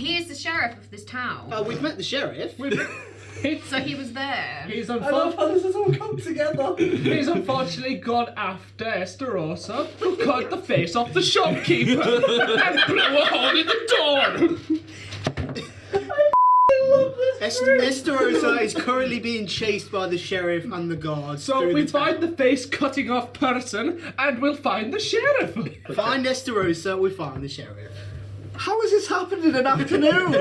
He is the sheriff of this town. Oh, we've met the sheriff. So he was there. He's I love how this has all come together. He's unfortunately gone after Estarosa, who cut the face off the shopkeeper and blew a hole in the door. Estarosa is currently being chased by the sheriff and the guards. So we find the face cutting off person and we'll find the sheriff. Find Estarosa, we find the sheriff. How has this happened in an afternoon?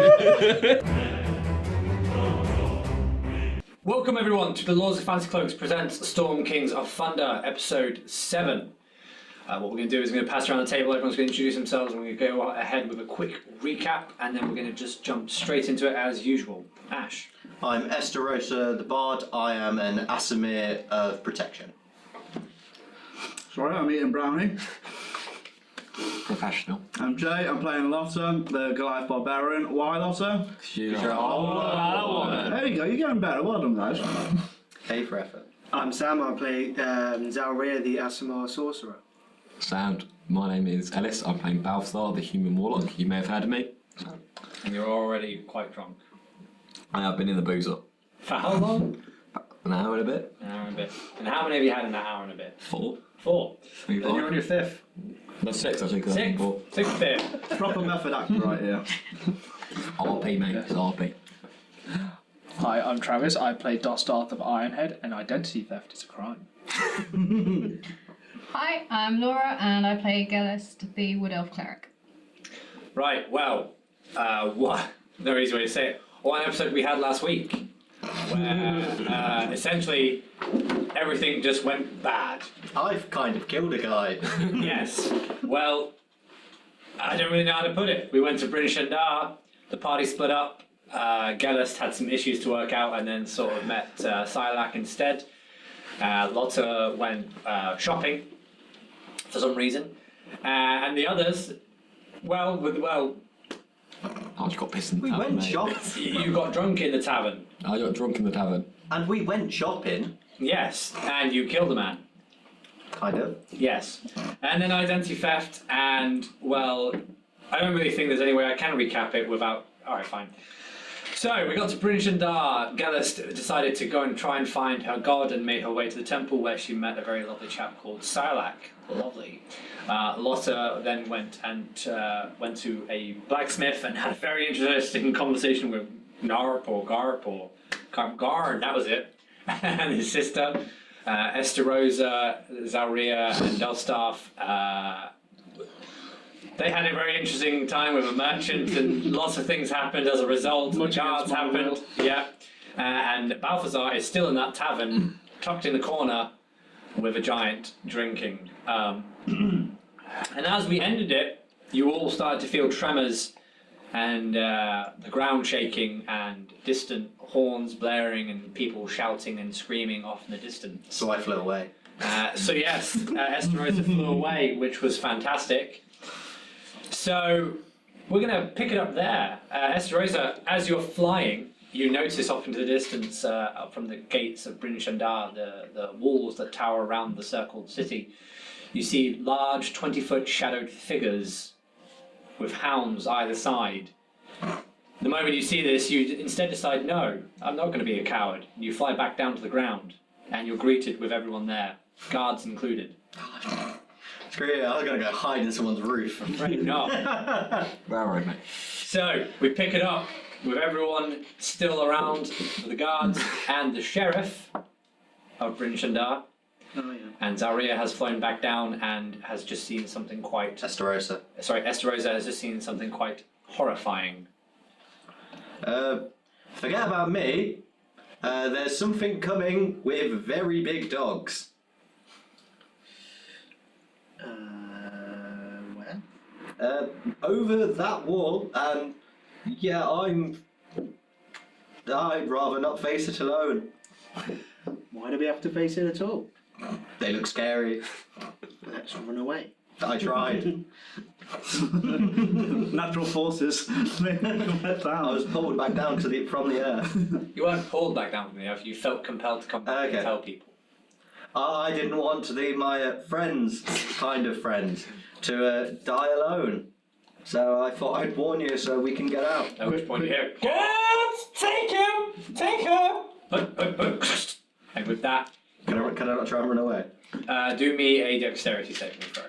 Welcome everyone to the Lords of Fancy Cloaks presents Storm Kings of Thunder, episode 7. What we're going to do is we're going to pass around the table, everyone's going to introduce themselves, and we're going to go ahead with a quick recap, and then we're going to just jump straight into it as usual. Ash. I'm Estarosa the Bard. I am an Asimir of Protection. Sorry, I'm eating brownie. Professional. I'm Jay, I'm playing Lotta, the Goliath Barbarian. Why Lotta? There you go, you're getting better. Well done, guys. A for effort. I'm Sam, I play Zalryia, the Asimar Sorcerer. Sound. My name is Ellis. I'm playing Balthazar, the Human Warlock. You may have heard of me. And you're already quite drunk. I have been in the boozer. For how long? An hour and a bit. An hour and a bit. And how many have you had in that hour and a bit? 4. 4. And you're on your 5th. No, 6, I think. 6th? 6th, 5th. Proper method actor right here. RP, mate. It's RP. Hi, I'm Travis. I play Dosdarth of Ironhead, and identity theft is a crime. Hi, I'm Laura, and I play Gellest, the Wood Elf Cleric. Right, well, what? No easy way to say it. One episode we had last week, where essentially everything just went bad. I've kind of killed a guy. Yes. Well, I don't really know how to put it. We went to Bryn Shander, the party split up, Gellest had some issues to work out and then sort of met Sirak instead. Lotta went shopping for some reason. And the others, I just got pissed in the We tavern, went mate. shopping. you got drunk in the tavern. I got drunk in the tavern. And we went shopping. Yes, and you killed a man. Kind of. Yes. And then identity theft, and, well, I don't really think there's any way I can recap it without... Alright, fine. So, we got to Bryn Shander. Gellest decided to go and try and find her god and made her way to the temple where she met a very lovely chap called Sirak. Lovely. Lotta then went to a blacksmith and had a very interesting conversation with Garp, that was it, and his sister. Estarosa, Zalryia, and Dosdarth. They had a very interesting time with a merchant, and lots of things happened as a result. The guards happened, yeah. And Balthazar is still in that tavern, tucked in the corner, with a giant drinking. And as we ended it, you all started to feel tremors and the ground shaking and distant horns blaring and people shouting and screaming off in the distance. So I flew away. So yes, Estarosa flew away, which was fantastic. So we're going to pick it up there. Estarosa, as you're flying, you notice off into the distance, up from the gates of Bryn Shander, the walls that tower around the circled city, you see large 20-foot shadowed figures with hounds either side. The moment you see this, you instead decide, no, I'm not going to be a coward. You fly back down to the ground, and you're greeted with everyone there, guards included. Screw it, I was going to go hide in someone's roof. I'm afraid not. Railroad, mate. So, we pick it up with everyone still around, the guards and the sheriff of Bryn Shander. Oh, yeah. And Zalryia has flown back down and has just seen something quite... Estarosa. Sorry, Estarosa has just seen something quite horrifying. Forget about me. There's something coming with very big dogs. Where? Over that wall, and yeah, I'd rather not face it alone. Why do we have to face it at all? They look scary. Let's run away. I tried. Natural forces. I was pulled back down from the earth. You weren't pulled back down from the earth, you felt compelled to come back Okay. and tell people. I didn't want my friends, kind of friends, to die alone. So I thought I'd warn you so we can get out. At which point you hear, "Guards, take him! Take her!" And with that, Can I not try and run away? do me a dexterity saving throw.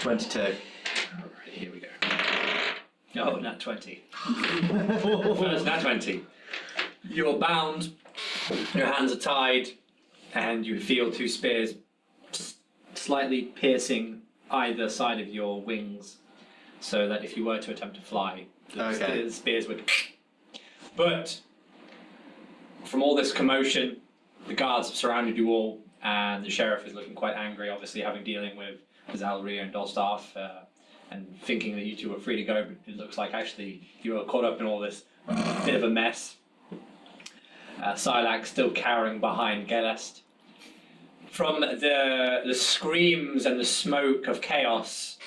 22. Alright, here we go. Oh, nat 20. First nat 20. You're bound, your hands are tied, and you feel two spears slightly piercing either side of your wings, so that if you were to attempt to fly, the spears would. But from all this commotion, the guards have surrounded you all, and the sheriff is looking quite angry, obviously having dealing with Zalryia and Dosdarth, and thinking that you two were free to go, but it looks like actually you were caught up in all this bit of a mess. Sirak still cowering behind Gellest. From the screams and the smoke of chaos,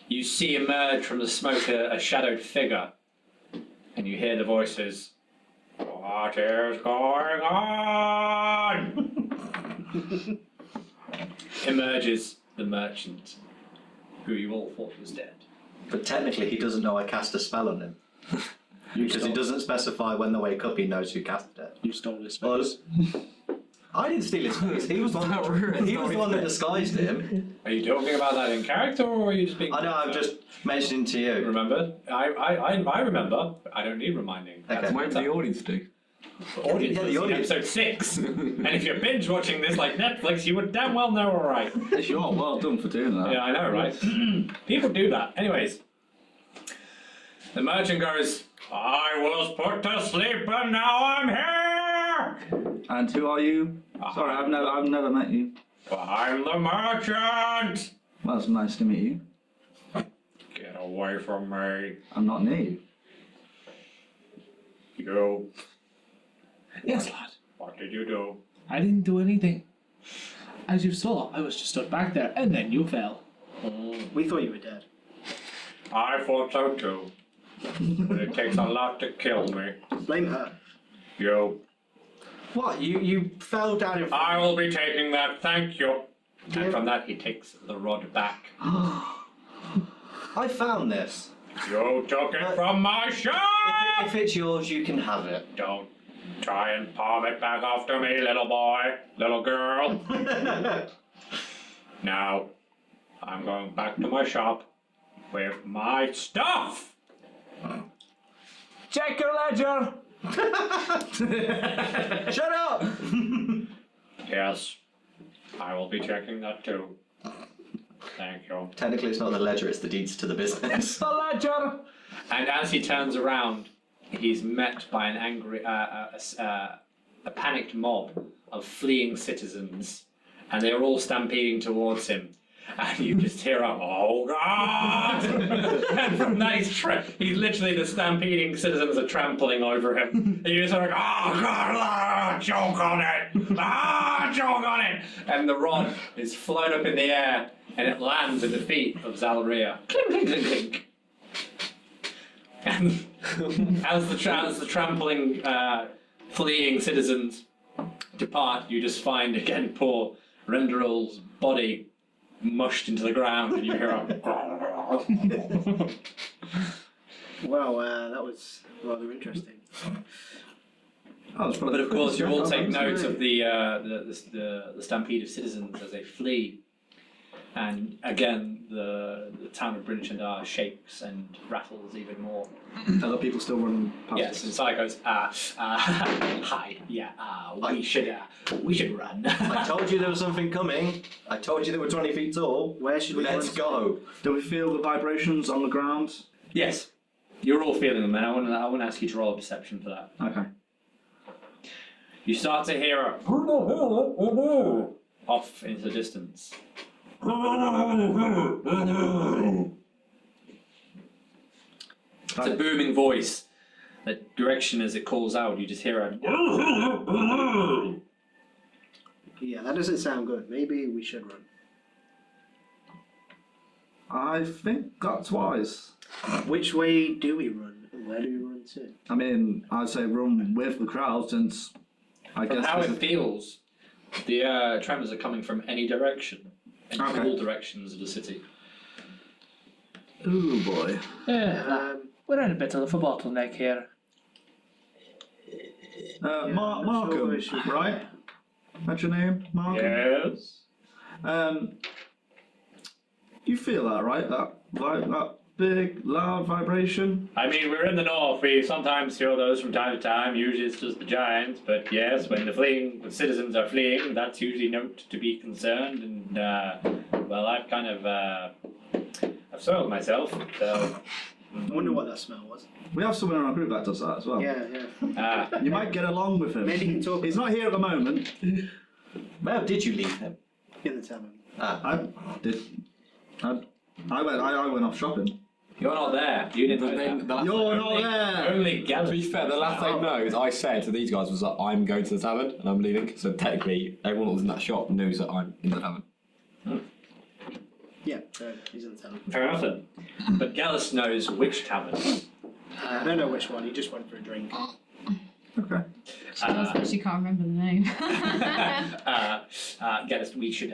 you see emerge from the smoke a shadowed figure, and you hear the voices. What is going on? Emerges the merchant, who you all thought was dead. But technically, he doesn't know I cast a spell on him. Because he doesn't specify when they wake up, he knows who casted it. You stole his space. I didn't steal his face. He was the one that disguised him. Are you talking about that in character, or are you just being... I know, I'm just mentioning to you. Remember? I remember. I don't need reminding. Okay. What did the audience do? Audience, Yeah, the was audience. episode 6. And if you're binge watching this like Netflix, you would damn well know, alright. Sure, well done for doing that. Yeah, I know, right? People do that. Anyways, the merchant goes, I was put to sleep and now I'm here! And who are you? Sorry, I've never met you. I'm the merchant! Well, it's nice to meet you. Get away from me. I'm not near you. You. Yes, lad. What did you do? I didn't do anything. As you saw, I was just stood back there, and then you fell. We thought you were dead. I thought so too. But it takes a lot to kill me. Blame her. You. What? You fell down in front I will be taking that, thank you. And from that he takes the rod back. I found this. You took it from my shop! If it's yours, you can have it. Don't try and palm it back after me, little boy, little girl. Now, I'm going back to my shop with my stuff! Check your ledger! Shut up! Yes, I will be checking that too. Thank you. Technically, it's not the ledger, it's the deeds to the business. The ledger! And as he turns around, he's met by an angry, a panicked mob of fleeing citizens, and they're all stampeding towards him. And you just hear a, oh God! And from that, he's literally, the stampeding citizens are trampling over him. And you just like, oh God, choke on it! Choke on it! And the rod is flown up in the air, and it lands at the feet of Zalryia. Clink, clink, clink, clink. And as the trampling, fleeing citizens depart, you just find again poor Renderel's body mushed into the ground, and you hear a. Well, that was rather interesting. But of course, you all take note of the stampede of citizens as they flee. And again, the town of Bryn Shander shakes and rattles even more. Other people still running past Yes, us. and Sirak goes, hi, yeah, we should run. I told you there was something coming. I told you they were 20 feet tall. Where should we Let's run? go. Do we feel the vibrations on the ground? Yes, you're all feeling them, and I want to ask you to roll a perception for that. Okay. You start to hear a off into the distance. It's a booming voice. That direction as it calls out, you just hear a. Yeah, that doesn't sound good. Maybe we should run. I think that's wise. Which way do we run? And where do we run to? I mean, I'd say run with the crowd since I From guess how this it is- feels, the tremors are coming from any direction, and Okay. all directions of the city. Ooh boy. We're in a bit of a bottleneck here. Markham, right? That's your name, Markham? Yes. You feel that, right? That big, loud vibration? I mean, we're in the north. We sometimes feel those from time to time. Usually it's just the giants. But yes, when the citizens are fleeing, that's usually note to be concerned. And, well, I've kind of, I've soiled myself, so... I wonder what that smell was. We have someone in our group that does that as well. Yeah. You might get along with him. Maybe you can talk. He's not here at the moment. Where did you leave him? In the tavern. Ah. I went off shopping. You're not there. You didn't know that. You're not there! Only To Gellest. be fair, the last thing knows, I said to these guys was that I'm going to the tavern and I'm leaving. So technically, everyone that was in that shop knows that I'm in the tavern. Yeah, he's in the tavern. Fair enough then. But Gellest knows which tavern. I don't know which one, he just went for a drink. Okay. She does, but she can't remember the name. Gellest, we should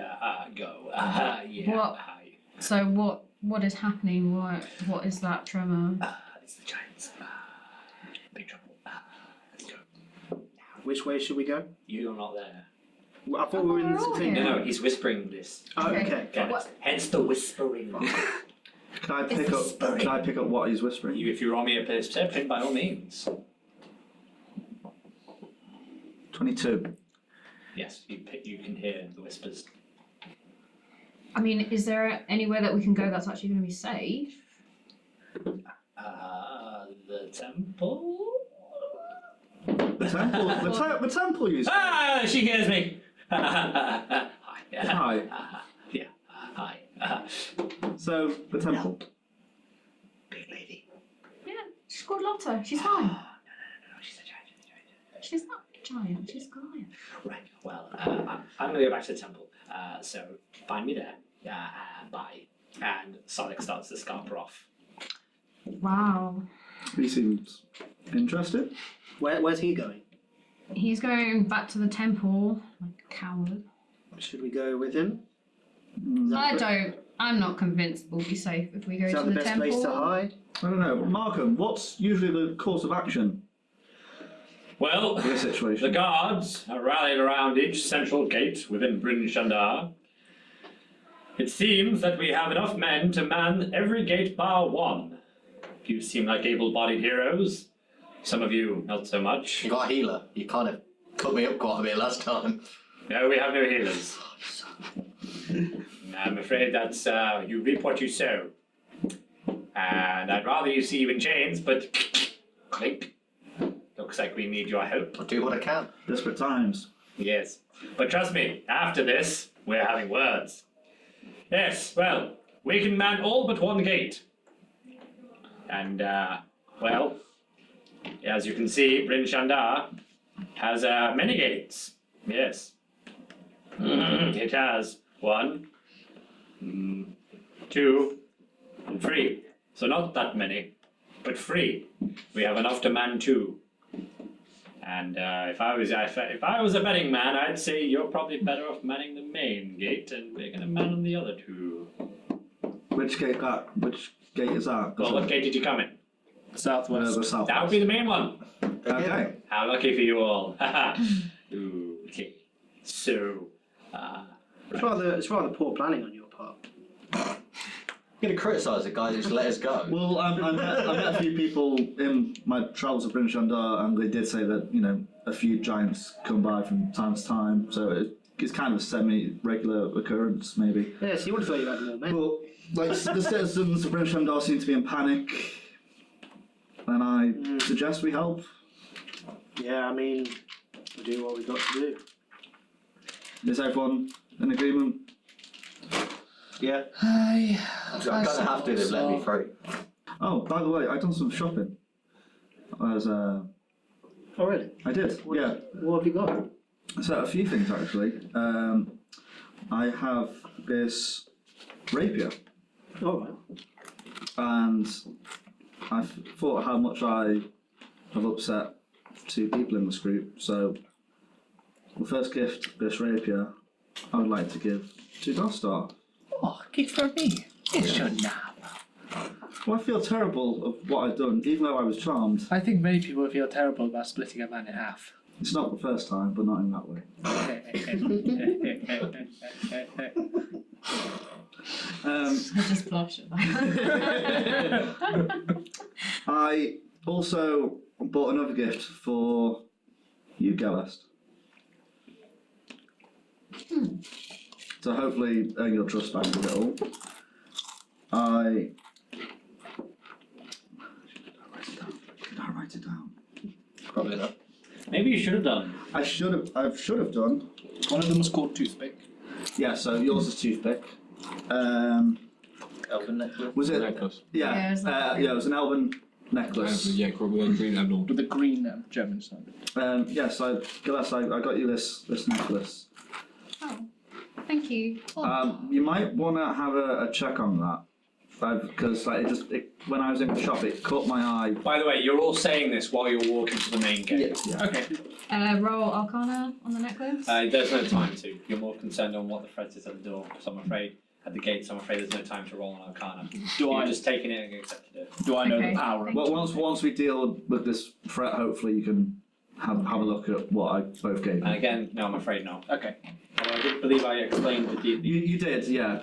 go. Yeah. What? So what is happening? What is that tremor? It's the giants. Big trouble. Let's go. Which way should we go? You're not there. I thought we were in the Oh, thing. yeah. No, he's whispering this. Oh, Okay. okay. Gellest. Hence the whispering. Can I pick up what he's whispering? If you roll me a perception, by all means. 22. Yes, you can hear the whispers. I mean, is there anywhere that we can go that's actually going to be safe? The temple? The temple you said. Ah, she hears me. Hi. Hi. Yeah. Hi. So, the temple. Big lady. Yeah, she's called Lotta. She's fine. No. She's a giant. She's not a giant. She's Goliath. Right. Well, I'm gonna go back to the temple. So find me there. Bye. And Sirak starts to scamper off. Wow. He seems interested. Where's he going? He's going back to the temple like a coward. Should we go with him? I'm not convinced we'll be safe if we go Is to that the the best temple. place to hide? I don't know. Markham, what's usually the course of action Well, in this the situation? guards are rallied around each central gate within Bryn Shander. It seems that we have enough men to man every gate bar one. You seem like able-bodied heroes. Some of you, not so much. You got a healer. You kind of cut me up quite a bit last time. No, we have no healers. I'm afraid that's, you reap what you sow. And I'd rather you see you in chains, but clink. Looks like we need your help. I'll do what I can. Desperate times. Yes. But trust me, after this, we're having words. Yes, well, we can man all but one gate. And, well, as you can see, Bryn Shander has many gates. Yes. It has 1, 2, and 3. So not that many, but 3. We have enough to man 2. And if I was a betting man, I'd say you're probably better off manning the main gate, and we're gonna man on the other 2. Which gate is that? Well, what gate did you come in? Southwest. The south. That would be the main one. Okay. How lucky for you all. Ooh, okay. So, It's rather poor planning on your part. I'm going to criticise the guys who just let us go. Well, I met a few people in my travels of Bryn Shander, and they did say that, you know, a few giants come by from time to time, so it's kind of a semi-regular occurrence, maybe. Yes, you would have thought you had more men. But, like, the citizens of Bryn Shander seem to be in panic, and I suggest we help. Yeah, I mean, we'll do what we've got to do. Is everyone in agreement? Yeah. I kind of have to. They've let me through. Oh, by the way, I've done some shopping. Oh, really? I did, yeah. What have you got? So, a few things, actually. I have this rapier, All right. and I've thought how much I have upset 2 people in this group, so the first gift, this rapier, I would like to give to Dosdarth. Oh, gift for me. It's your nap. Well, I feel terrible of what I've done, even though I was charmed. I think many people feel terrible about splitting a man in half. It's not the first time, but not in that way. I just blush at that. I also bought another gift for you, Gellest. So hopefully earn your trust back a little. Did I write it down? Probably not. Maybe you should have done. I should have done. One of them was called Toothpick. Yeah, so yours is toothpick. Elven necklace. Was it? Necklace. Yeah, Yeah, it was like- yeah, it was an elven necklace. Yeah, green emerald. With the green German standard. Yes, Gillespie, I got you this necklace. Oh, thank you. Oh. You might want to have a check on that. Because when I was in the shop, it caught my eye. By the way, you're all saying this while you're walking to the main gate. Yeah. Okay. Roll Arcana on the necklace. There's no time to. You're more concerned on what the threat is at the door. So I'm afraid, at the gates, I'm afraid there's no time to roll on Arcana. You're just taking it and accepted it. Do I know Okay. the power of Well, once we deal with this threat, hopefully you can have a look at what I both gave And you. again, no, I'm afraid not. Okay. Although I did believe I explained the You did, yeah,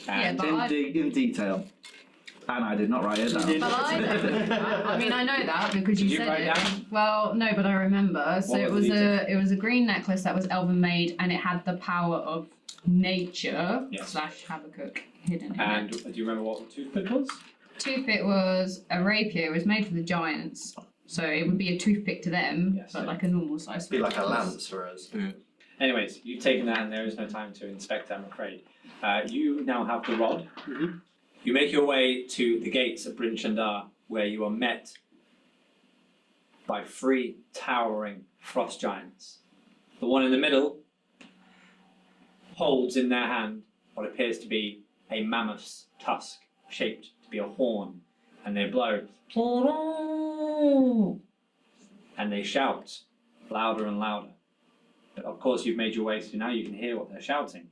Yeah, but in detail. And I did not write it down. But I don't. I mean, I know that because you Did you said write it. down? Well, no, but I remember. So What it was was the it was a green necklace that was elven made, and it had the power of nature Yes. / Habakkuk hidden in And it. do you remember what the toothpick was? Toothpick was a rapier. It was made for the giants, so it would be a toothpick to them, Yes. but like a normal size. Be like a lance for us. Anyways, you've taken that and there is no time to inspect it, I'm afraid. You now have the rod. Mhm. You make your way to the gates of Bryn Shander, where you are met by 3 towering frost giants. The one in the middle holds in their hand what appears to be a mammoth's tusk, shaped to be a horn, and they blow. And they shout louder and louder. But of course you've made your way, so now you can hear what they're shouting.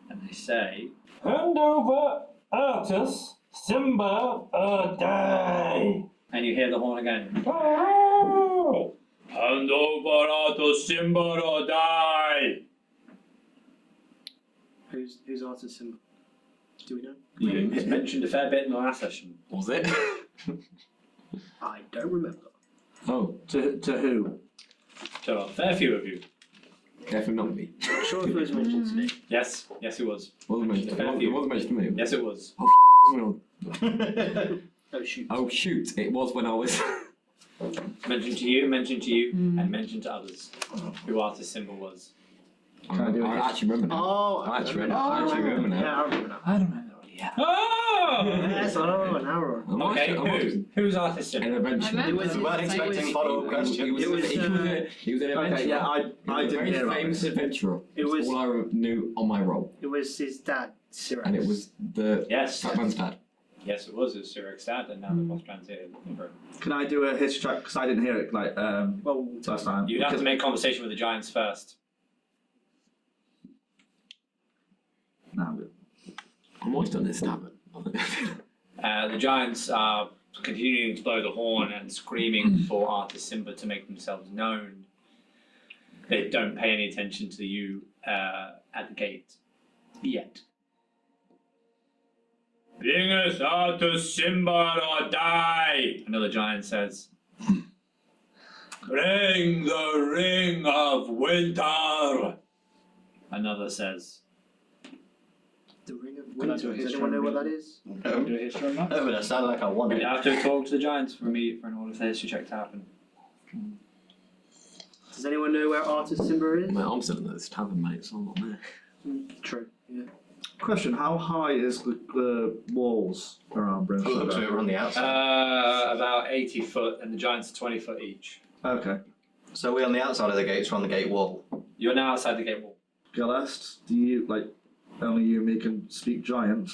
And they say, "Hand over Artus, Simba, or die!" And you hear the horn again. Hand over Artus, Simba, or die! Who's Arthur's symbol? Do we know? It's mentioned a fair bit in the last session. Was it? I don't remember. Oh, To who? So a fair few of you. definitely not me. I'm sure if it was mentioned to me. Yes, it was. Wasn't mentioned. It wasn't mentioned to me. Yes, it was. Oh shoot. Oh shoot! It was when I was. Mentioned to you, and mentioned to others who Arthur's symbol was. I actually remember now. Oh, I actually remember now. Yeah, I remember now. I don't know. Oh! Yes, an hour. Okay, who's Arthur's An symbol? adventure. It was- We weren't expecting follow-up questions. He was an adventurer. Okay, yeah, I He was a didn't very hear about famous this. adventurer. It was- all I knew on my roll, It was his dad, Sirak. and it was the Yes. Satman's dad. Yes, it was. It was Sirak's dad, and now the boss man's here looking for him. Can I do a history check? Because I didn't hear it Well, last time. You'd have to make conversation with the giants first. No. I'm always done this tavern. The giants are continuing to blow the horn and screaming for Arthur Simba to make themselves known. They don't pay any attention to you at the gate yet. Bring us Arthur Simba or die, another giant says. Bring the ring of winter, another says. the Ring of Can I do Winter. a Does history anyone know on what me? that is? No. Do a history on that? Oh, but I sound like I want You it. have to talk to the giants for an order for the history check to happen. Does anyone know where Arthur's Simba is? Mate, I'm still in this tavern, mate, so I'm not there. True. Yeah. Question: how high is the walls around Bryn It looks like Shander? we're on the outside. About 80 foot, and the giants are 20 foot each. Okay. So we're on the outside of the gates, we're on the gate wall. You're now outside the gate wall. Gellest, do you only you and me can speak giant?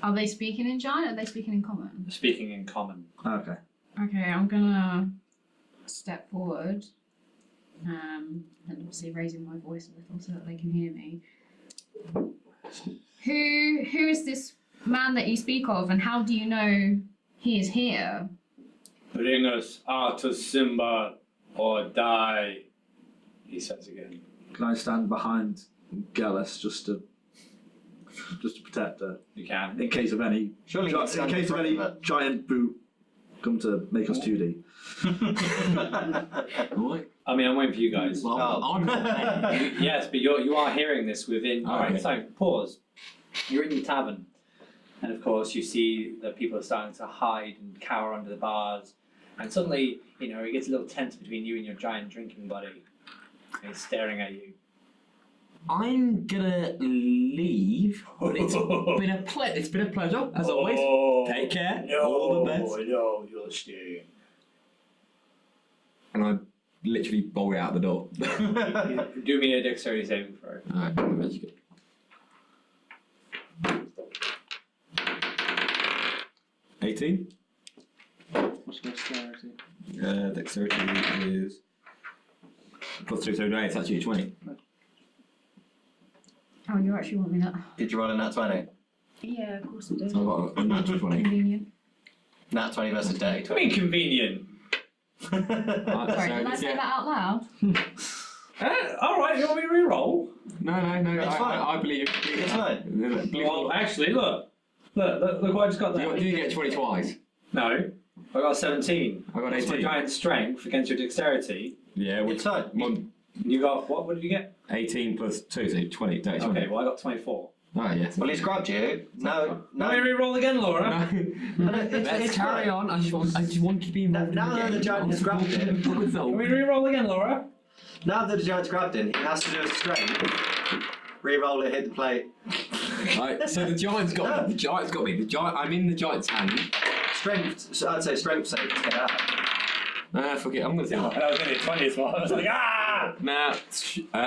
Are they speaking in giant? Or are they speaking in common? Speaking in common. Okay. Okay, I'm gonna step forward, and obviously raising my voice a little so that they can hear me. Who is this man that you speak of, and how do you know he is here? Bring us to Simba or die, he says again. Can I stand behind Gellest just to protect her You can. in case of any Surely you can stand in front of her. giant brute come to make us 2D? What? I mean, I'm waiting for you guys. Well, I'm not. Yes, but you are hearing this within. Oh, Alright, okay. so pause. You're in the tavern, and of course you see that people are starting to hide and cower under the bars, and suddenly, you know, it gets a little tense between you and your giant drinking buddy. And he's staring at you. I'm gonna leave, but it's been a pleasure as always. Take care. All the best. No, you'll stay. And I literally bowl out the door. Do me a dexterity saving throw. Alright, that's good. 18. What's dexterity? Dexterity is +2, so no, it's actually 20. Oh, you actually want me that? Did you roll a nat 20? Yeah, of course I do. So I've got a natural 20. Convenient. Nat 20 versus day I mean, convenient. Alright, Sorry, so did I this- say that out loud? Alright, you want me to re-roll? No, It's fine. I believe you. It's fine. Well, actually, look what I just got there. Do you get 20 twice? No, I got 17. I got That's my 18. giant strength against your dexterity. Yeah, It's fine. One, You got, what did you get? 18 plus 2, so 20. 20. Okay, well I got 24. Oh, yes. Well, he's grabbed you. No, Now you re-roll again, Laura. Let's carry on. I just want to be involved. Now in the that the game. giant has grabbed him. Can we re-roll again, Laura? Now that the giant's grabbed him, he has to do a strength. Re-roll it, hit the plate. Right, so the giant's got me. I'm in the giant's hand. Strength, so I'd say strength save to get out. Fuck it. I'm gonna see. I was going to be 20 as well. I was like, ah! Nah,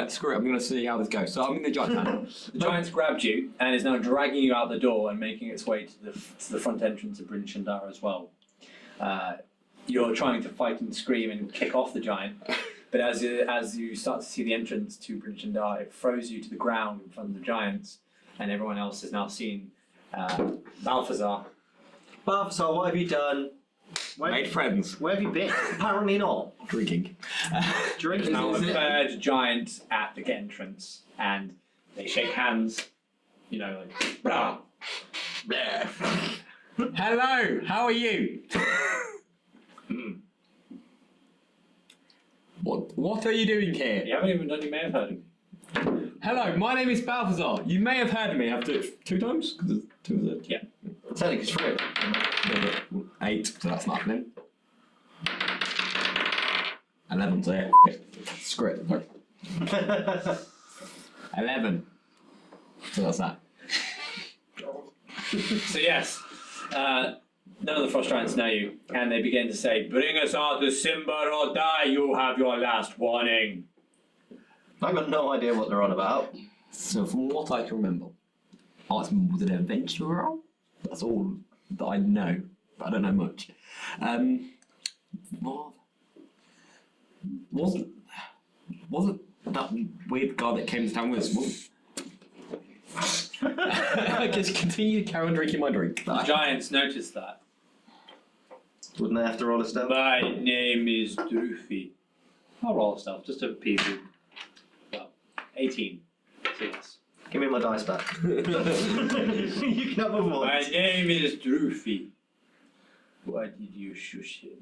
screw it. I'm gonna see how this goes. So I'm in the giant's hand. The giant's grabbed you and is now dragging you out the door and making its way to the front entrance of Bryn Shander as well. You're trying to fight and scream and kick off the giant, but as you start to see the entrance to Bryn Shander, it throws you to the ground in front of the giants, and everyone else has now seen Balthazar. Balthazar, what have you done? Made friends. Where have you been? Apparently not. Drinking. There's now a third giant at the entrance, and they shake hands, you know, like, brah. Hello. How are you? What are you doing here? You haven't even done, you may have heard of me. Hello, my name is Balthazar. You may have heard of me. I've done it 2 times? Because there's 2 of it. Yeah. Technically it's 3. 8, so that's not happening. 11, so yeah. Screw it. 11. So that's that. So yes, none of the frost giants know you, and they begin to say, "Bring us out to Simba or die. You have your last warning." I've got no idea what they're on about. So from what I can remember, I was an adventurer. That's all that I know, but I don't know much. What wasn't that weird guy that came to town with us? I just continue to carry on drinking my drink. The giants notice that. Wouldn't they have to roll a step? My name is Droofy. I'll roll stuff just to appease you. Well, 18. So yes. Give me my dice back. You can have a My voice. name is Droofy. Why did you shush him?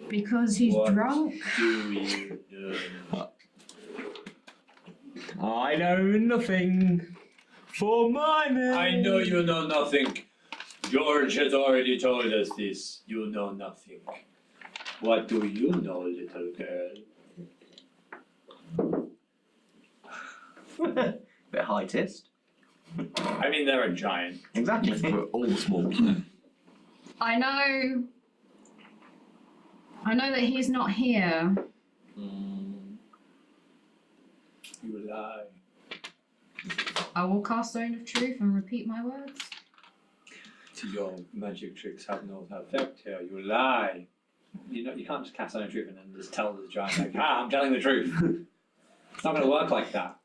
Because he's What drunk. do you do? I know nothing for my name. I know you know nothing. George has already told us this. You know nothing. What do you know, little girl? Bit high-tist. I mean, they're a giant. Exactly. We're all small. I know that he's not here. You lie. I will cast Stone of Truth and repeat my words. Your magic tricks have no effect here. You lie. You know, you can't just cast Stone of Truth and then just tell the giant, like, I'm telling the truth. It's not going to work like that.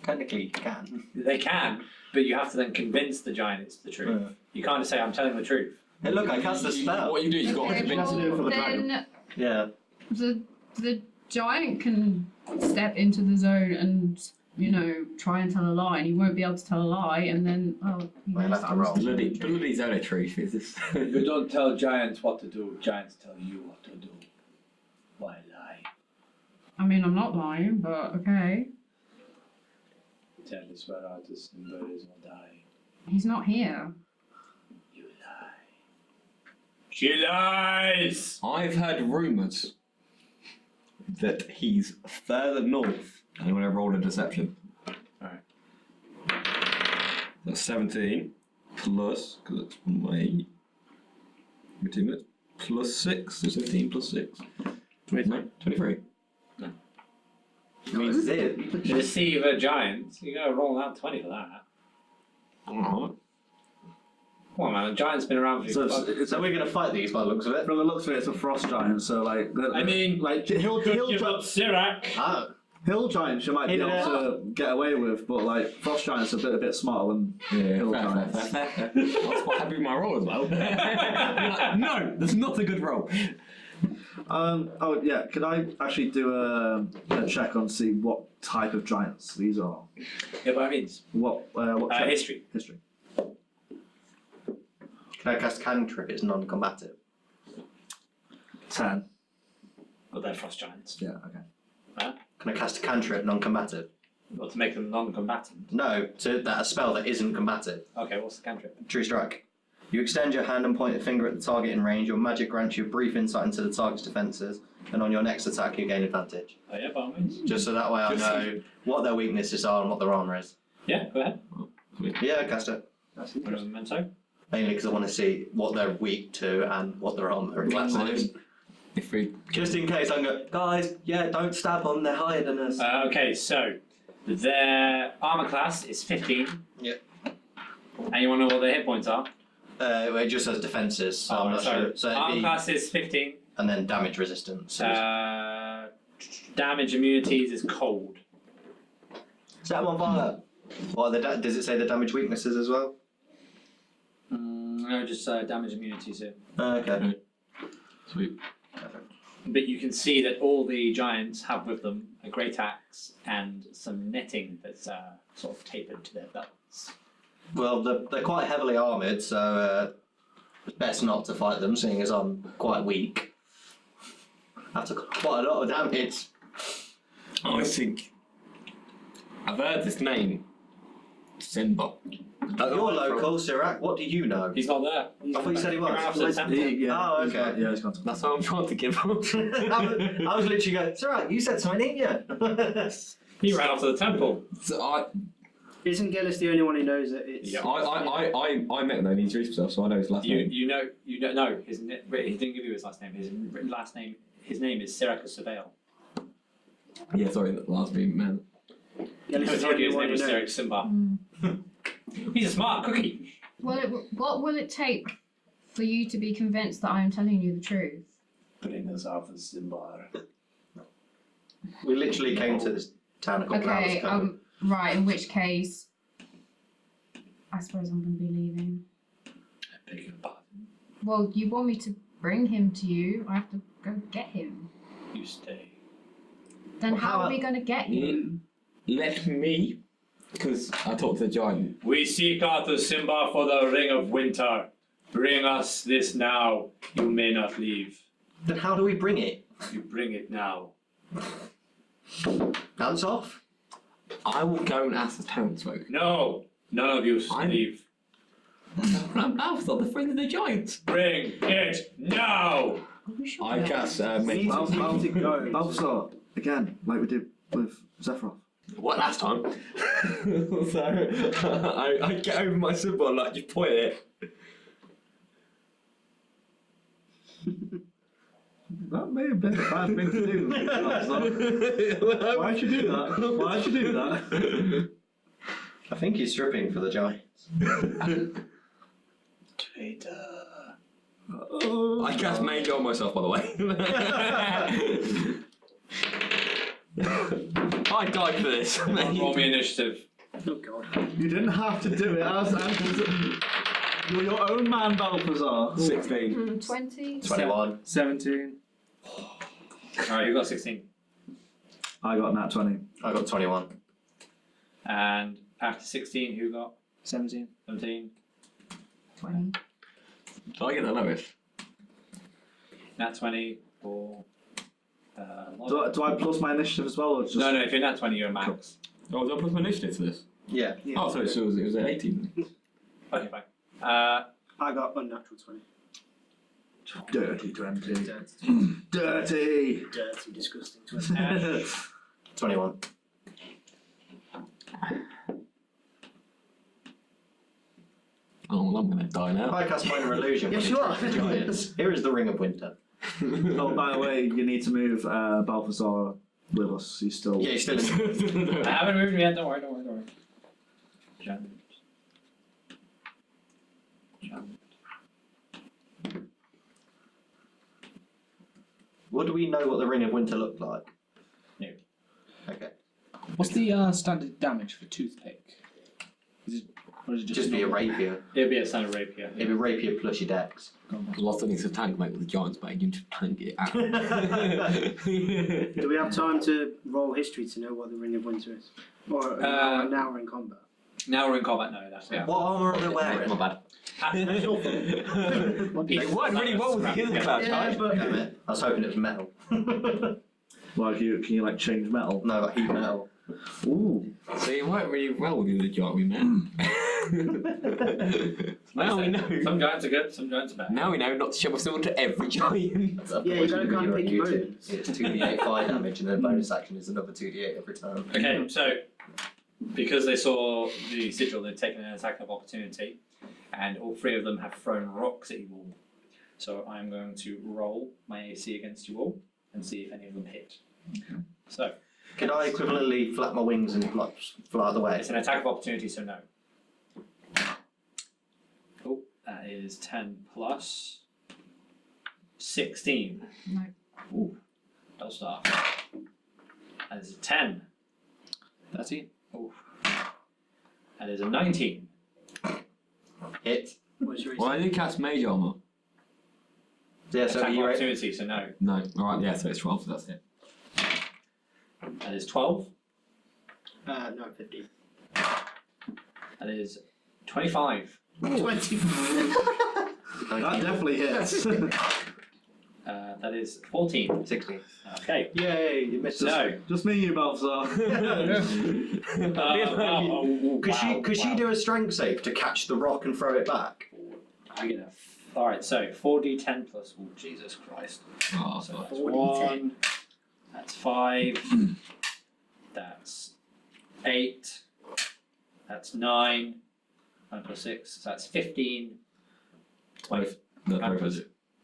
Technically, you can. They can, but you have to then convince the giant it's the truth. Yeah. You can't just say, I'm telling the truth. Hey, look, I cast a spell. What you do, you got to Okay, convince to do it for the then Yeah. the giant can step into the zone and, you know, try and tell a lie, and he won't be able to tell a lie, and then, he We'll knows have that to I was roll. telling bloody, the truth. bloody zone of truth is this. You don't tell giants what to do, giants tell you what to do. Why lie? I mean, I'm not lying, but okay. Tell us where Artus and birds will die. He's not here. You lie. She lies! I've heard rumours that he's further north. Anyone ever rolled a deception? Alright. That's 17 plus, because it's my. Give me 2 minutes. Plus 6, so 17 plus 6. No, 23. Deceive a giant. You gotta roll out 20 for that. Alright. Come on, man. A giant's been around for So, So we're going to fight these by the looks of it. from the looks of it, it's a frost giant. So like, I mean, like hill give up Sirak. Ah, hill giants you might be able to get away with, but like frost giants are a bit smarter than Yeah, hill fair, giants. fair. I was quite happy with my roll as well. Like, no, that's not a good roll. Oh yeah, could I actually do a check on see what type of giants these are? Yeah, by means. What check? History. History. can I cast cantrip? It's non-combative. 10. But they're frost giants. Yeah. Okay. Can I cast a cantrip non-combative? Or to make them non-combatant. No, a spell that isn't combative. Okay, what's the cantrip? True strike. You extend your hand and point a finger at the target in range. Your magic grants you a brief insight into the target's defences, and on your next attack you gain advantage. Oh yeah, by all means. Just so that way I know what their weaknesses are and what their armour is. Yeah, go ahead. Yeah, cast it. What is a memento? Mainly because I want to see what they're weak to and what their armour and class is. If we Just in case I'm going, guys, yeah, don't stab them, they're higher than us. Okay, so their armor class is 15. Yep. And you want to know what their hit points are? It just says defences, so I'm not sure. So it'd armor be, class is 15. and then damage resistance. Damage immunities is cold. Set them on fire. What are does it say the damage weaknesses as well? No, just damage immunities here. Okay. sweet. But you can see that all the giants have with them a great axe and some netting that's sort of tapered to their belts. Well, they're quite heavily armoured, so it's best not to fight them, seeing as I'm quite weak. After quite a lot of damage. I think I've heard this name, Simba. You're local, Sirak. What do you know? He's not there. I thought you said he was. He ran off to the temple. Oh, he's okay. gone- yeah, he's gone to That's what I'm trying to give up. I was literally going, Sirak, you said something, didn't you? He ran off to the temple. So Isn't Gellest the only one who knows that it's... Yeah. I met him and he introduced himself, so I know his last name. You know, no, he didn't give you his last name. His name is Sirak of Prevail. Yeah, sorry, that last name, man. Gellest I is the told you only his one name who was knows. Sirak Simba. He's a smart cookie. What will it take for you to be convinced that I am telling you the truth? Bring us off the Simba. We literally came to this town a couple hours Okay, ago. right, in which case, I suppose I'm going to be leaving. I beg your pardon. Well, you want me to bring him to you, I have to go get him. You stay. Then Well, how how- are we going to get him? Let me, because I talked to the giant. We seek after Simba for the Ring of Winter. Bring us this now. You may not leave. Then how do we bring it? You bring it now. Hands off? I will go and ask the townsfolk. No, none of you I'm- leave. I'm Balthazar, the friend of the giants. Bring it now. I cast make Balthazar, again, like we did with Zephyroth. What last time? So I get over my symbol, like just point it. That may have been a bad thing to do. Balthazar. Why'd you do that? Why'd you do that? I think he's stripping for the giants. I cast Mage on myself, by the way. I died for this. Roll me initiative. Oh god. You didn't have to do it. You're your own man, Balthazar. 16. 20. 21. 17. Alright, you got 16. I got nat 20. I got 21. And after 16, who got 17. 17? 20. Did I get the lowest? Nat 20 for. Do I plus my initiative as well, or just? No, if you're nat 20, you're a max. Oh, did I plus my initiative to this? Yeah. Oh, so it was 18. Okay, fine. I got unnatural 20. Dirty 20. Dirty. Dirty. Dirty, disgusting 20. 21. Oh, well, I'm gonna die now. I cast minor illusion. Yes, you are. Giants. Here is the Ring of Winter. Oh, by the way, you need to move Balthazar with us. He's still. Yeah, he's still in. I haven't moved yet, don't worry. Jump. What do we know what the Ring of Winter looked like? No. Okay. What's the standard damage for toothpick? Or is it Just be a rapier. It'll be a standard rapier. It'd be rapier plus your dex. Lots of things to tank, mate, with the giants, but you need to tank it out. Do we have time to roll history to know what the Ring of Winter is? Or now we're in combat? Now we're in combat, no, that's yeah. What armour are they wearing? My bad. That's your fault. It worked really well with the healing cloud, guys. Damn it. I was hoping it was metal. Like, can you like change metal? No, like heat metal. Ooh. So it worked really well with the giant we met. Now we know. Some giants are good, some giants are bad. Now we know not to show a sword to every giant. Yeah, you gotta kind of pick your muted. moments. It's 2d8 fire damage, and then bonus action is another 2d8 every time. Okay, so because they saw the sigil, they've taken an attack of opportunity, and all three of them have thrown rocks at you all. So I'm going to roll my AC against you all and see if any of them hit. Okay. So Could I equivalently flap my wings and fly the way? it's an attack of opportunity, so no. Oh, that is 10 plus 16. No. Ooh, Dosdarth. That is a 10. 13. Ooh. That is a 19. Hit. What's your Well, I did cast mage armor. Yeah, so Attack of you're opportunity, so no. No, alright, yeah, so it's 12, so that's it. That is 12. no, 15. That is 25. 20. That definitely hits. That is 14. 16. Okay. Yay, you missed it. So, Just me and you, Balthazar. Could she do a strength save to catch the rock and throw it back? I'm gonna. Alright, so 4d10 plus. Oh, Jesus Christ. Oh, So fuck. that's 1. That's 5. That's 8. That's 9. 9 plus 6. So that's 15. 20. No, Nine no, plus- no.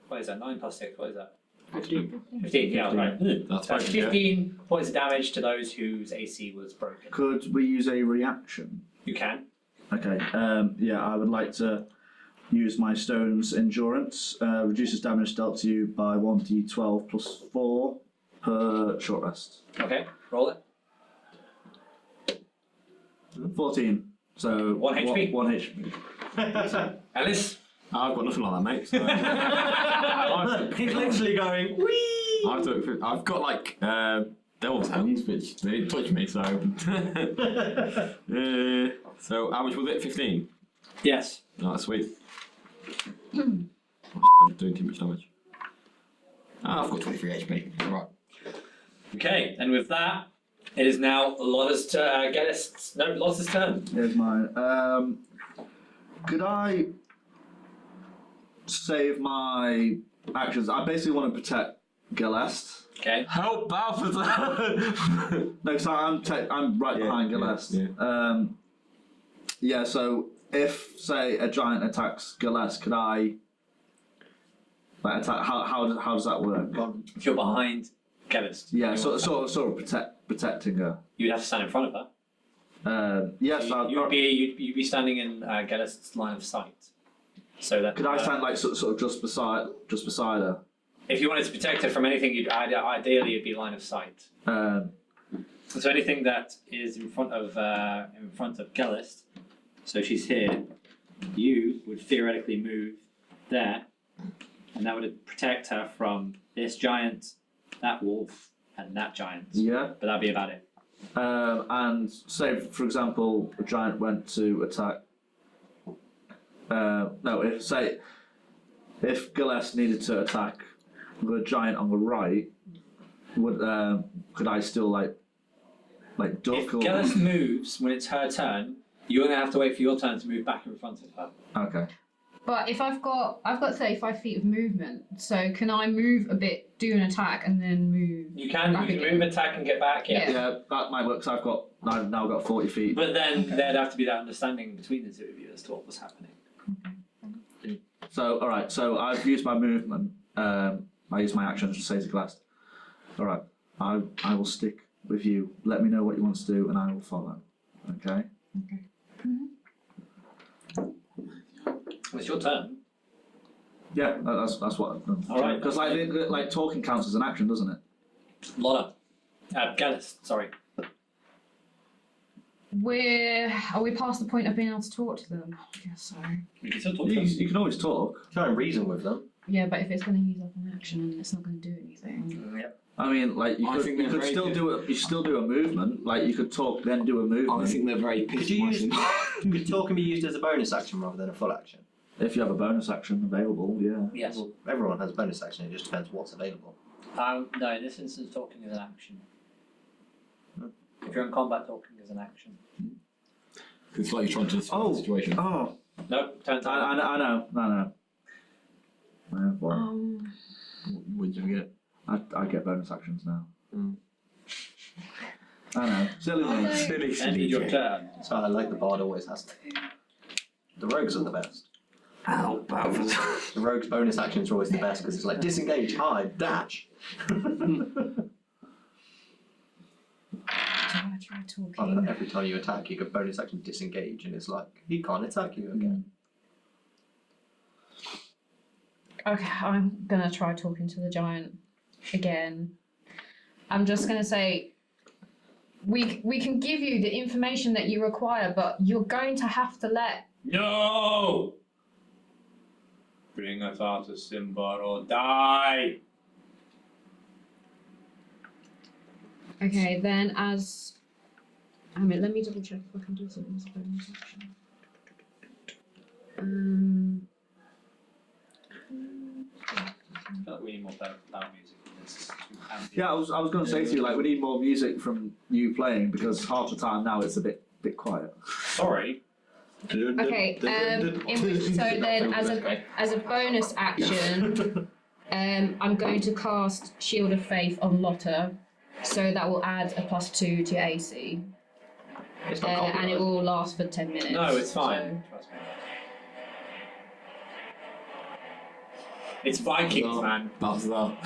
What is that? 9 plus 6. What is that? 15. 15. Yeah, right. That's That's fine, yeah. 15 points of damage to those whose AC was broken. Could we use a reaction? You can. Okay. Yeah, I would like to use my stone's endurance. Reduces damage dealt to you by 1d12 plus 4 per short rest. Okay, roll it. 14. So 1 HP. 1 HP. Alice? I've got nothing like that, mate. So. He's literally going, whee! I've got like devil's hands, which they didn't touch me, so. So how much was it? 15. Yes. Oh, that's sweet. I'm doing too much damage. I've got 23 HP. Right. Okay, and with that, it is now Lotta's turn. Lotta's turn. Here's mine. Could I save my actions? I basically want to protect Gellest. Okay. Help Balthazar! No, so I'm right behind Gellest. Yeah, so if, say, a giant attacks Gellest, could I like attack? How does that work? If you're behind Gellest. Yeah, sort of protecting her. You'd have to stand in front of her. Yes, You'd be standing in Gellest's line of sight. So that could I stand like sort of just beside her? if you wanted to protect her from anything, ideally it'd be line of sight. So anything that is in front of Gellest, so she's here, you would theoretically move there, and that would protect her from this giant, that wolf, and that giant. Yeah. But that'd be about it. And say, for example, a giant went to attack. If Gellest needed to attack the giant on the right, could I still like duck? If or... Gellest moves when it's her turn, you're gonna have to wait for your turn to move back in front of her. Okay. But if I've got 35 feet of movement, so can I move a bit, do an attack, and then move? You can back again? move, attack, and get back. Yeah. Yeah, that might work. Cause I've now got 40 feet. But then there'd have to be that understanding between the two of you as to what was happening. So all right. So I've used my movement. I use my action to say to Gellest. All right. I will stick with you. Let me know what you want to do, and I will follow. Okay. Okay. It's your turn. Yeah, that's what I've done. All right. Because like talking counts as an action, doesn't it? Lotta. Gellest, sorry. Are we past the point of being able to talk to them? I guess so. You can still talk to You them. can always talk. Try and reason with them. Yeah, but if it's going to use up an action and it's not going to do anything. Yep. I mean, like I think you they're could very still good. do a movement. Like you could talk, then do a movement. I think they're very Could you use? pissed. Could talking be used as a bonus action rather than a full action? If you have a bonus action available, yeah. Yes. Well, everyone has a bonus action. It just depends what's available. No, in this instance, talking is an action. If you're in combat, talking is an action. It's like you're trying to describe the situation. Oh, No, turn to I know. Well, What did you get? I get bonus actions now. Mm. I know. Silly me. Ended your turn. That's why I like the bard always has to. The rogues are the best. Ow, Balthazar. The rogue's bonus actions are always the best because it's like disengage, hide, dash. Do I try talking? Other than every time you attack, you get bonus action disengage, and it's like he can't attack you again. Okay, I'm gonna try talking to the giant again. I'm just gonna say, we can give you the information that you require, but you're going to have to let. No! Bring us out to Simba or die! Okay, then as. Let me double check if I can do something as a bonus action. I feel like we need more loud music in this. Yeah, I was going to say to you, like, we need more music from you playing because half the time now it's a bit quiet. Sorry. Okay, so then as a bonus action, I'm going to cast Shield of Faith on Lotta, so that will add a +2 to your AC, It's not and it will last for 10 minutes. No, it's fine. Trust me. It's Vikings, man. Balthazar.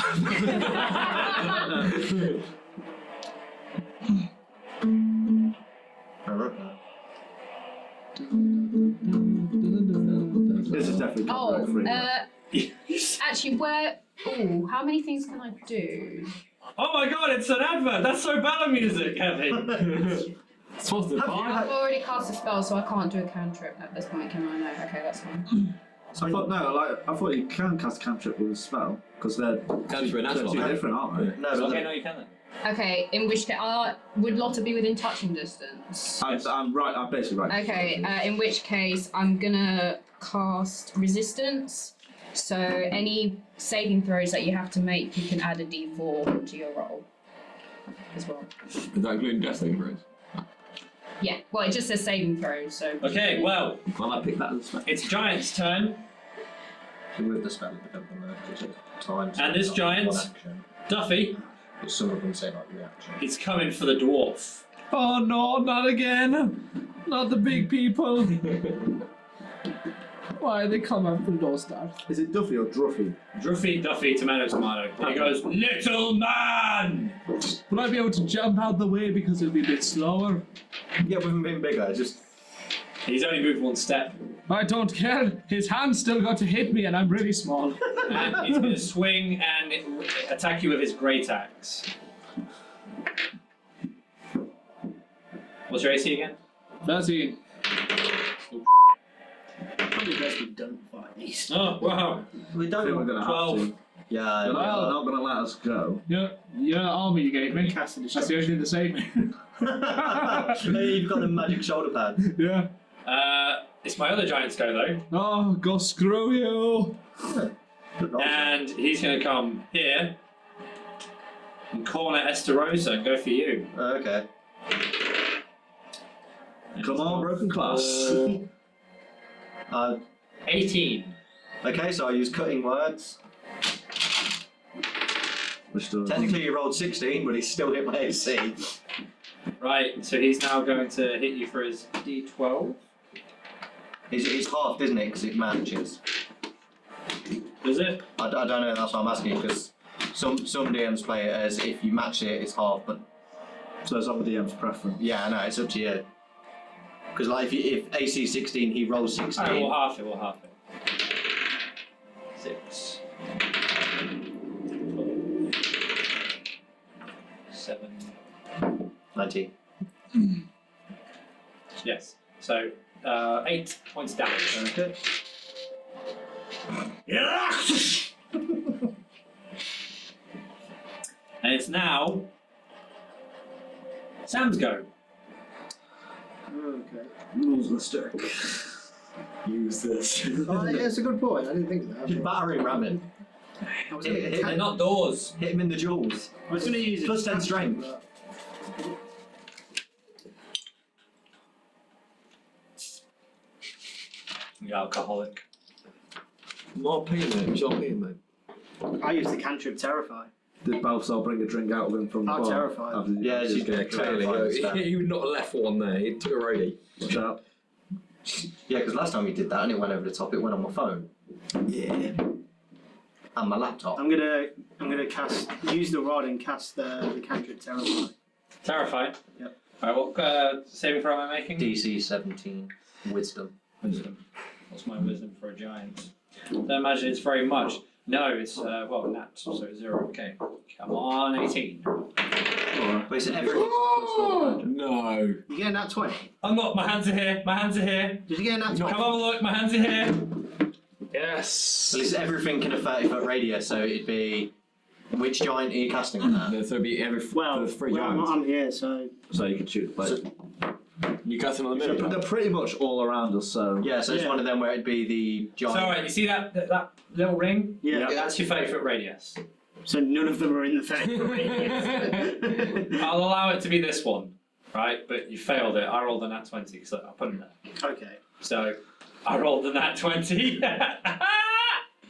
This is definitely copyright free. Actually, how many things can I do? Oh my god, it's an advert! That's so bad music heavy! It's supposed to I've already cast a spell, so I can't do a cantrip at this point, can I? No, okay, that's fine. I thought you can cast a cantrip with a spell because they're supernatural, two right? different, aren't they? No, but Okay, no, you can then. Okay, in which case, would Lotta be within touching distance? I'm right. I'm basically right. Okay, in which case I'm gonna cast resistance. So any saving throws that you have to make, you can add a d4 to your roll as well. Is that including death saving throws? Yeah, well, it just says saving throws, so. Okay, well, Well, I picked that as a spell. it's Giant's turn. with the spell it becomes time. And this giant- One action. Duffy But some of them say like reaction. is coming for the dwarf. Oh no, not again! Not the big people! Why they come after Dosdarth? Is it Duffy or Druffy? Druffy, Duffy, tomato, tomato. And he goes, Little man! Will I be able to jump out the way because it'll be a bit slower? Yeah, with him being bigger, just He's only moved one step. I don't care. His hand's still got to hit me and I'm really small. And he's going to swing and attack you with his great axe. What's your AC again? 13. Probably best we don't fight these. Oh, wow. We I think we're don't. going to have 12. to. Yeah. They're not going to let us go. You know that armor you gave me? Cast a That's the only thing that saved me. Hey, you've got the magic shoulder pads. Yeah. It's my other giant's go though, Oh, go screw you! and he's going to come here and corner Estarosa and go for you. Okay. Come on, broken class. 18. Okay, so I use cutting words. Which does. Technically, you rolled 16, but he still hit my AC. Right, so he's now going to hit you for his D12. He's halved, isn't it? Because it matches. Is it? I don't know. That's what I'm asking because some DMs play it as if you match it, it's half. But So it's up with the DM's preference. yeah, no, it's up to you. Because like if AC 16, he rolls 16. Alright, we'll half it, we'll half it. 6. 7. 19. Yes. So, 8 points of damage. Okay. And it's now Sam's go. Okay. Rules the stick. Use this. Oh, yeah, it's a good point. I didn't think of that. Just battering ram him. I was Hit, gonna hit, They're not doors. hit him in the jewels. I was going to use it. Plus 10 strength. but- You alcoholic. Not peeing, mate. It's not peeing, mate. I used the cantrip Terrify. Did Balthazar bring a drink out of him from the Oh, bar? terrified. After the- Yeah, she's Yeah, Terrifying clearly. stuff. He would not have left one there. He took a roadie. Watch out. Yeah, because last time we did that and it went over the top, it went on my phone. Yeah. And my laptop. I'm gonna use the rod and cast the cantrip Terrify. Terrified. Yep. Alright, what saving throw am I making? DC 17. Wisdom. Wisdom. What's my wisdom for a giant? Don't imagine it's very much. No, it's, nat, so 0. Okay. Come on, 18. But it's every. No. You get a nat 20. I'm not, my hands are here, my hands are here. Did you get a nat 20? Come have a look, my hands are here. Yes. Well, it's everything in a 30-foot radius, so it'd be. Which giant are you casting on that? So it'd be every Well, the three well, giants. I'm here, so So you can shoot. Like, You cast them on the so middle. they're pretty much all around us. So Yeah, so it's Yeah. one of them where it'd be the So giant. alright, you see that little ring? yeah. That's your 30-foot radius. So none of them are in the 30 radius. I'll allow it to be this one, right? But you failed it. I rolled a nat 20 because I put it there. Okay. So I rolled a nat 20.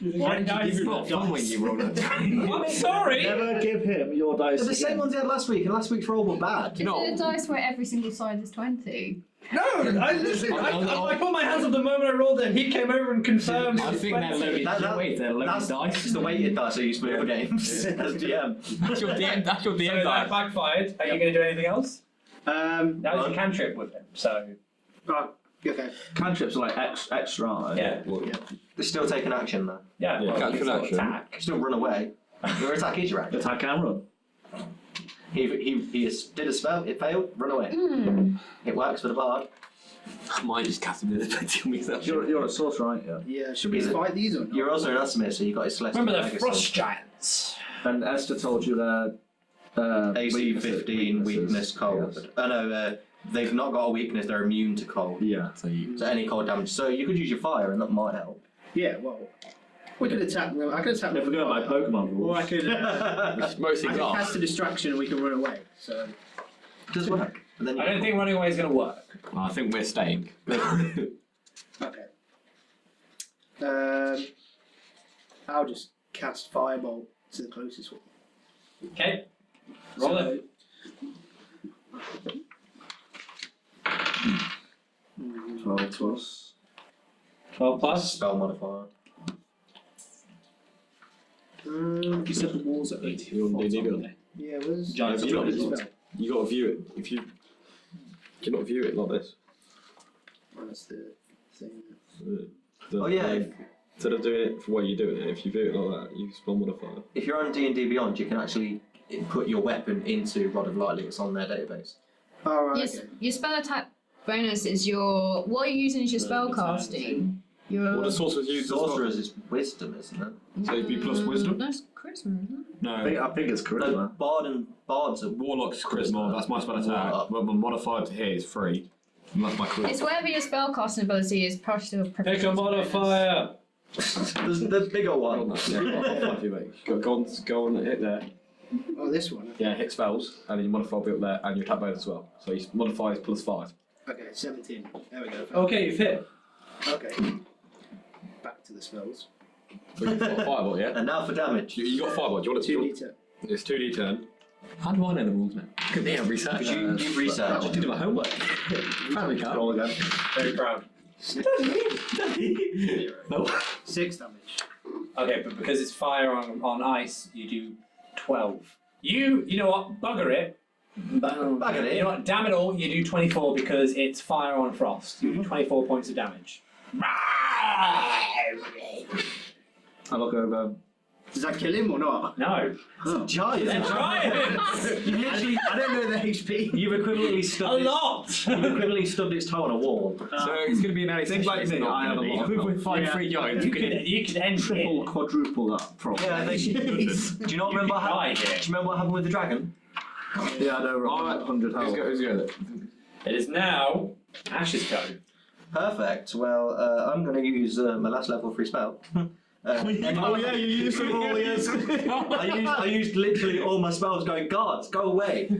Why did you give It's him not that fun when dice? you roll that. I'm sorry. never give him your dice. They're the same ones he had last week, and last week's roll were bad. Is it a dice where every single side is 20? No, I literally, I put my hands up the moment I rolled it. He came over and confirmed. I think they're loaded. That- They're loaded That's dice. the weighted dice I use for other games as DM. That's your DM. That's your So DM that dice. backfired. Are you going to do anything else? Um, That was your cantrip with him. So oh, okay. Cantrips are like extra, aren't they? yeah, They still take an action though. yeah. Yeah, well, cantrip you can still action. attack. You still run away. Your attack is your action. Attack and run. He did a spell, it failed, run away. It works for the bard. I might just cast them in the plenty of me. You're a sorcerer, aren't you? Yeah, should we Is it- fight these or not? You're also an estimate, so you got his celestial. Remember the legacy. frost giants. And Esther told you their AC weaknesses- 15, weakness, cold. Yes. Oh no, they've not got a weakness, they're immune to cold. Yeah. So you. So any cold damage. So you could use your fire and that might help. Yeah, well, we could attack them. I could attack them. If we're going by Pokemon rules. Or I could, Mostly I could glass. cast a distraction and we can run away. So Does work. And then you I don't think running away is going to work. I think we're staying. okay. I'll just cast Firebolt to the closest one. Okay. Roll it. 12 plus. 12 plus. spell modifier. You said the walls at 80. You're on D&D build. Yeah, where's Giants You are got, spell. you got to view it. If you cannot view it like this. That's the thing. The- Oh, yeah, the- Instead of doing it for what you're doing it, if you view it like that, you spell modifier. If you're on D&D Beyond, you can actually put your weapon into Rod of Lightly. It's on their database. Oh, right. Your, your spell attack bonus is your. What are you using as your spell casting? Your. What does sorcerers use? as well? Sorcerers is wisdom, isn't it? So it'd be plus wisdom? That's charisma, isn't it? No. I think it's charisma. No, bards are Warlock's charisma, that's my spell attack. Warlock. But my modifier to hit is 3. And that's my charisma. It's whatever your spell casting ability is, plus your Pick a proficiency bonus. modifier. the bigger one. Yeah, I'll five you, mate. Go on and hit there. Oh, this one. Yeah, hit spells, and then your modifier will be up there, and your attack bonus as well. So your modifier is plus 5. Okay, 17. There we go. Okay, you've hit. Okay. Back to the spells. So you've got a fireball, yeah? And now for damage. You got a fireball. Do you want it to 2d10. It's 2d10. How do I know the rules now? Good thing I've researched. You've researched. I did my homework. Family card. Roll again. Very proud. No. 6 damage. Okay, but because it's fire on ice, you do 12. You know what? Bugger it. Bugger it. You know what? Damn it all. You do 24 because it's fire on frost. You do 24 points of damage. I look over. Does that kill him or not? No. Giant. They're giants. You literally, I don't know the HP. You've equivalently A stubbed lot. You've equivalently stubbed its toe on a wall. So it's going to be an Think like me, I have a lot of With 5-3 giants, You could end triple, it. quadruple that problem. Yeah, do you not remember what die happened? here. Do you remember what happened with the dragon? Yeah, I know, right. 100 health. Who's going? It is now Ash's go. Perfect. Well, I'm going to use my last level 3 spell. Oh yeah, you used them all, yes. I used literally all my spells going, guards, go away.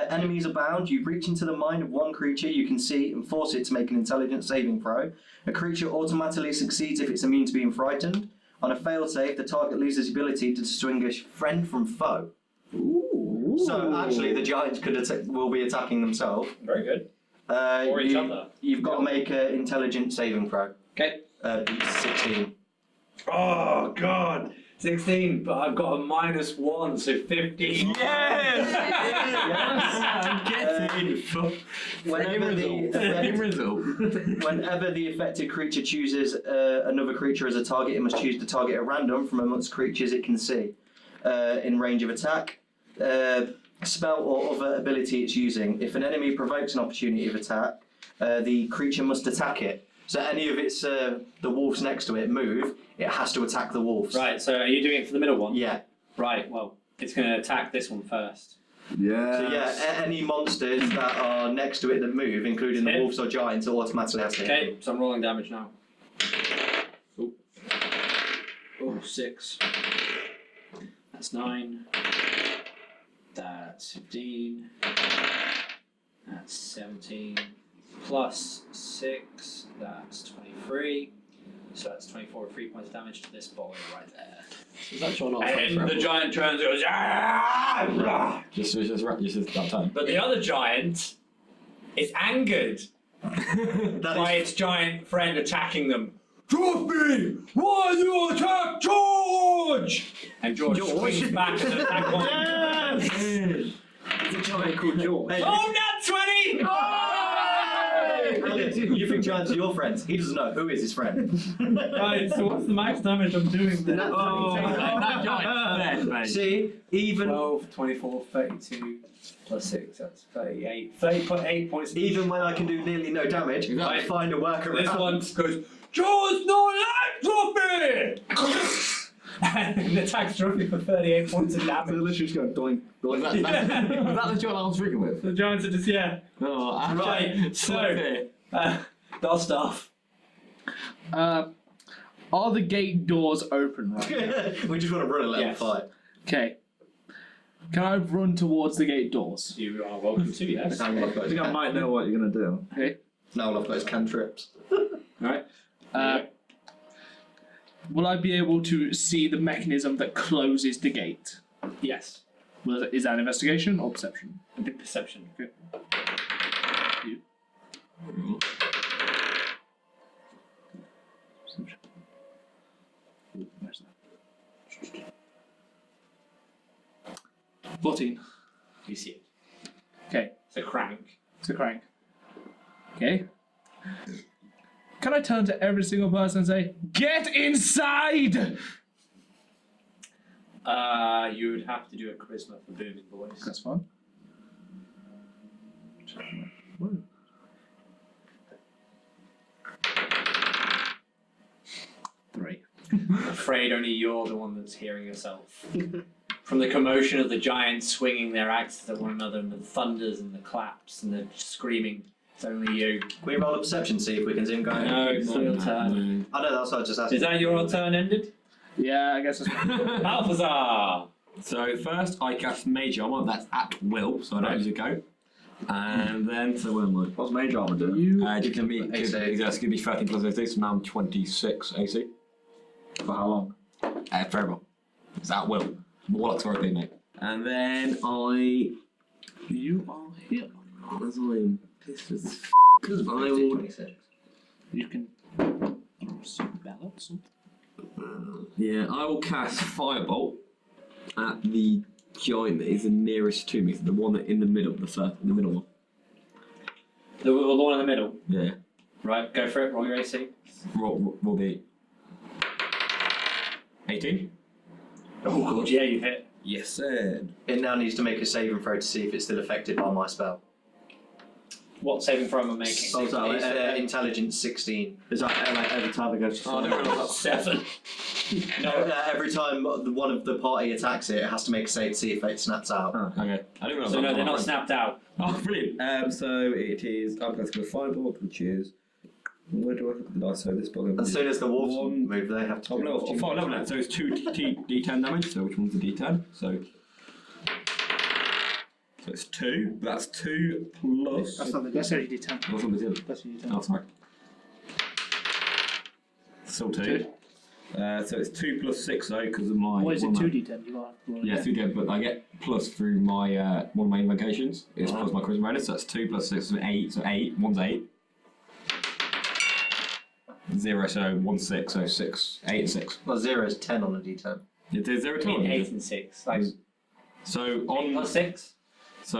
Enemies abound. You reach into the mind of one creature you can see and force it to make an intelligence saving throw. A creature automatically succeeds if it's immune to being frightened. On a failed save, the target loses the ability to distinguish friend from foe. Ooh. So actually, the giants will be attacking themselves. Very good. Or each other. You've got to make an intelligence saving throw. Okay. 16. Oh, God. 16, but I've got a -1, so 15. Whenever the affected creature chooses another creature as a target, it must choose the target at random from amongst creatures it can see in range of attack, spell or other ability it's using. If an enemy provokes an opportunity of attack, the creature must attack it. So any of its the wolves next to it move, it has to attack the wolves. Right, so are you doing it for the middle one? Yeah. Right, well, it's going to attack this one first. Yeah. So yeah, any monsters that are next to it that move, including the Hit. wolves or giants, are automatically has to hit. Okay, so I'm rolling damage now. Oh, 6. That's 9. That's 15. That's 17. Plus 6, that's 23. So that's 24 with 3 points of damage to this boy right there. Is that John And the giant turns and goes, "Ah!" Just that time. But the other giant is angered by its giant friend attacking them. Drop me! Why you attack George? And George swings back and attacks one. It's a giant called George. Oh, not 20! You think giants are your friends? He doesn't know. Who is his friend? Right, so what's the max damage I'm doing then? that giant there, mate. See, even 12, 24, 32, plus 6, that's 38. 30.8 points. even when I can do nearly no damage, I Right. find a workaround. This one goes, George, no light, drop me! And attacks Trophy for 38 points of So damage. literally just going doink, Was doink. that the John I was drinking with? The giants are just, yeah. Oh, Right, so, Dosdarth. Are the gate doors open right? We just want to run a level Yes. 5. Okay. Can I run towards the gate doors? You are welcome to, yes. I think I might know what you're going to do. Okay. Now all I've got is cantrips. Alright. Will I be able to see the mechanism that closes the gate? Yes. Is that investigation or perception? A bit perception. Okay. You. Perception. Ooh, where's that? 14. You see it. Okay, It's a crank. it's a crank. Okay. Can I turn to every single person and say, "Get inside"? You would have to do a charisma for booming voice. That's fine. Three. I'm afraid only you're the one that's hearing yourself. From the commotion of the giants swinging their axes at one another, and the thunders and the claps and the screaming, it's only you. Can we roll a perception, see if we can zoom guy? No, it's not your turn. I know, that's what I was just asking. Is that your turn ended? Yeah, I guess that's. Balthazar! So first I cast Mage Armor, that's at will, so I don't use a go. And then, so where am I? What's Mage Armor doing? It can be, it's going to be 13 plus 18, so now I'm 26 AC. For how long? Forever. It's at will. Warlock's already, mate. And then you are here. As I'm pissed as f***, because I will... 26. You can throw some ballots. Yeah, I will cast Firebolt at the giant that is the nearest to me, so the one that in the middle, the middle one. The one in the middle. Yeah. Right, go for it, roll your AC. Roll the 18. Oh god, yeah, you hit. Yes, sir. It now needs to make a saving throw to see if it's still affected by my spell. What saving throw am I making? Oh, so It's intelligence 16. is that like every time it goes to Oh, I didn't realise 7. No, every time one of the party attacks it, it has to make a save to see if it snaps out. Okay. I didn't realise So that no, was they're my not friend. snapped out. Oh, brilliant. So it is, I'm going to go Firebolt, which is... Where do I put the dice? So this bottom. As soon as the wolves One- move, they have to. Top level, or 5 level now. So it's 2 d10 damage. So which one's the d10? So it's 2. That's 2 plus. That's not the. That's only D10. What's on the other? That's only D10. Oh, sorry. Still 2. So it's 2 plus 6 though, because of my. What is it? one of my- 2D10. You are. Yeah, 2 d, but I get plus through my one of my invocations. It's plus my charisma bonus. So that's 2 plus 6, so 8. So 8. One's 8. 0, so 1 6, so 6, 8 and 6. Well, 0 is 10 on a d10. It is 0 I to mean 1. 8 and 6. Like, So 8 on plus 6? so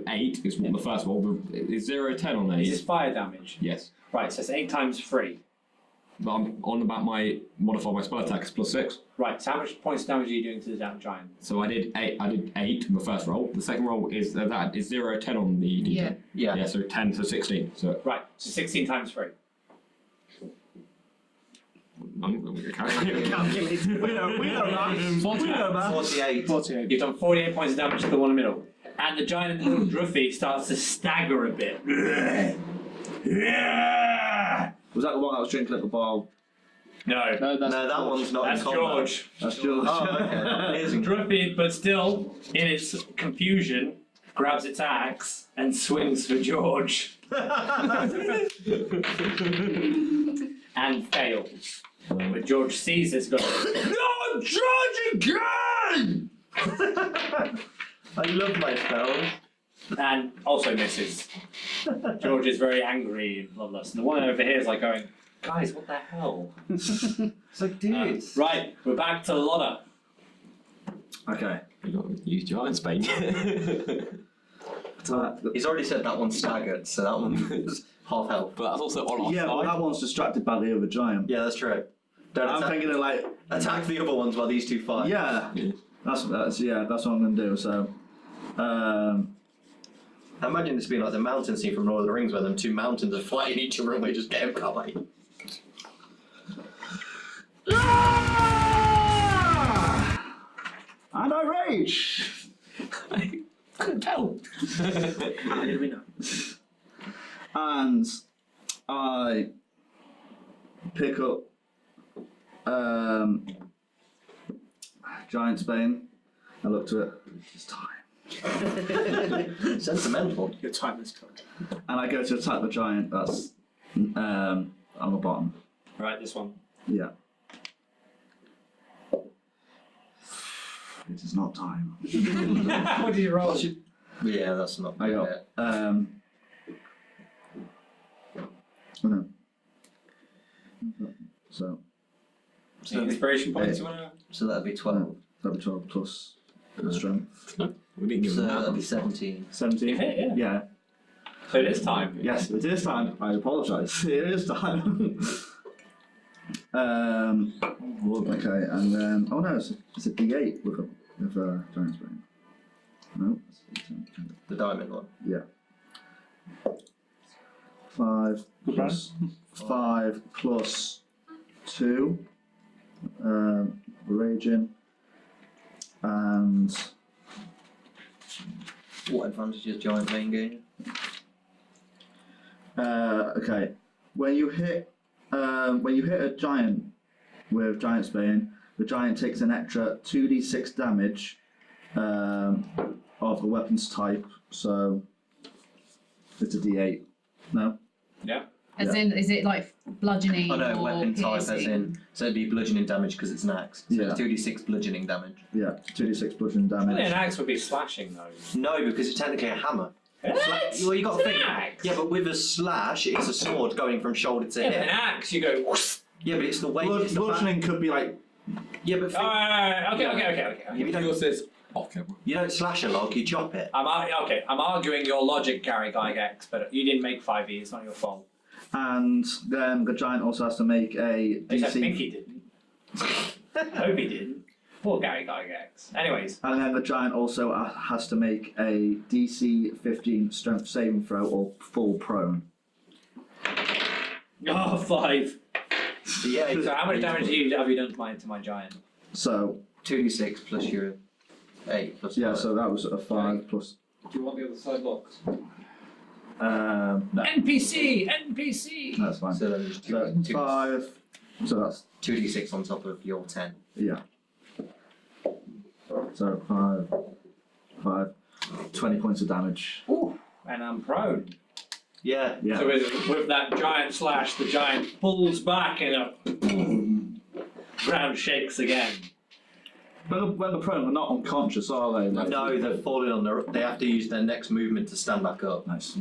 8 is the first roll. Is 0 10 on 8? Is this fire damage? Yes. Right, so it's 8 times 3. But I'm on about my modify my spell attack is plus 6. Right, so how much points of damage are you doing to the giant? So I did 8 in the first roll. The second roll is that is 0 10 on the d10. Yeah. Yeah. Yeah, so 10 to 16. So Right, so 16 times 3. I'm going to carry We know that. 48. 48. You've done 48 points of damage to the one in the middle. And the giant in the little Druffy starts to stagger a bit. Was that the one that was drinking at the bar? No, No, that's No, that one's not that's in combat. George. That's George. Oh, okay. Amazing. Druffy, but still, in its confusion, grabs its axe and swings for George. And fails. But George sees this and goes, "No, George again!" I love my spells. And also misses. George is very angry and bloodlust. And the one over here is like going, "Guys, what the hell?" It's like, dude. Right, we're back to Lotta. Okay. You got to use giant Spain. He's already said that one's staggered, so that one's half health. But that's also on our Yeah, but side. that one's distracted by the other giant. Yeah, that's true. Don't I'm attack, thinking of like, attack the other ones while these two fight. yeah, Yeah. that's what I'm gonna do. So, I imagine this being like the mountain scene from Lord of the Rings where them two mountains are fighting each other and we just get him by. and I rage. I couldn't tell. How did we know? And I pick up Giant Spain. I look to it. It's time. Sentimental. Your time has come. And I go to attack the giant that's on the bottom. Right, this one. Yeah. It is not time. What did you roll? Yeah, that's not I got bad. oh no. So So inspiration points you want to... So that'd be 12. that'll be 12 plus strength. We didn't give So him that'd be that. 17. 17. You hit, yeah. Yeah. So it is time. Yes, it is time. I apologise. It is time. Okay, and then it's a D8 with giant Spain. No, it's a D10. The diamond one. Yeah. 5 plus 5 plus 2. Raging. And What advantage does Giant Bane gain? okay. When you hit a giant with Giant's Bane, the giant takes an extra 2d6 damage of the weapon's type. So it's a d8. No. Yeah. As in, is it like bludgeoning Oh no, or weapon type as piercing? in. So it'd be bludgeoning damage because it's an axe. So it's 2d6 bludgeoning damage. Yeah, 2d6 bludgeoning damage. Surely an axe would be slashing though. No, because it's technically a hammer. What? Well, you got to It's an think. axe. Yeah, but with a slash, it's a sword going from shoulder to Yeah, but an hip. axe, you go. Whoosh. Yeah, but it's the weight. It's the Bludgeoning could be like. Yeah, but think, Okay. you don't, Yours says, okay. you don't slash a log, you chop it. I'm arguing your logic, Gary Gygax, but you didn't make 5e. It's not your fault. And then the giant also has to make a At least I think DC. he didn't. I hope he didn't. Poor Gary Gygax. Anyways, And then the giant also has to make a DC 15 strength saving throw or fall prone. 5. Yeah, So how much damage have you done to my giant? So 2d6 plus your 8 plus yeah, 5. so that was a 5 plus. Do you want the other side locked? No, NPC. that's fine. So then there's So 5. So that's 2d6 on top of your 10. yeah. So 5, 20 points of damage. Ooh, and I'm prone. Yeah. Yeah. So with that giant slash, the giant pulls back and a ground shakes again. When they're prone, they're not unconscious, are they? Like, No, they're falling on their. They have to use their next movement to stand back up. Nice.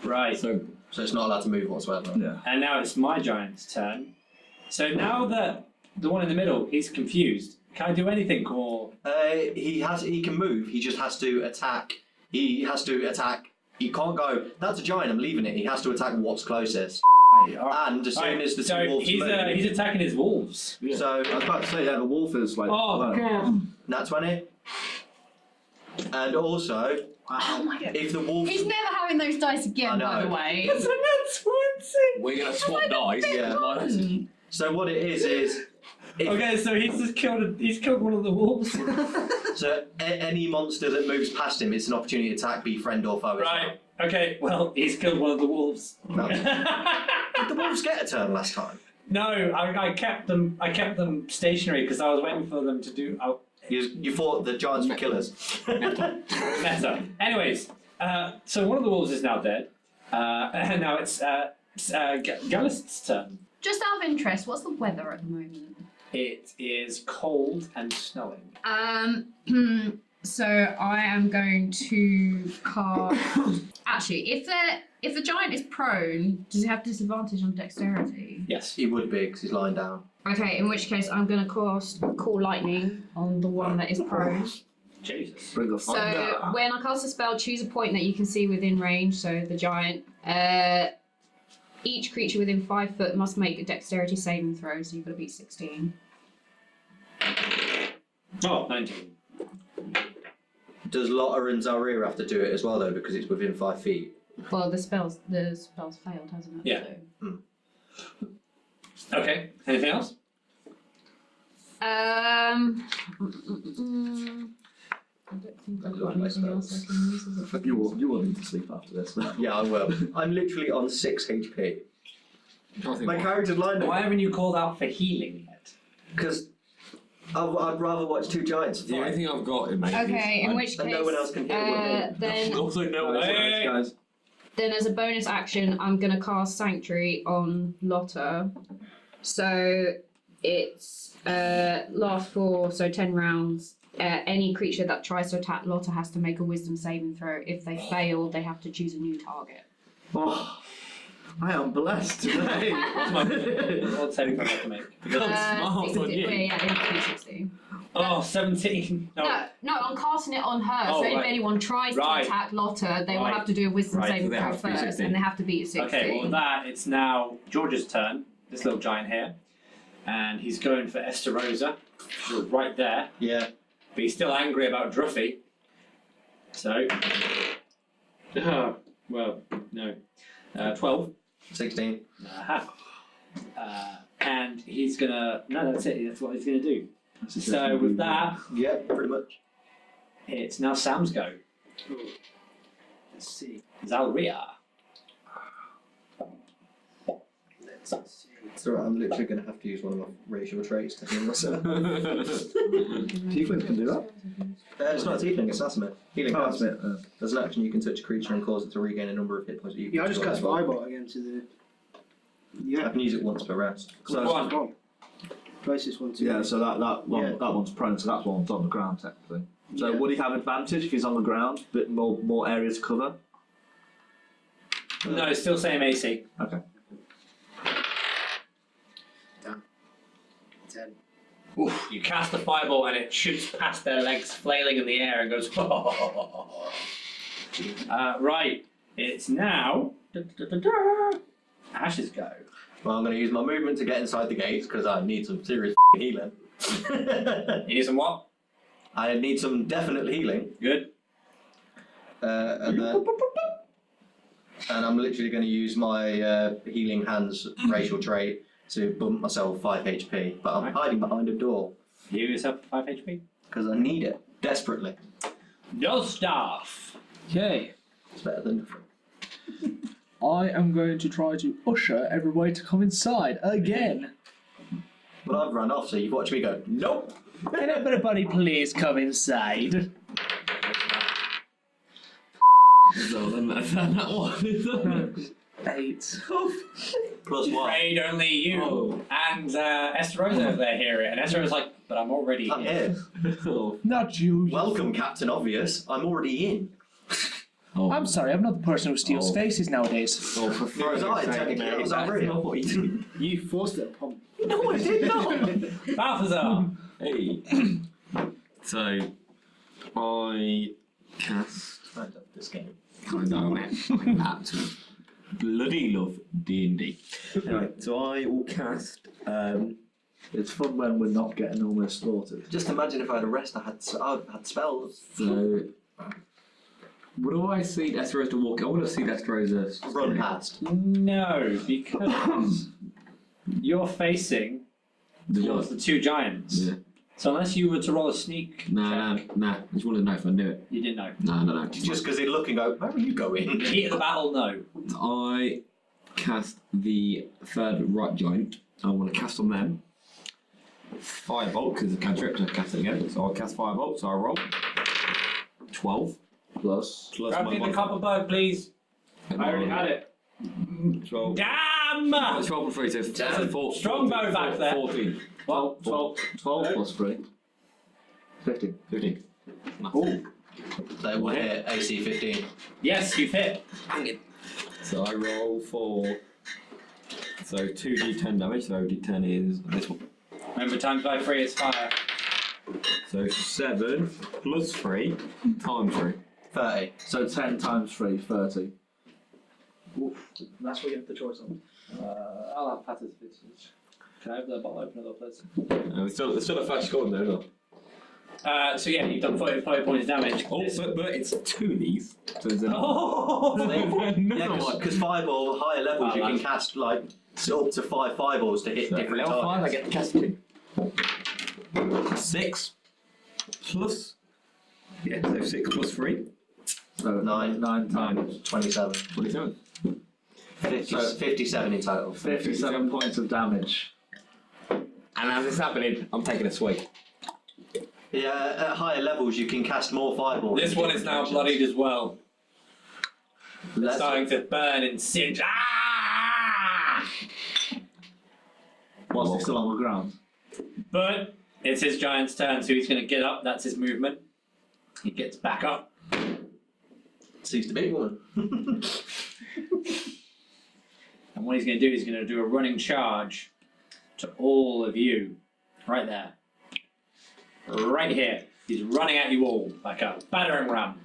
Right. So, So it's not allowed to move whatsoever. Yeah. And now it's my giant's turn. So now that the one in the middle, he's confused. Can I do anything or? He can move. He just has to attack. He has to attack. He can't go. That's a giant. I'm leaving it. He has to attack what's closest. And as soon as the two wolves he's move, he's attacking his wolves. so I was about to say, yeah, the wolf is like. Oh god! nat 20. And also, Oh my god. if the wolves, He's never having those dice I again, by know. the way. It's a nat 20. we're going to swap dice. Yeah. so what it is if, Okay, so he's just killed. He's killed one of the wolves. so any monster that moves past him, it's an opportunity to attack, be friend or foe. as Right. Okay. Well, he's killed one of the wolves. well. Did the wolves get a turn last time? No, I kept them. I kept them stationary because I was waiting for them to do. You thought the giants were killers. Meta. Anyways, so one of the wolves is now dead, and now it's Gellest's turn. Just out of interest, what's the weather at the moment? It is cold and snowing. So I am going to cast. Actually, if the giant is prone, does he have disadvantage on dexterity? Yes. He would be because he's lying down. Okay, in which case I'm going to cast Call Lightning on the one that is prone. Jesus. Bring the So thunder. when I cast a spell, choose a point that you can see within range. So the giant. Each creature within 5 foot must make a dexterity saving throw. So you've got to beat 16. Oh, 19. Does Lotta and Zalryia have to do it as well though because it's within 5 feet? Well, the spell's failed, hasn't it? Yeah. So. Okay. Anything else? I don't think I've got anything else I can use as a fucking You will need to sleep after this. Yeah, I will. I'm literally on 6 HP. My character's lined Why up haven't you called out for healing yet? because I'd rather watch 2 giants The only fight. thing I've got in my Okay, in which And case, no one else can hear what then Also, no one Hey. Guys, as a bonus action, I'm gonna cast Sanctuary on Lotta. So it's last 4, so 10 rounds. Any creature that tries to attack Lotta has to make a Wisdom saving throw. If they fail, they have to choose a new target. oh, I am blessed today. What saving throw do I have to make? smart on you. Yeah, 16. Oh, 17. No. No, I'm casting it on her. Oh, so if right. anyone tries Right. to attack Lotta, they will Right. have to do a Wisdom Right, saving so they throw have to beat first, 16. and they have to beat a 16. Okay, well with that, it's now George's turn. This little giant here. And he's going for Estarosa. She's right there. Yeah. But he's still angry about Druffy. So. Well, no. 12. 16. Aha. And he's gonna. No, that's it. That's what he's gonna do. So with that, Yeah, pretty much. it's now Sam's go. Let's see. Zalryia. Let's see. It's alright, I'm literally going to have to use one of my racial traits to heal myself. Tieflings can do that. It's not a tiefling, it's Asmith. Healing Oh, hands. that's it. There's an action you can touch a creature and cause it to regain a number of hit points. Yeah, I just cast Fireball again to the. I Yeah. can use it once per round. Go on. Go on. Closest one to. Yeah, so that one's prone, so that one's on the ground technically. So Yeah. would he have advantage if he's on the ground? Bit more area to cover. No, it's still same AC. Okay. 10. Oof, you cast the fireball and it shoots past their legs, flailing in the air, and goes. Right, it's now Ash's go. Well, I'm going to use my movement to get inside the gates because I need some serious healing. You need some what? I need some definite healing. Good. And I'm literally going to use my healing hands racial trait to bump myself 5 HP. But I'm hiding behind a door Heal yourself 5 HP. because I need it desperately. Dosdarth. Okay. It's better than nothing. I am going to try to usher everybody to come inside again. But I've run off, so you've watched me go, nope. Can everybody please come inside? So then that one. 8. Plus what? Afraid only you Oh. and Estarosa over there hear it, and Estarosa's like, but I'm already I'm here. Oh. Not you. Welcome, Captain Obvious. I'm already in. Oh. I'm sorry, I'm not the person who steals Oh. faces nowadays. Oh, for It was I, technically. It was Zalryia. You forced it upon me. No, I did not. Balthazar. Hey. So, I cast. I love this game. I know, man. I absolutely bloody love D&D. Anyway, so I will cast. It's fun when we're not getting almost slaughtered. Just imagine if I had a rest, I had spells. So, would I see Estarosa walk? I would have seen Estarosa Run past. No, because you're facing towards the two giants. Yeah. So unless you were to roll a sneak Nah. check, I just wanted to know if I knew it. you didn't know. No. Just because he'd look and go, where are you going? Heat of the battle, no. I cast the third right giant. I want to cast on them. Firebolt, because the cantrip, so I cast it again. So I'll cast Firebolt, so I roll. 12. Plus Grab my me the mod- copper bug, please. I already had it. 12. Damn! 12 plus 3, so There's a strongbow back there. 14. What? 12 plus 3. 15. 15. Ooh. They will hit AC 15. Yes, you've hit. So I roll for. So 2d10 damage, so d10 is this one. Remember, times by 3 is fire. So 7 plus 3 times 3. 30. So 10 times 3, 30. Oof. That's what you have the choice on. I'll have Patter's vintage. Can I have the bottle opener though, please? There's still a flash score in there, isn't there? So yeah, you've done 40 points damage. Oh, but it's 2 of these. So there's an Oh! Yeah, because fireball, higher levels, Oh, you can nice. cast like up to 5 fireballs to hit different level 5, I targets. get the casting. 6 plus. Yeah, so 6 plus 3. So 9 times 27. 27. 57 in total. 57 points of damage. And as it's happening, I'm taking a swig. Yeah, at higher levels you can cast more fireballs. This in one is different now directions. bloodied as well. It's Let's- starting to burn and singe. Ah! Whilst it's still on the ground. But it's his giant's turn, so he's going to get up. That's his movement. He gets back up. Seems the big one. And what he's going to do is going to do a running charge to all of you. Right there. Right here. He's running at you all like a battering ram.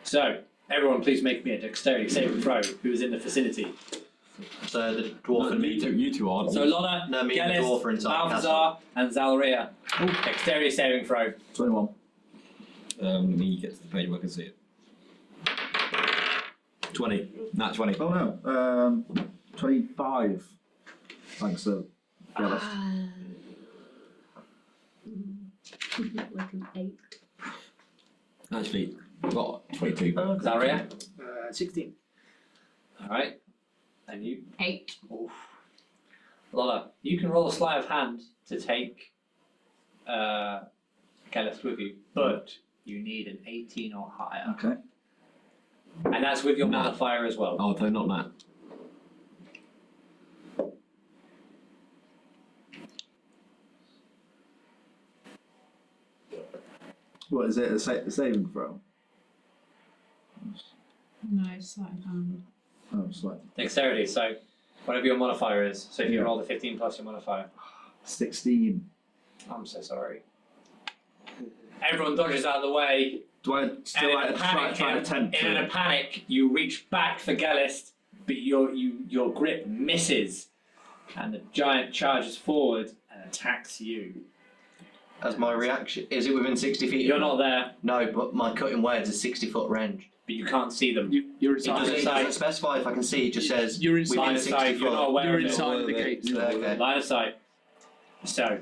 So, everyone please make me a dexterity saving throw who is in the vicinity. So the dwarf and me. You two aren't. So Lotta, No, me and the dwarf are Gellest, inside the Balthazar, and Zalryia. Dexterity saving throw. 21. Let me get to the page where I can see it. 20. Nat 20. Oh no. 25. Thanks, sir. Gellest. Like an 8. Actually, got 22. Zalryia? 16. Alright. And you? 8. Oof. Lotta, you can roll a sleight of hand to take Gellest with you, but you need an 18 or higher. Okay. And that's with your Nah. modifier as well. Oh, they're not that. What is it? A saving throw? No, sleight of hand. Oh, slightly. Dexterity, so whatever your modifier is. So if you roll the 15 plus your modifier. 16. I'm so sorry. Everyone dodges out of the way. Do I still And in a panic, try to attempt in to? a panic, you reach back for Gellest, but your grip misses, and the giant charges forward and attacks you. As my reaction, is it within 60 feet? You're not there, No, but my cutting words is 60-foot range. but you can't see them. You're It inside. doesn't specify if I can see. It just says You're within Line of 60 sight, you're not foot. aware You're of it. inside of the gates. Okay. Line of sight. So,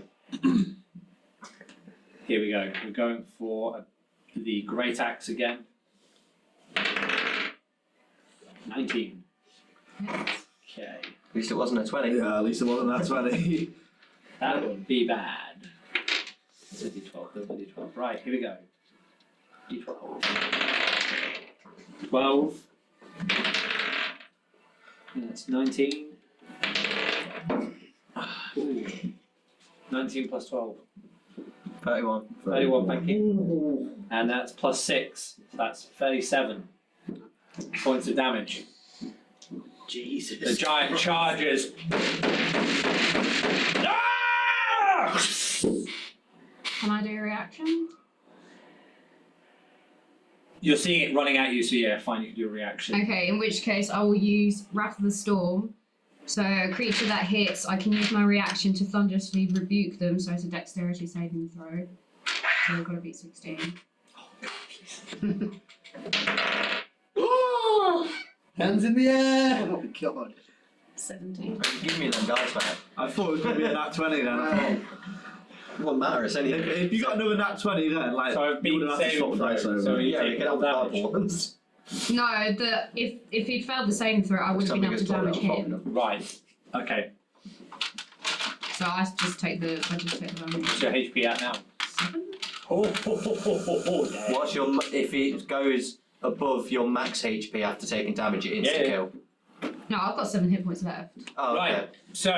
here we go. We're going for the great axe again. 19. Okay. At least it wasn't a 20. Yeah, at least it wasn't that 20. That would be bad. It's a D12, there's a D12. Right, here we go. D12. 12. That's 19. Ooh. 19 plus 12. 31. 31, thank you. And that's plus 6. So that's 37 points of damage. Jesus. The giant charges. Ah! Can I do a reaction? You're seeing it running at you, so yeah, fine, you can do a reaction. Okay, in which case I will use Wrath of the Storm. So a creature that hits, I can use my reaction to thunderously rebuke them, so it's a dexterity saving throw. So we've got to beat 16. Hands in the air! Oh my god. 17. Give me them dice back. I thought it was going to be a nat 20 then. I thought, It won't matter, it's only... if you got another nat 20 then, like, So I've you been would have to saving swap the dice throw, over. so you Yeah, we take can have full the bad damage. ones. No, if he'd failed the saving throw, I would have been able to damage him. Right, okay. So I just take the damage. What's your HP at now? 7? Yeah. What's your... If it goes above your max HP after taking damage, it insta-kill. No, I've got 7 hit points left. Oh, okay. Right, so,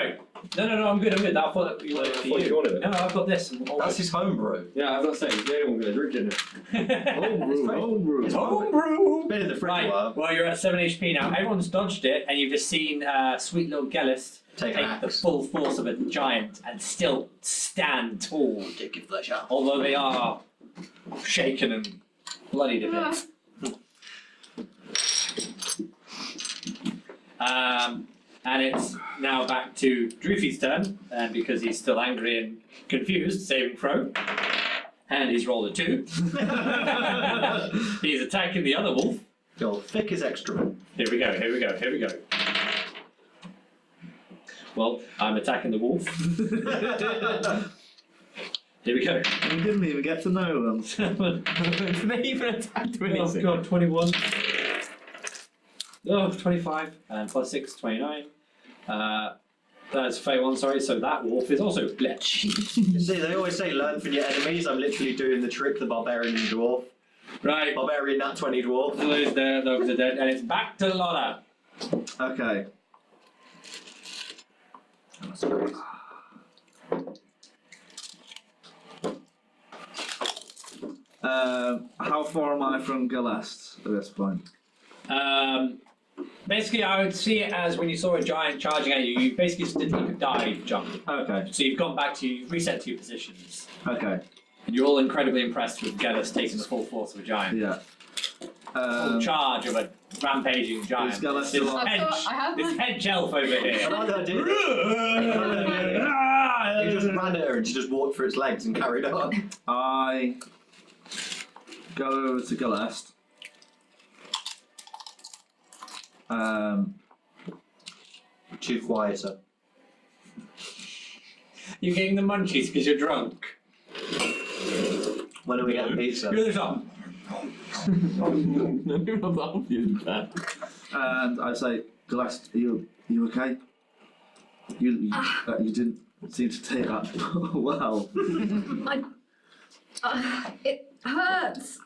no, I'm good. I thought you wanted it for you. No, I've got this. That's his homebrew. Yeah, I've got to say, the only one going to drink in it. Homebrew. It's Homebrew! Been in the fridge a Right, while. well, you're at 7 HP now. Everyone's dodged it, and you've just seen sweet little Gellest Take an take the axe. full force of a giant and still stand tall, Take your flesh out. although they are shaken and bloodied a bit. And it's now back to Droofy's turn, and because he's still angry and confused, saving throw. And he's rolled a 2. He's attacking the other wolf. Your thick is extra. Here we go. Well, I'm attacking the wolf. Here we go. You didn't even get to know them. They even attacked me. Oh god, 21. Oh, 25. And plus 6, 29. That's Fey 1, sorry, so that wolf is also blech. See, they always say learn from your enemies. I'm literally doing the trick, the barbarian dwarf. Right, Barbarian nat 20 dwarf. those there, those are dead, and it's back to Lotta. Okay. How far am I from Gellest at this point? Basically, I would see it as when you saw a giant charging at you, you basically just did like a dive jump. Okay. So you've gone back to, you've reset to your positions. Okay. And you're all incredibly impressed with Gellest taking the full force of a giant. Yeah. Full charge of a rampaging giant. Is Gellest This still on? I have this my- hedge elf over here. I like that idea. He just ran at her and she just walked for its legs and carried on. I go over to Gellest Too quieter. You're getting the munchies because you're drunk. When are we getting pizza? You're the top. No, you're not that obvious, man. And I say, Gellest, are you okay? You didn't seem to take that well. It hurts.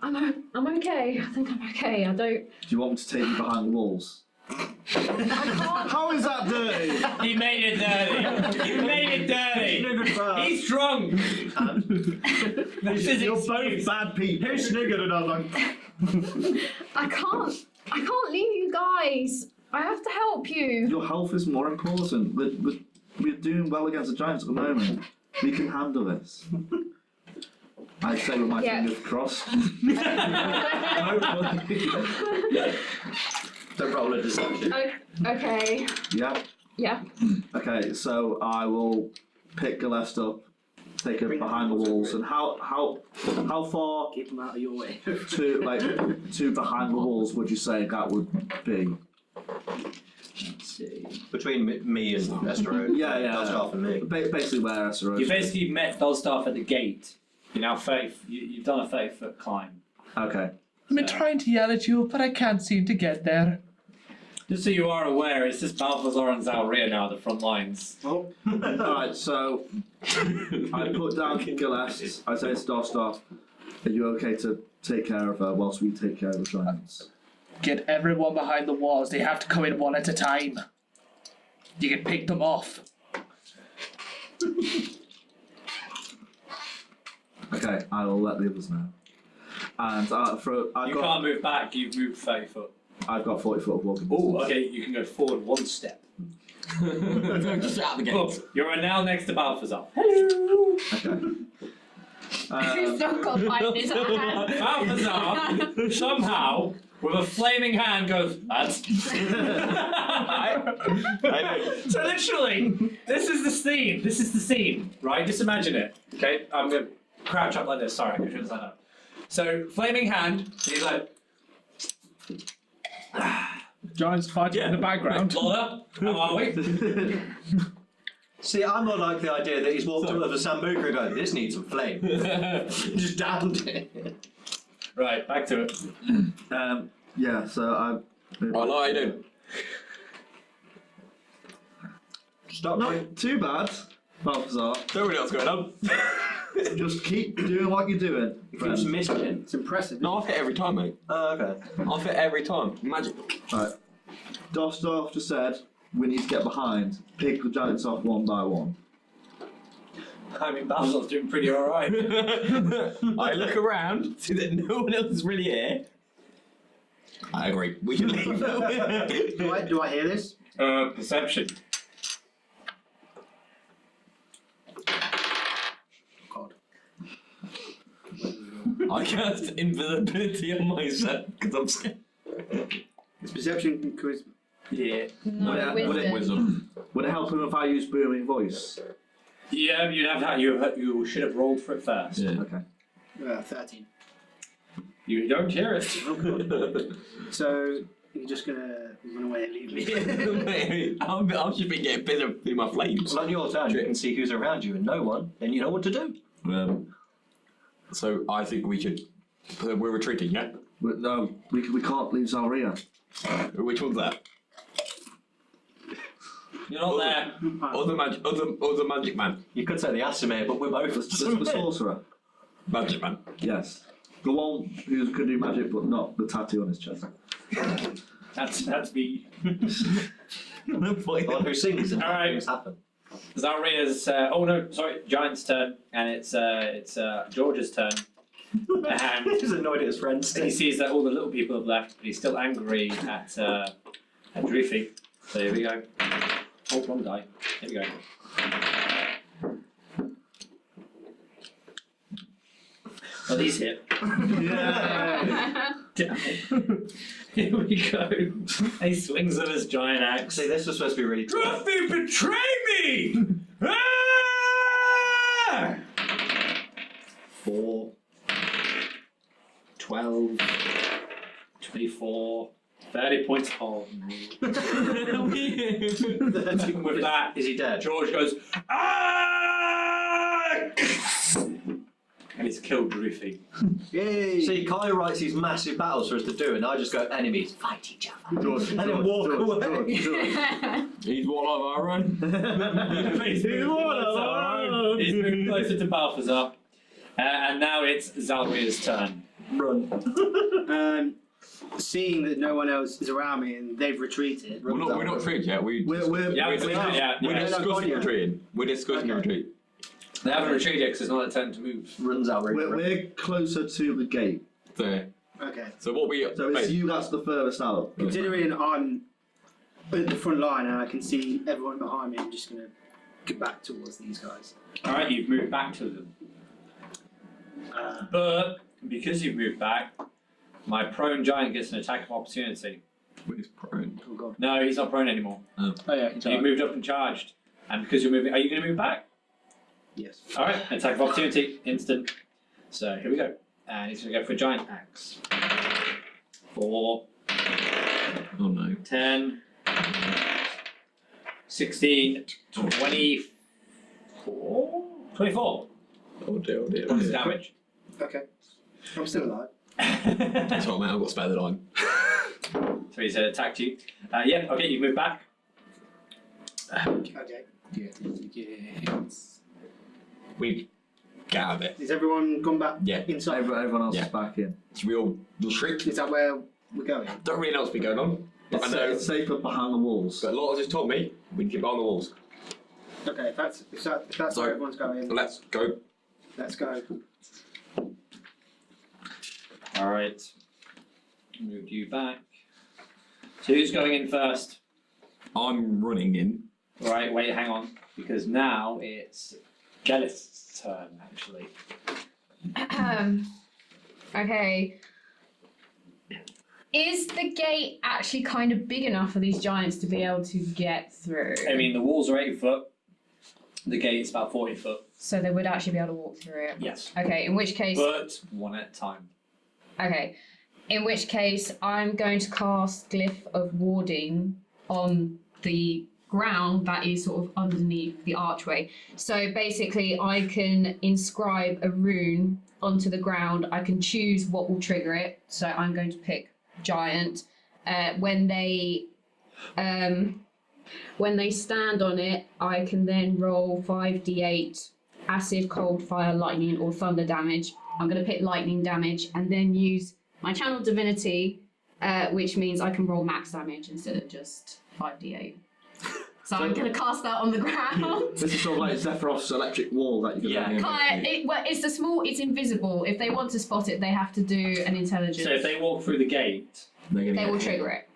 I'm okay. I think I'm okay. I don't. Do you want me to take you behind the walls? How is that dirty? He made it dirty. You made it dirty. He's drunk. This is You're excuse. both bad people. Who sniggered and I was like, I can't leave you guys. I have to help you. your health is more important. We're doing well against the giants at the moment. We can handle this. I say with my fingers crossed. Don't roll a deception. Okay. Yeah. Yeah. Okay, so I will pick Gellest up, take her behind the walls, and how far Keep them out of your way. to behind the walls would you say that would be? Let's see. Between me and Estarosa. Yeah. Dosdarth and me. Basically where Estarosa. You basically met Dosdarth at the gate. You're now you've done a 30-foot climb. Okay. I've been trying to yell at you, but I can't seem to get there. Just so you are aware, it's just Balthazar and Zalryia now, the front lines. Oh, Alright, so I put down Gellest. I say to Dosdarth, are you okay to take care of her whilst we take care of the giants? Get everyone behind the walls. They have to come in one at a time. You can pick them off. Okay, I will let the others know. And You can't move back, you've moved 30 foot. I've got 40 foot of walking Oh, distance. okay, you can go forward one step. Just out the gate. Oh, you're now next to Balthazar. Okay. Who's not got fight in his hand? Balthazar, somehow, with a flaming hand, goes, lads. So literally, this is the scene, right? Just imagine it, okay? I'm going to crouch up like this, sorry, I shouldn't stand up. So, flaming hand, he's like, Giants fighting in the background. Lotta, how are we? See, I'm not like the idea that he's walked up with a sambuca and going, this needs some flame. Just downed it. Right, back to it. Yeah, so I. Right, how you doing? Stop. Not too bad, Balthazar. Don't really know what's going on. Just keep doing what you're doing. Keeps friend. missing. it's impressive. No, I've hit every time, mate. Oh, okay. I've hit every time. Magic. Right. Dosdarth just said we need to get behind, pick the giants off one by one. I mean, Balthazar's doing pretty alright. I look around, see that no one else is really here. I agree. We should leave. Do I hear this? Perception. God. I cast invisibility on myself because I'm scared. It's perception and charisma. Yeah. No, wisdom. Wisdom. Would it help him if I use booming voice? Yeah, you'd have that. You should have rolled for it first. Yeah. Okay. 13. You don't hear it. So you're just gonna run away and leave me. Mate, I've just been getting busy through my flames. Well, on your turn, you can see who's around you and no one, then you know what to do. So I think we should. We're retreating, yeah? No, we can't leave Zalryia. Which one's that? You're not there. Other magic man. You could say the Asimir, but we're both The sorcerer. Magic man. Yes. The one who can do magic but not the tattoo on his chest. That's me. The one who sings and Alright. things happen. Zalryya's. Giant's turn, and it's George's turn. And He's annoyed at his friends. he sees that all the little people have left, but he's still angry at Droofy. So here we go. Oh, wrong die. Here we go. Well, he's hit. Damn. Here we go. He swings with his giant axe. See, this was supposed to be really Droofy, betray me! Ah! 4, 12, 24, 30 points of. With that, Is he dead? George goes, ah! And he's killed Droofy. Yay! See, Kai writes these massive battles for us to do, and I just go, enemies, fight each other. George, And then walk away. He's one of our own. He's moved closer to Balthazar. And now it's Zalrya's turn. Run. Seeing that no one else is around me and they've retreated. We're not retreated yet. We're We're discussing retreating. We're discussing retreat. They haven't retreated yet because it's not their turn to move. Runs out. we're closer to the gate. There. Okay. So what we? So it's you that's the furthest out. Considering I'm at the front line and I can see everyone behind me, I'm just going to get back towards these guys. Alright, you've moved back to them. But because you've moved back, my prone giant gets an attack of opportunity. Where's prone? Oh god. No, he's not prone anymore. Oh yeah, So you've moved up and charged. And because you're moving, are you going to move back? Yes. Alright, attack of opportunity, instant. So here we go. And he's going to go for a giant axe. 4, Oh no. 10, 16, 24? 24 Oh dear. Oh dear. points of damage. Okay. I'm still alive. That's what, mate. I've got spare the line. So he's attacked you. Yeah, okay, you've moved back. Okay. We get out of it. Is everyone gone back Yeah. inside? Everyone else Yeah. is back in. Should we all retreat? Is that where we're going? Don't really know what's been going on. But I know. It's safer behind the walls. But Lotta just told me we can keep on the walls. Okay, if that's So- where everyone's going, Let's go. let's go. Alright. Moved you back. So who's going in first? I'm running in. Alright, wait, hang on. Because now it's Gellest's turn, actually. Okay. Is the gate actually kind of big enough for these giants to be able to get through? I mean, the walls are 8 foot. The gate's about 40 foot. So they would actually be able to walk through it? Yes. Okay, in which case... But one at a time. Okay. In which case, I'm going to cast Glyph of Warding on the ground that is sort of underneath the archway. So basically, I can inscribe a rune onto the ground. I can choose what will trigger it. So I'm going to pick Giant. When they stand on it, I can then roll 5d8 acid, cold, fire, lightning, or thunder damage. I'm going to pick lightning damage and then use my channel divinity, which means I can roll max damage instead of just 5d8. So I'm going to cast that on the ground. This is sort of like Sephiroth's electric wall that you can It's invisible. If they want to spot it, they have to do an intelligence. So if they walk through the gate, they will trigger it.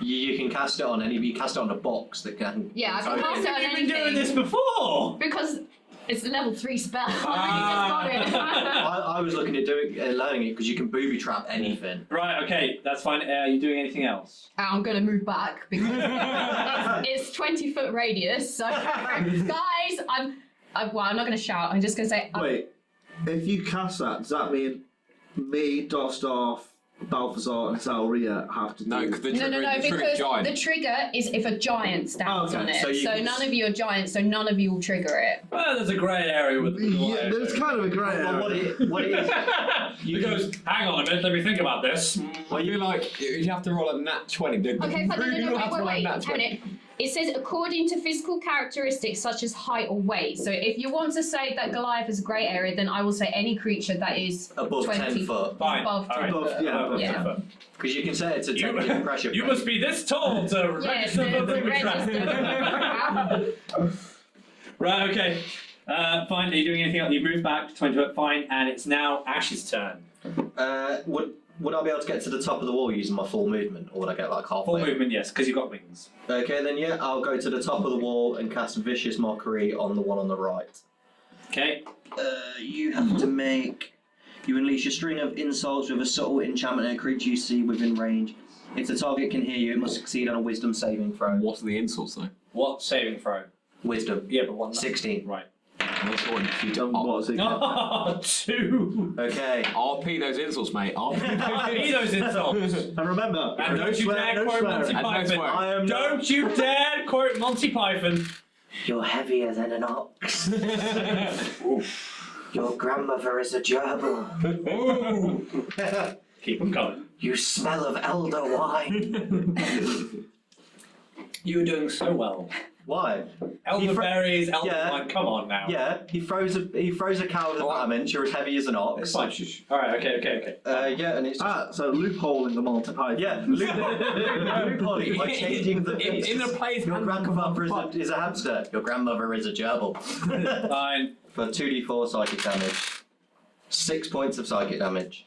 You can cast it on you cast it on a box that can. Yeah, I can cast it on anything. you've been doing this before! Because it's a level 3 spell. I really just got I was looking at learning it because you can booby trap anything. Right, okay, that's fine. Are you doing anything else? I'm going to move back because it's 20-foot radius. So, guys, I'm not going to shout. I'm just going to say... Wait, if you cast that, does that mean me, Dosdarth, Balthazar, and Zalryia have to do... No, because the trigger is if a giant stands on it. So none of you are giants, so none of you will trigger it. Well, there's a grey area with the Yeah, there's kind of a grey area. What it is, He goes, hang on a minute, let me think about this. Well, you like you have to roll a nat 20. Okay, but wait. Hang on it. It says according to physical characteristics such as height or weight. So if you want to say that Goliath is a grey area, then I will say any creature that is above 20 10 foot. Fine. above 10 Above, foot. yeah, above Yeah. 10 foot. Because you can set it to take different pressure. You must be this tall to register for booby trap. Right, okay. Fine, are you doing anything else? You've moved back to 20 foot, fine, and it's now Ash's turn. Would I be able to get to the top of the wall using my full movement, or would I get like halfway? Full movement, yes, because you've got wings. Okay, then yeah, I'll go to the top of the wall and cast Vicious Mockery on the one on the right. Okay. You have to make... You unleash a string of insults with a subtle enchantment on a creature you see within range. If the target can hear you, it must succeed on a Wisdom saving throw. What's the insults though? What saving throw? Wisdom. Yeah, but what? 16. Right. What's the one? You What was it? Oh, 2! Okay. RP those insults, mate. RP those those insults. And remember, And don't you dare quote Monty Python. I am Don't you dare quote Monty Python. You're heavier than an ox. Your grandmother is a gerbil. Keep them coming. You smell of elder wine. You're doing so well. Why? Elderberries, elder Yeah. wine. Come on now. Yeah, he throws a cow with a battlement. You're as heavy as an ox. Fine. All right. Okay. Yeah, and it's so loophole in the Monty Python. yeah, loophole by changing the In a place. Your grandfather is a hamster. Your grandmother is a gerbil. Fine. For 2d4 psychic damage. 6 points of psychic damage.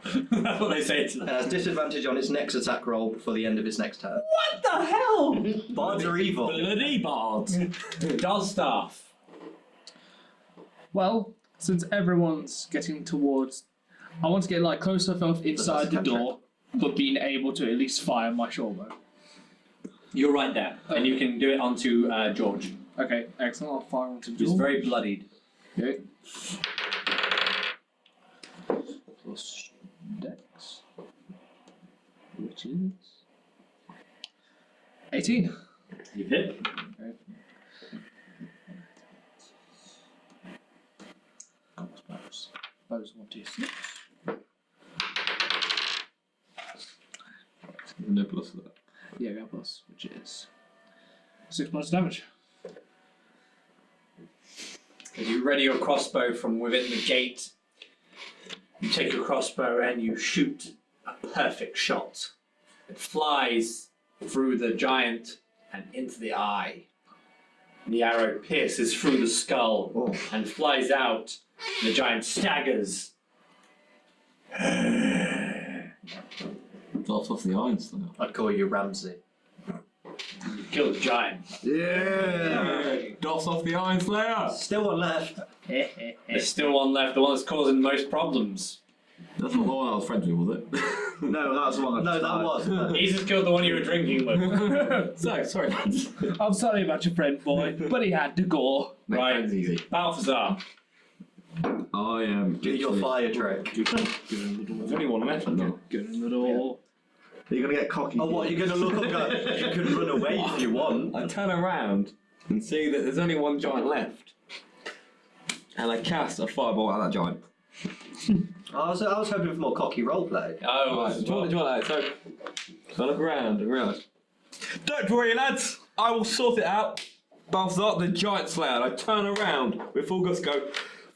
That's what they say to It them. has disadvantage on its next attack roll before the end of its next turn. What the hell? Bards are evil. Bloody bards. Dosdarth. Well, since everyone's getting towards, I want to get like close enough inside the door, but being able to at least fire my shortbow. You're right there, and you can do it onto George. Okay, excellent. I'll fire onto He's George. very bloodied. Okay. Plus Dex, which is 18. You hit. Okay. Bows 1d6. No plus for that. Yeah, go plus, which is 6 points of damage. As you ready your crossbow from within the gate, you take your crossbow and you shoot a perfect shot. It flies through the giant and into the eye. The arrow pierces through the skull and flies out. The giant staggers. Drops off the irons though. I'd call you Ramsey. You kill the giant. Yeah. Doffs off the Iron Slayer! Still one left. There's still one left, the one that's causing the most problems. That's not the one I was friends with, was it? No, that's the one. No, that was. He's just killed the one you were drinking with. So, sorry lads. I'm sorry about your friend, boy, but he had to go. Make Right. friends easy. Balthazar. I am. Do your fire trick. There's only one left, no? Get in the door. You're gonna get cocky. Oh, what, you're going to look up and go, you can run away if you want. I turn around and see that there's only one giant left. And I cast a fireball at that giant. I was hoping for more cocky roleplay. Oh, Right, do you want that? So I look around and realise. Don't worry, lads! I will sort it out. Balthazar, the giant slayer. And I turn around with full gusto,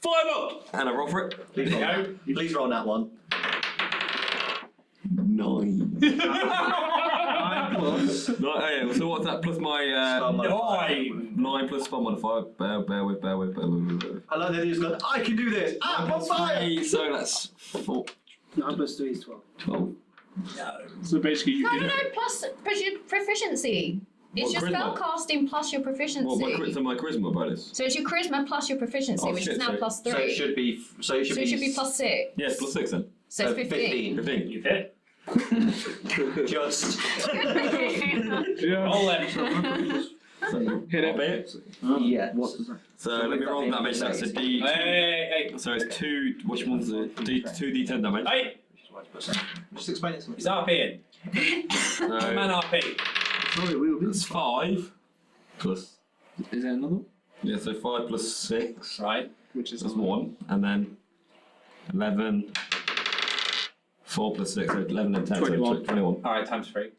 fire up! And I roll for it. Please roll, Go. please roll that one. 9. 9 plus. No, yeah, so what's that plus my Spell modifier. 9 plus spell modifier? Bear with. I like that he's gone, I can do this! Ah, I'm on fire! 3, so that's 4, 9 plus 3 is 12. 12. So basically, you No, do. plus your proficiency. It's What, your spell charisma? casting plus your proficiency. What, my charisma bonus? So it's your charisma plus your proficiency, Oh, which shit, is now so- plus 3. So it should be. So it should be plus 6. Yes, plus 6 then. So 15. 15. you hit. Just. Roll it. Hit it. Bit. Yes. What does that? So let me roll damage. That's a D. Hey. So it's 2. Which one's the D? 2d10 damage. Hey, Just explain it to me. he's RPing. Man So RP. Sorry, we will be. that's 5 plus. Is there another? Yeah, so 5 plus 6. Right. Which is That's 1, and then 11. 4 plus 6, so 11 and 10, 21. so 21 Alright, times 3.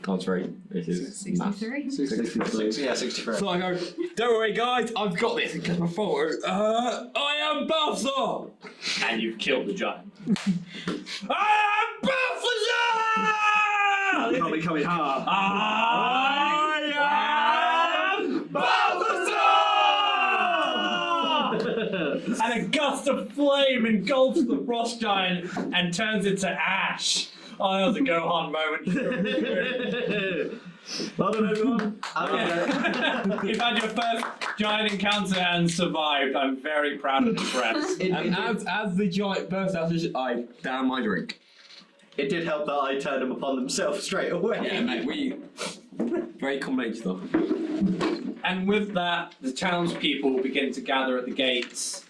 times 3, which is maths. 63. 63. Yeah, 63. So I go, don't worry guys, I've got this, because my photo, I am Balthazar! And you've killed the giant. I am Balthazar! Coming hard. I am Balthazar! And a gust of flame engulfs the frost giant and turns it to ash. Oh, that was a Gohan moment. Well done, everyone. You've had your first giant encounter and survived. I'm very proud and impressed. And as the giant bursts out, I down my drink. It did help that I turned them upon themselves straight away. Yeah, mate, we very combination stuff. And with that, the townspeople begin to gather at the gates,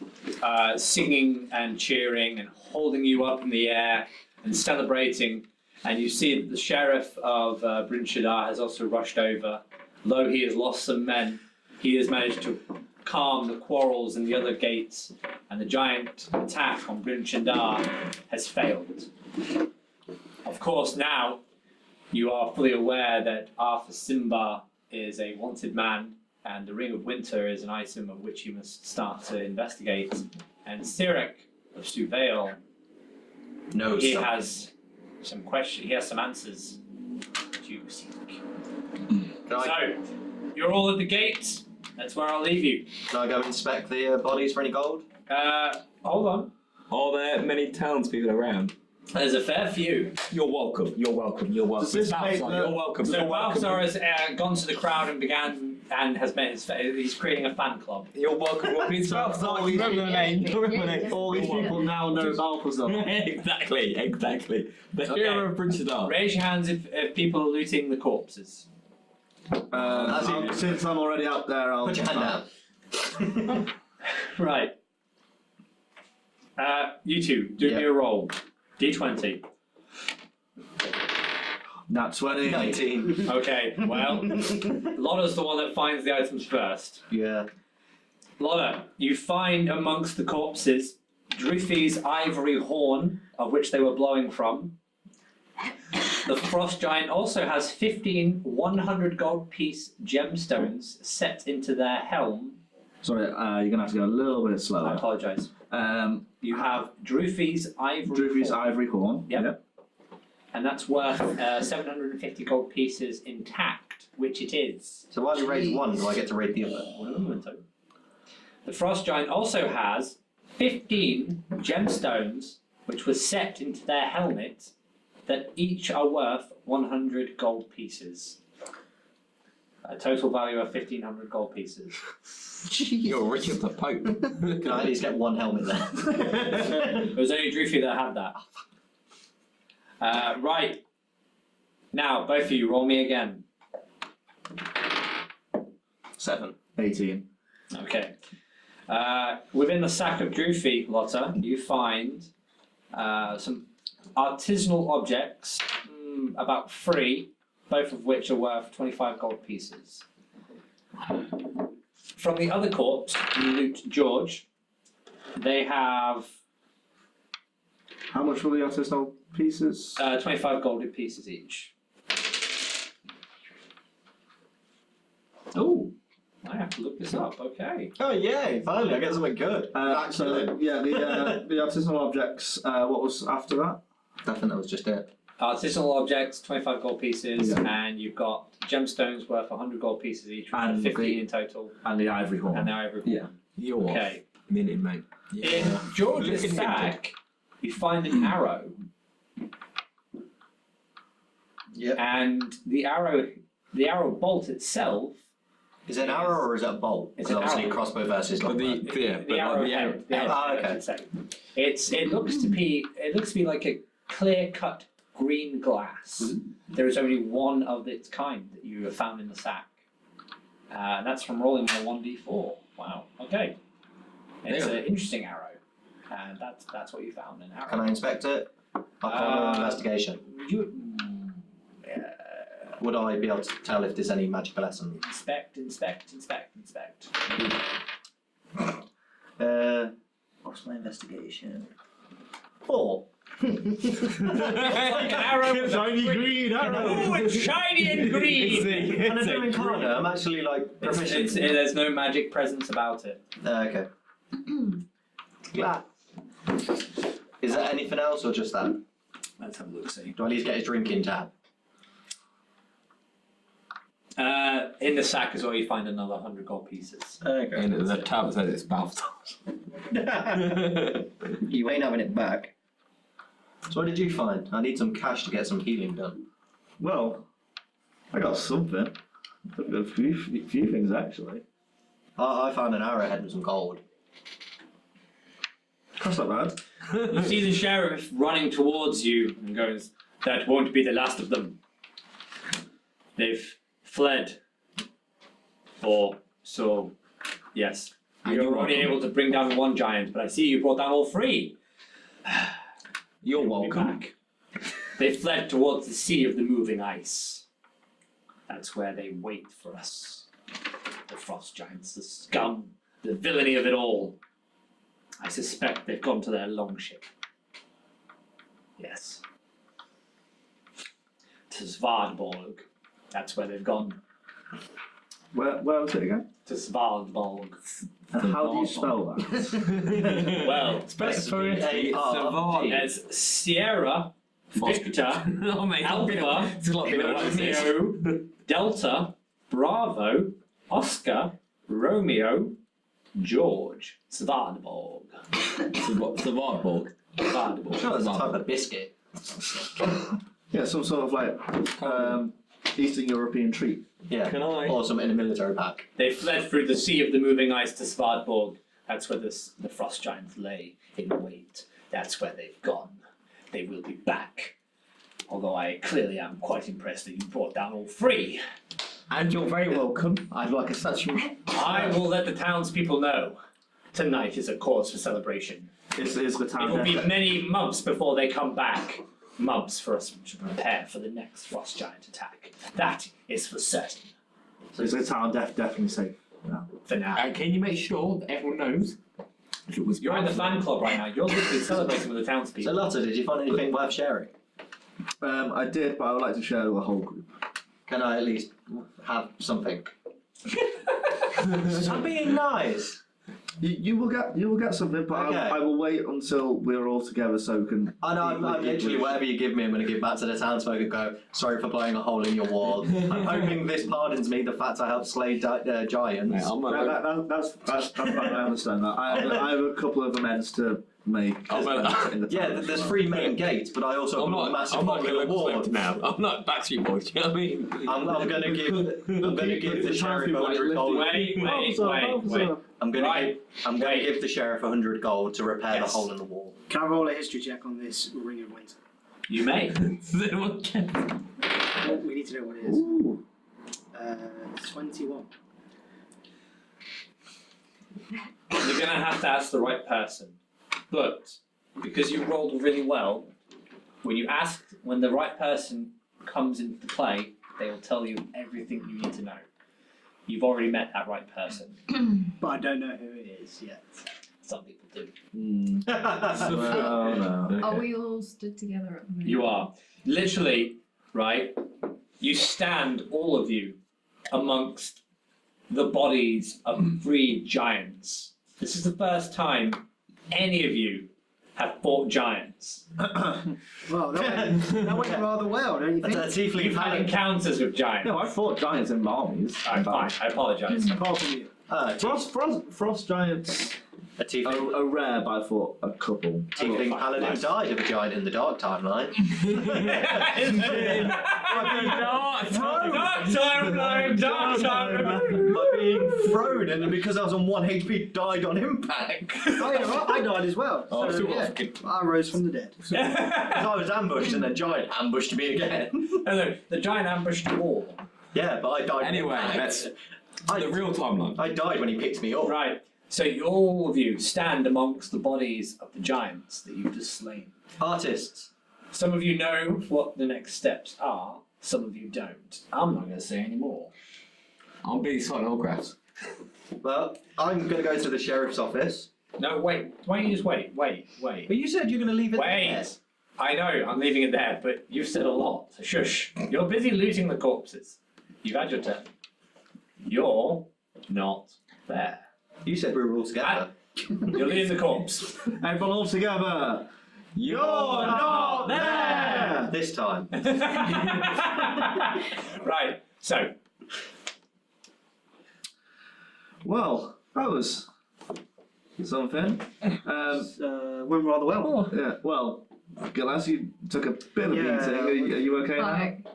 singing and cheering and holding you up in the air and celebrating. And you see that the sheriff of Bryn Shander has also rushed over. Though he has lost some men, he has managed to calm the quarrels in the other gates, and the giant attack on Bryn Shander has failed. Of course, now you are fully aware that Arthur Simba is a wanted man, and the Ring of Winter is an item of which you must start to investigate. And Sirak of Prevail, he has some questions. He has some answers to seek. So you're all at the gate. That's where I'll leave you. Can I go inspect the bodies for any gold? Hold on. Are there many townspeople around? There's a fair few. You're welcome. You're welcome. You're welcome. Does this make Balthazar, you're welcome. So You're welcome. Balthazar has gone to the crowd and has met his he's creating a fan club. You're welcome. Balthazar, remember the name. Remember the name. All these people now know Balthazar. Exactly. The hero of Bryn Shander. Raise your hands if people are looting the corpses. Since I'm already up there, I'll Put your hand down. Right. You two, do me a roll. D20. Nat 20. 19. Okay, well, Lotta's the one that finds the items first. Yeah. Lotta, you find amongst the corpses Drufi's ivory horn, of which they were blowing from. The Frost Giant also has 15 100 gold piece gemstones set into their helm. Sorry, you're going to have to go a little bit I slower. apologise. You have Drufi's ivory horn. Ivory horn. Yep. And that's worth 750 gold pieces intact, which it is. So while you raid one, do I get to raid the other? The Frost Giant also has 15 gemstones, which were set into their helmet, that each are worth 100 gold pieces. A total value of 1,500 gold pieces. You're Richard the Pope. Can I at least get one helmet there? It was only Drufi that had that. Right. Now, both of you, roll me again. 7. 18. Okay. Within the sack of Drufi, Lotta, you find some artisanal objects, about 3, both of which are worth 25 gold pieces. From the other corpse, you loot George. They have How much were the artisanal pieces? 25 gold pieces each. Oh, I have to look this up. Okay. Oh yay! Finally, I get something good. So yeah, the artisanal objects. What was after that? I think that was just it. Artisanal objects, 25 gold pieces, Yeah. and you've got gemstones worth 100 gold pieces each, which are And 15 in total, And the ivory horn. and the ivory horn. Yeah. You're Okay. minute, mate. In George's sack, you find an arrow, Yep. and the arrow bolt itself. Is it an arrow or is it a bolt? It's Because an obviously arrow. crossbow versus But long bow. The arrow head. The arrow head, okay. I should say. It looks to be like a clear-cut green glass. There is only one of its kind that you have found in the sack. And that's from rolling my 1d4. Wow. Okay. It's an interesting arrow, and that's what you found, an arrow. Can I inspect it? Arcana investigation. Would I be able to tell if there's any magical essence? Inspect. What's my investigation? 4. It's like an arrow. Shiny green arrow. Oh, it's shiny and green. And I do Arcana. I'm actually like proficient. There's no magic presence about it. Okay. Glad. Is there anything else or just that? Let's have a look. See. Do I at least get his drinking tab? In the sack as well, you find another 100 gold pieces. Okay. And the tab says it's Balthazar. You ain't having it back. So what did you find? I need some cash to get some healing done. Well, I got something. A few things actually. I found an arrowhead with some gold. That's not bad. You see the sheriff running towards you and goes, "That won't be the last of them. They've fled for So, yes, And you're you're only welcome. able to bring down one giant, but I see you brought down all three. You're Be welcome. back. They fled towards the sea of the moving ice. That's where they wait for us. The frost giants, the scum, the villainy of it all. I suspect they've gone to their longship. Yes. To Svardborg. That's where they've gone. Where was it again? To Svardborg. And how do you spell that? Well, Spell it for S-V-A-R-D. it's Sierra, Victor, Oh, mate, Alpha, it's a lot bigger than this. Romeo, Delta, Bravo, Oscar, Romeo, George, Svardborg. Savardborg. Svardborg. Sure, there's a type of biscuit. Yeah, some sort of like Eastern European treat. Yeah. Can I? Or something in a military pack. They fled through the sea of the moving ice to Svardborg. That's where the frost giants lay in wait. That's where they've gone. They will be back. Although I clearly am quite impressed that you brought down all three. And you're very welcome. I'd like a statue. I will let the townspeople know. Tonight is a cause for celebration. Is the It town will be death? many months before they come back. Months for us to prepare for the next frost giant attack. That is for certain. Is the town definitely safe? For now. Can you make sure that everyone knows if it was You're in the fan club right now. You're literally celebrating with the So townspeople. Lotta, did you find anything worth sharing? I did, but I would like to share with the whole group. Can I at least have something? I'm being nice. You will get something, but Okay. I will wait until we're all together so we can. I know, I'm literally, whatever you give me, I'm going to give back to the townsfolk and go, sorry for blowing a hole in your wall. I'm hoping this pardons me the fact I helped slay giants. Mate, I'm not- That's fine. I understand that. I have a couple of amends to make. in the Yeah, town as there's well. 3 main gates, but I also I'm put a not. massive I'm not hole in the going wall. to now. I'm not Backstreet Boys. Do you know what I mean? I'm going to give the sheriff 100 gold. Wait. I'm going Right. to give the sheriff 100 gold to repair Yes. the hole in the wall. Can I roll a history check on this Ring of Winter? You may. Oh, we need to know what it is. Ooh. 21. You're gonna have to ask the right person. But because you rolled really well, when the right person comes into play, they will tell you everything you need to know. You've already met that right person. But I don't know who it is yet. Some people do. Well, no. Are we all stood together at the moment? You are. Literally, right? You stand, all of you, amongst the bodies of 3 giants. This is the first time any of you have fought giants. Well, that went rather well, don't you A think? tiefling You've had paladin. encounters with giants. No, I fought giants in my armies. Alright, fine. I apologise. Apart from you. Frost giants A tiefling, are rare, but I fought a couple. tiefling fine, paladin nice. died of a giant in the dark timeline. Dark timeline. By being thrown, and because I was on 1 HP, died on impact. Oh, yeah, well, I died as well. Oh, So, still yeah, got I rose from the dead. I was ambushed, and the giant ambushed me again. No, the giant ambushed you all. Yeah, but I died. on Anyway, impact. that's the real timeline. I died when he picked me up. Right. So all of you stand amongst the bodies of the giants that you've just slain. Artists. Some of you know what the next steps are. Some of you don't. I'm not going to say any more. I'm busy signing autographs. Well, I'm going to go to the sheriff's office. No, wait. Why don't you just wait? Wait. But you said you're going to leave it there. Wait. I know, I'm leaving it there, but you've said a lot, so shush. You're busy looting the corpses. You've had your turn. You're not there. You said we were all together. You're leading the corpse. Everyone all together. You're not there! This time. Right, so, Well, that was something. Went rather well. Yeah. Well, Gellest, you took a bit of a Yeah. beating. Are you okay now? Like,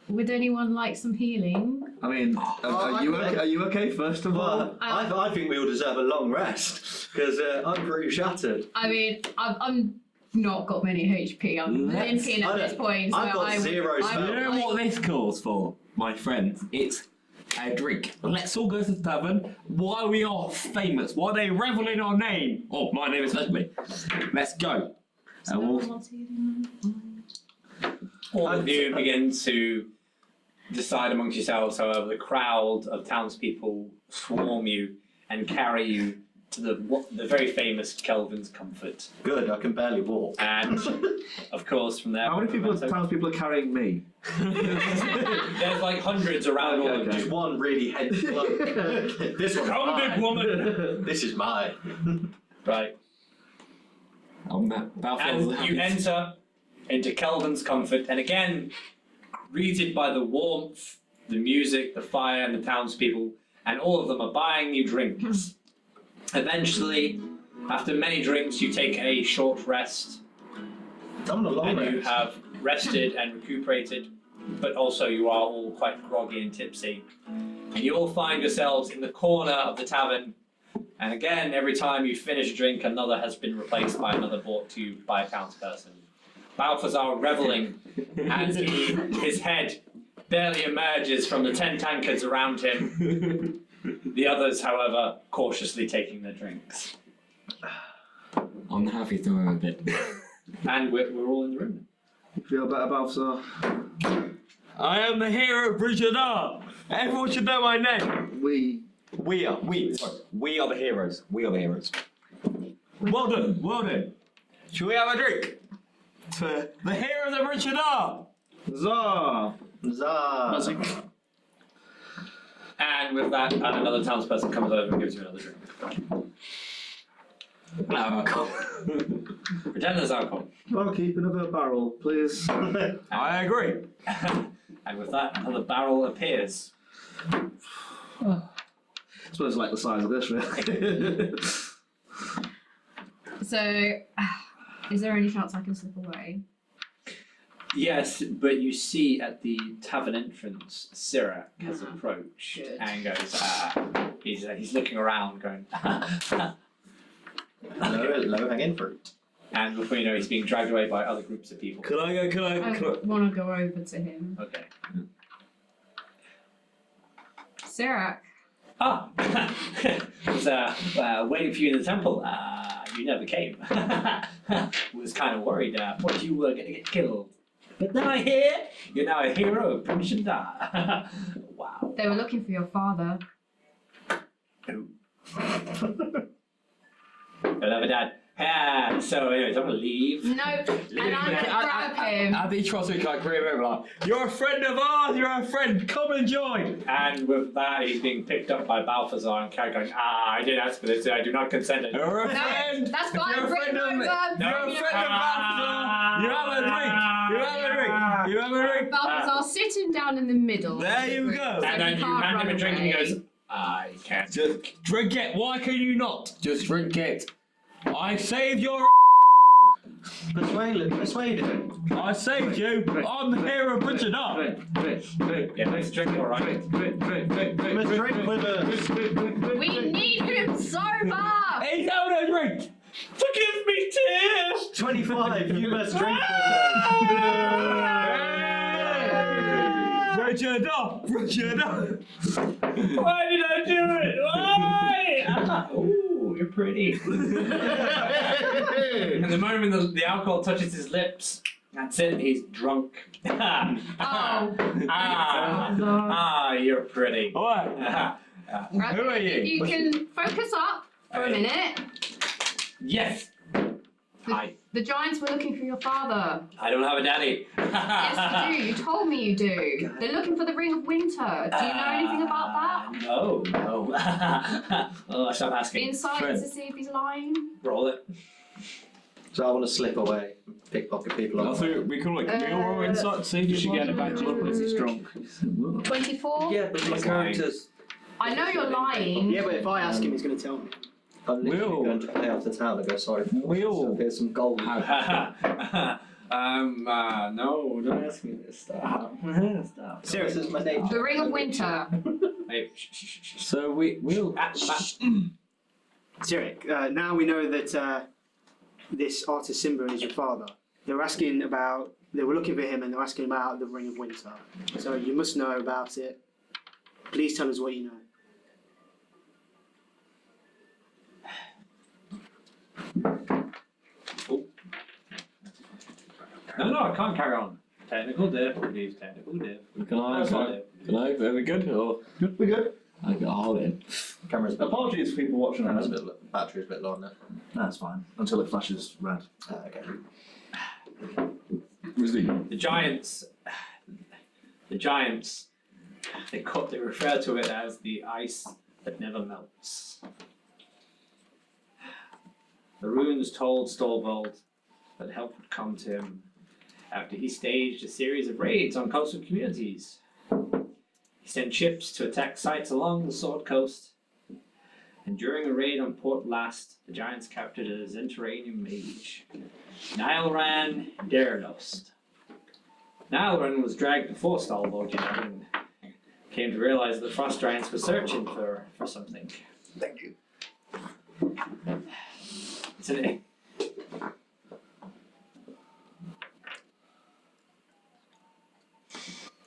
would anyone like some healing? I mean, are you okay? Are you okay? First of all. Well, I think we all deserve a long rest because I'm pretty shattered. I mean, I'm not got many HP. I'm Let's- limping at this point. So I've got I, 0 I- spells. You know what this calls for, my friends? It's a drink. Let's all go to the tavern. Why we are famous? Why they revel in our name? Oh, my name especially. Let's go. And we'll... All of you begin to decide amongst yourselves. However, the crowd of townspeople swarm you and carry you to the very famous Kelvin's Comfort. Good, I can barely walk. And of course, from there, How many townspeople are carrying me? there's like hundreds around all of Just you. one really heavy bloke. This one's Come, mine. big woman. This is mine. Right. And you enter into Kelvin's Comfort, and again, greeted by the warmth, the music, the fire, and the townspeople, and all of them are buying you drinks. Eventually, after many drinks, you take a short rest, I'm not long and you rest. have rested and recuperated, but also you are all quite groggy and tipsy. And you all find yourselves in the corner of the tavern, and again, every time you finish a drink, another has been replaced by another brought to you by a townsperson. Balthazar reveling, and his head barely emerges from the 10 tankards around him. The others, however, cautiously taking their drinks. I'm happy to have a bit. And we're all in the room. Feel better, Balthazar? I am the hero of Bryn Shander. Everyone should know my name. We are the heroes. We are the heroes. Well done, well done. Shall we have a drink? To the heroes of Bryn Shander. Zah! Zah. And with that, another townsperson comes over and gives you another drink. Alcohol. Pretend there's alcohol. Barkeep, another barrel, please. I agree. And with that, another barrel appears. I suppose like the size of this, really. So, is there any chance I can slip away? Yes, but you see at the tavern entrance, Sirak has approached Good. and goes, he's looking around going, Low hanging fruit. and before you know, he's being dragged away by other groups of people. Can I go? I want to go over to him. Okay. Sirak, Ah, was waiting for you in the temple. You never came. Was kind of worried. Thought you were going to get killed. But now I hear you're now a hero of Bryn Shander. Wow. they were looking for your father. Don't have a dad. So anyways, I'm gonna leave. No, and I'm going to grab him. At the trust we can't agree with like, you're a friend of ours, you're a friend, come and join. And with that, he's being picked up by Balthazar and Cat going, I didn't ask for this, I do not consent. You're a No, friend. that's If fine, You're a bring friend him of me. over. You're a friend of Balthazar. You have a drink. You have a drink. You have a drink. Balthazar, sit him down in the middle. There you go. And then you can't hand him a run drink and he away. goes, I can't. Just drink it. Why can you not? Just drink it. I saved your. Persuade him. I saved you. I'm the hero of Bryn Shander. Yeah, let's drink it, alright. Let's drink with us. We need him sober. He's having a drink. Forgive me, Tish! 25, you must drink with Bryn Shander. Why did I do it? Why? Ooh, you're pretty. And the moment the alcohol touches his lips, that's it, he's drunk. You're pretty. What? Right, Who are you? if you can focus up for a minute. Yes. Hi. The giants were looking for your father. I don't have a daddy. Yes, you do. You told me you do. They're looking for the Ring of Winter. Do you know anything about that? No. Oh, stop asking. Insight Fred. to see if he's lying. Roll it. So I want to slip away, pickpocket people I on. think we can we all roll inside to see if You should get a a badge up because he's drunk. 24. Yeah, but my He's character's. I know you're lying. Yeah, but if I ask him, he's going to tell me. I'm literally Will. going to pay off the town and go, sorry. Will. Here's some gold. No, don't ask me this. Stop. Stop. This is my nature. The Ring of Winter. Hey, shh. So we'll. Sirak, now we know that this artist Simba is your father. They were looking for him and they're asking about the Ring of Winter. So you must know about it. Please tell us what you know. No, I can't carry on. Technical difficulties, technical difficulties. Can I? Are we good? Or We're good. I got hold it in. Camera's Apologies for people watching at home. battery's a bit low on there. No, it's fine. Until it flashes red. Okay. The giants, they refer to it as the ice that never melts. The runes told Storvold that help would come to him after he staged a series of raids on coastal communities. He sent ships to attack sites along the Sword Coast, and during a raid on Port Last, the giants captured a Zenteranian mage, Nileran Daradost. Nileran was dragged before Storvold, and came to realize that the frost giants were searching for something. Thank you. Today.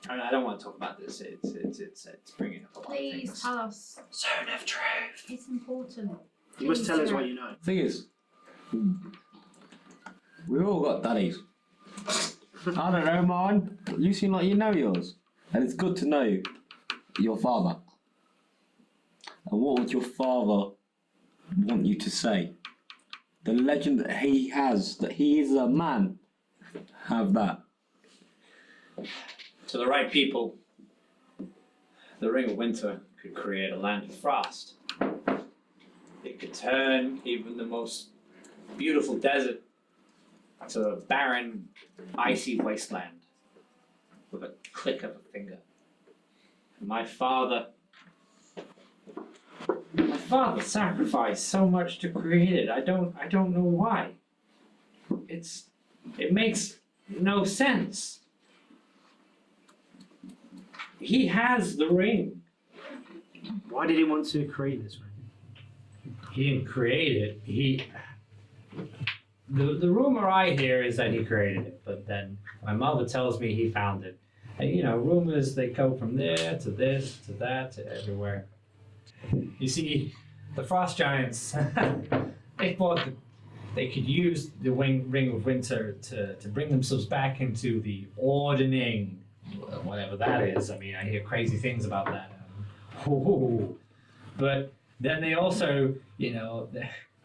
I don't want to talk about this. It's bringing up a lot of Please things. tell us. Zone of truth. It's important. You must tell us what you know. Thing is, we've all got daddies. I don't know mine. You seem like you know yours, and it's good to know your father. And what would your father want you to say? The legend that he has, that he is a man, have that. To the right people, the Ring of Winter could create a land of frost. It could turn even the most beautiful desert to a barren, icy wasteland with a click of a finger. And my father sacrificed so much to create it. I don't know why. It makes no sense. He has the ring. Why did he want to create this ring? He didn't create it. The rumor I hear is that he created it, but then my mother tells me he found it. And, rumors, they go from there to this to that to everywhere. You see, the frost giants, they thought that they could use the Ring of Winter to bring themselves back into the ordering, whatever that is. I mean, I hear crazy things about that. But then they also,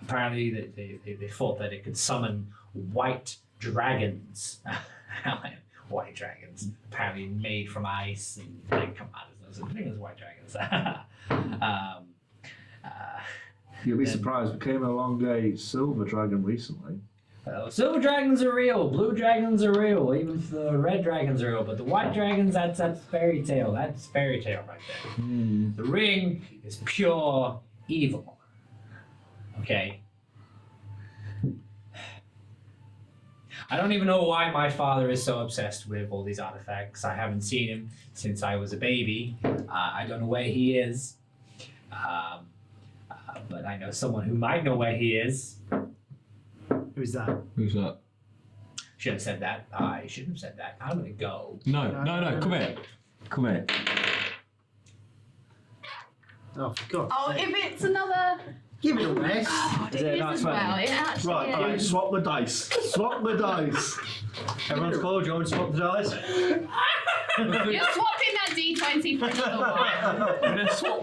apparently they thought that it could summon white dragons. White dragons, apparently made from ice, and come on, there's no such thing as white dragons. You'll be surprised. We came along a silver dragon recently. Silver dragons are real, blue dragons are real, even the red dragons are real, but the white dragons, that's fairy tale. That's fairy tale right there. The ring is pure evil. Okay? I don't even know why my father is so obsessed with all these artifacts. I haven't seen him since I was a baby. I don't know where he is. But I know someone who might know where he is. Who's that? Who's that? Should have said that. I shouldn't have said that. I'm gonna go. No, come here. Come here. Oh, for God's Oh, sake. if it's another. Give it a rest. God, it is as well. It actually Right, is. alright, swap the dice. Swap the dice. Everyone's called. Do you want to swap the dice? You're swapping that D20 for another one. I'm gonna swap.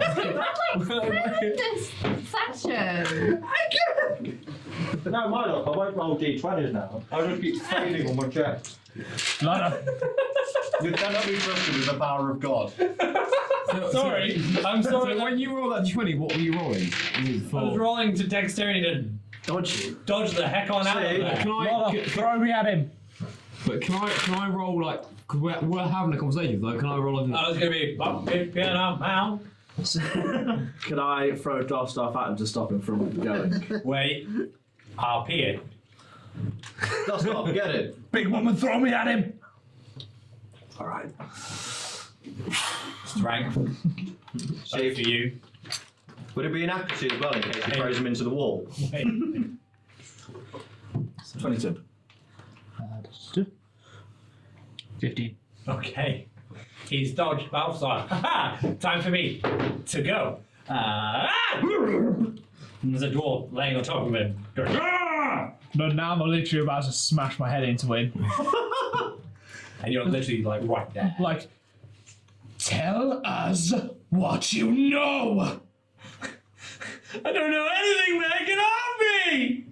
This session. No, my luck. I won't roll d20s now. I'll just keep failing on my chest. Lotta. You cannot be trusted with the power of God. Sorry, I'm sorry. So when you roll that 20, what were you rolling? I was rolling to dexterity to dodge the heck on out of there. Can I? Lotta, throw me at him. But can I roll like? Cause we're having a conversation though. Can I roll like? I was gonna be now. Can I throw a Dosdarth at him to stop him from going? Wait, I'll pee it. Dosdarth, get it. Big woman, throw me at him. Alright. Strength. Save for you. Would it be an accuracy as well in case he throws him into the wall? Wait. 22. 15. Okay. He's dodged Balthazar. Time for me to go. There's a dwarf laying on top of him. Going, No, now I'm literally about to smash my head into him. and you're literally like right there. Like, tell us what you know. I don't know anything, man. Get off me!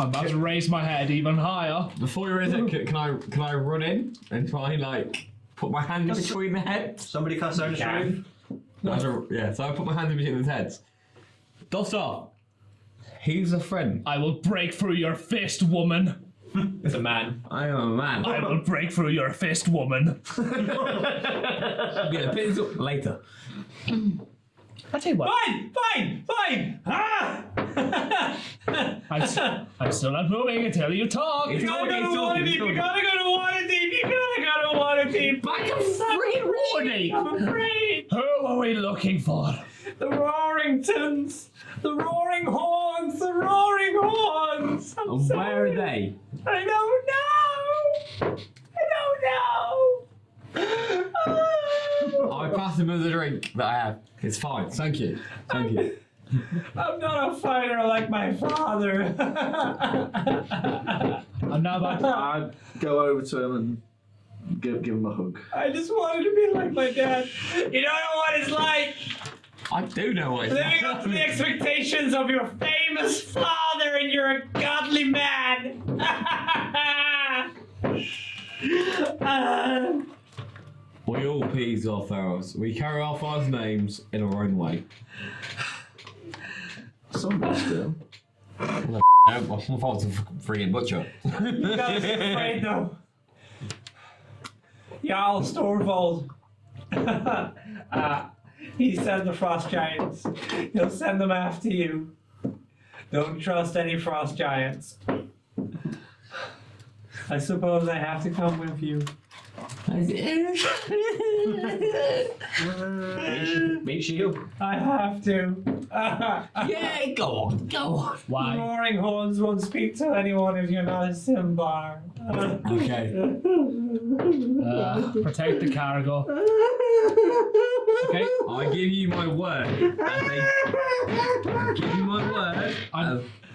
I'm about to raise my head even higher. Before you raise it, can I run in and try and like put my hand in between the heads? Somebody cast Owner's Reef. Yeah, so I put my hand in between the heads. Dosdarth, he's a friend. I will break through your fist, woman. It's a man. I am a man. I will break through your fist, woman. Yeah, pick this up later. I tell you what. Fine! Ah! I'm still not moving until you talk. It's You gotta talking, go to talking, Waterdeep! You talking. gotta go to Waterdeep! You gotta go to Waterdeep! Back and free, Wardy. I'm afraid! Who are we looking for? The Roaringtons! The Roaring Horns! The Roaring Horns! I'm And sorry. where are they? I don't know! I passed him as a drink that I have. It's fine. Thank you. Thank you. I'm not a fighter like my father. I'm now about to... I go over to him and give him a hug. I just wanted to be like my dad. You don't know what it's like I do know what it's living up to the expectations of your famous father, and you're a godly man. We all please our pharaohs. We carry our father's names in our own way. Somebody still. No, my father's a fucking freaking butcher. You gotta be afraid though. Jarl Storvold. He sent the frost giants. He'll send them after you. Don't trust any frost giants. I suppose I have to come with you. Meet shield. I have to. Yeah, go on. Why? Roaring Horns won't speak to anyone if you're not a Simbar. Okay. Protect the cargo. Okay. I give you my word. I give you my word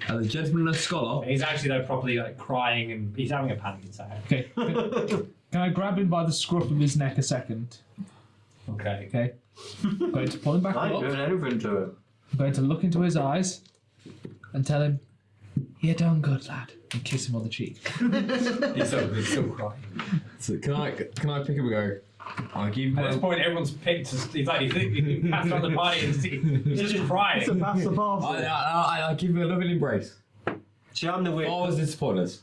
as a gentleman and a scholar. He's actually though properly like crying and he's having a panic attack. Okay. Can I grab him by the scruff of his neck a second? Okay. Okay. I'm going to pull him back I'm up. doing everything to it. I'm going to look into his eyes and tell him, "You're done good, lad," and kiss him on the cheek. He's still crying. So can I pick him and go? I give you At this my. point, everyone's picked. He's like he passed around the party and he's just crying. That's the path. I give you a loving embrace. See, I'm the weird. Fathers disappoint us.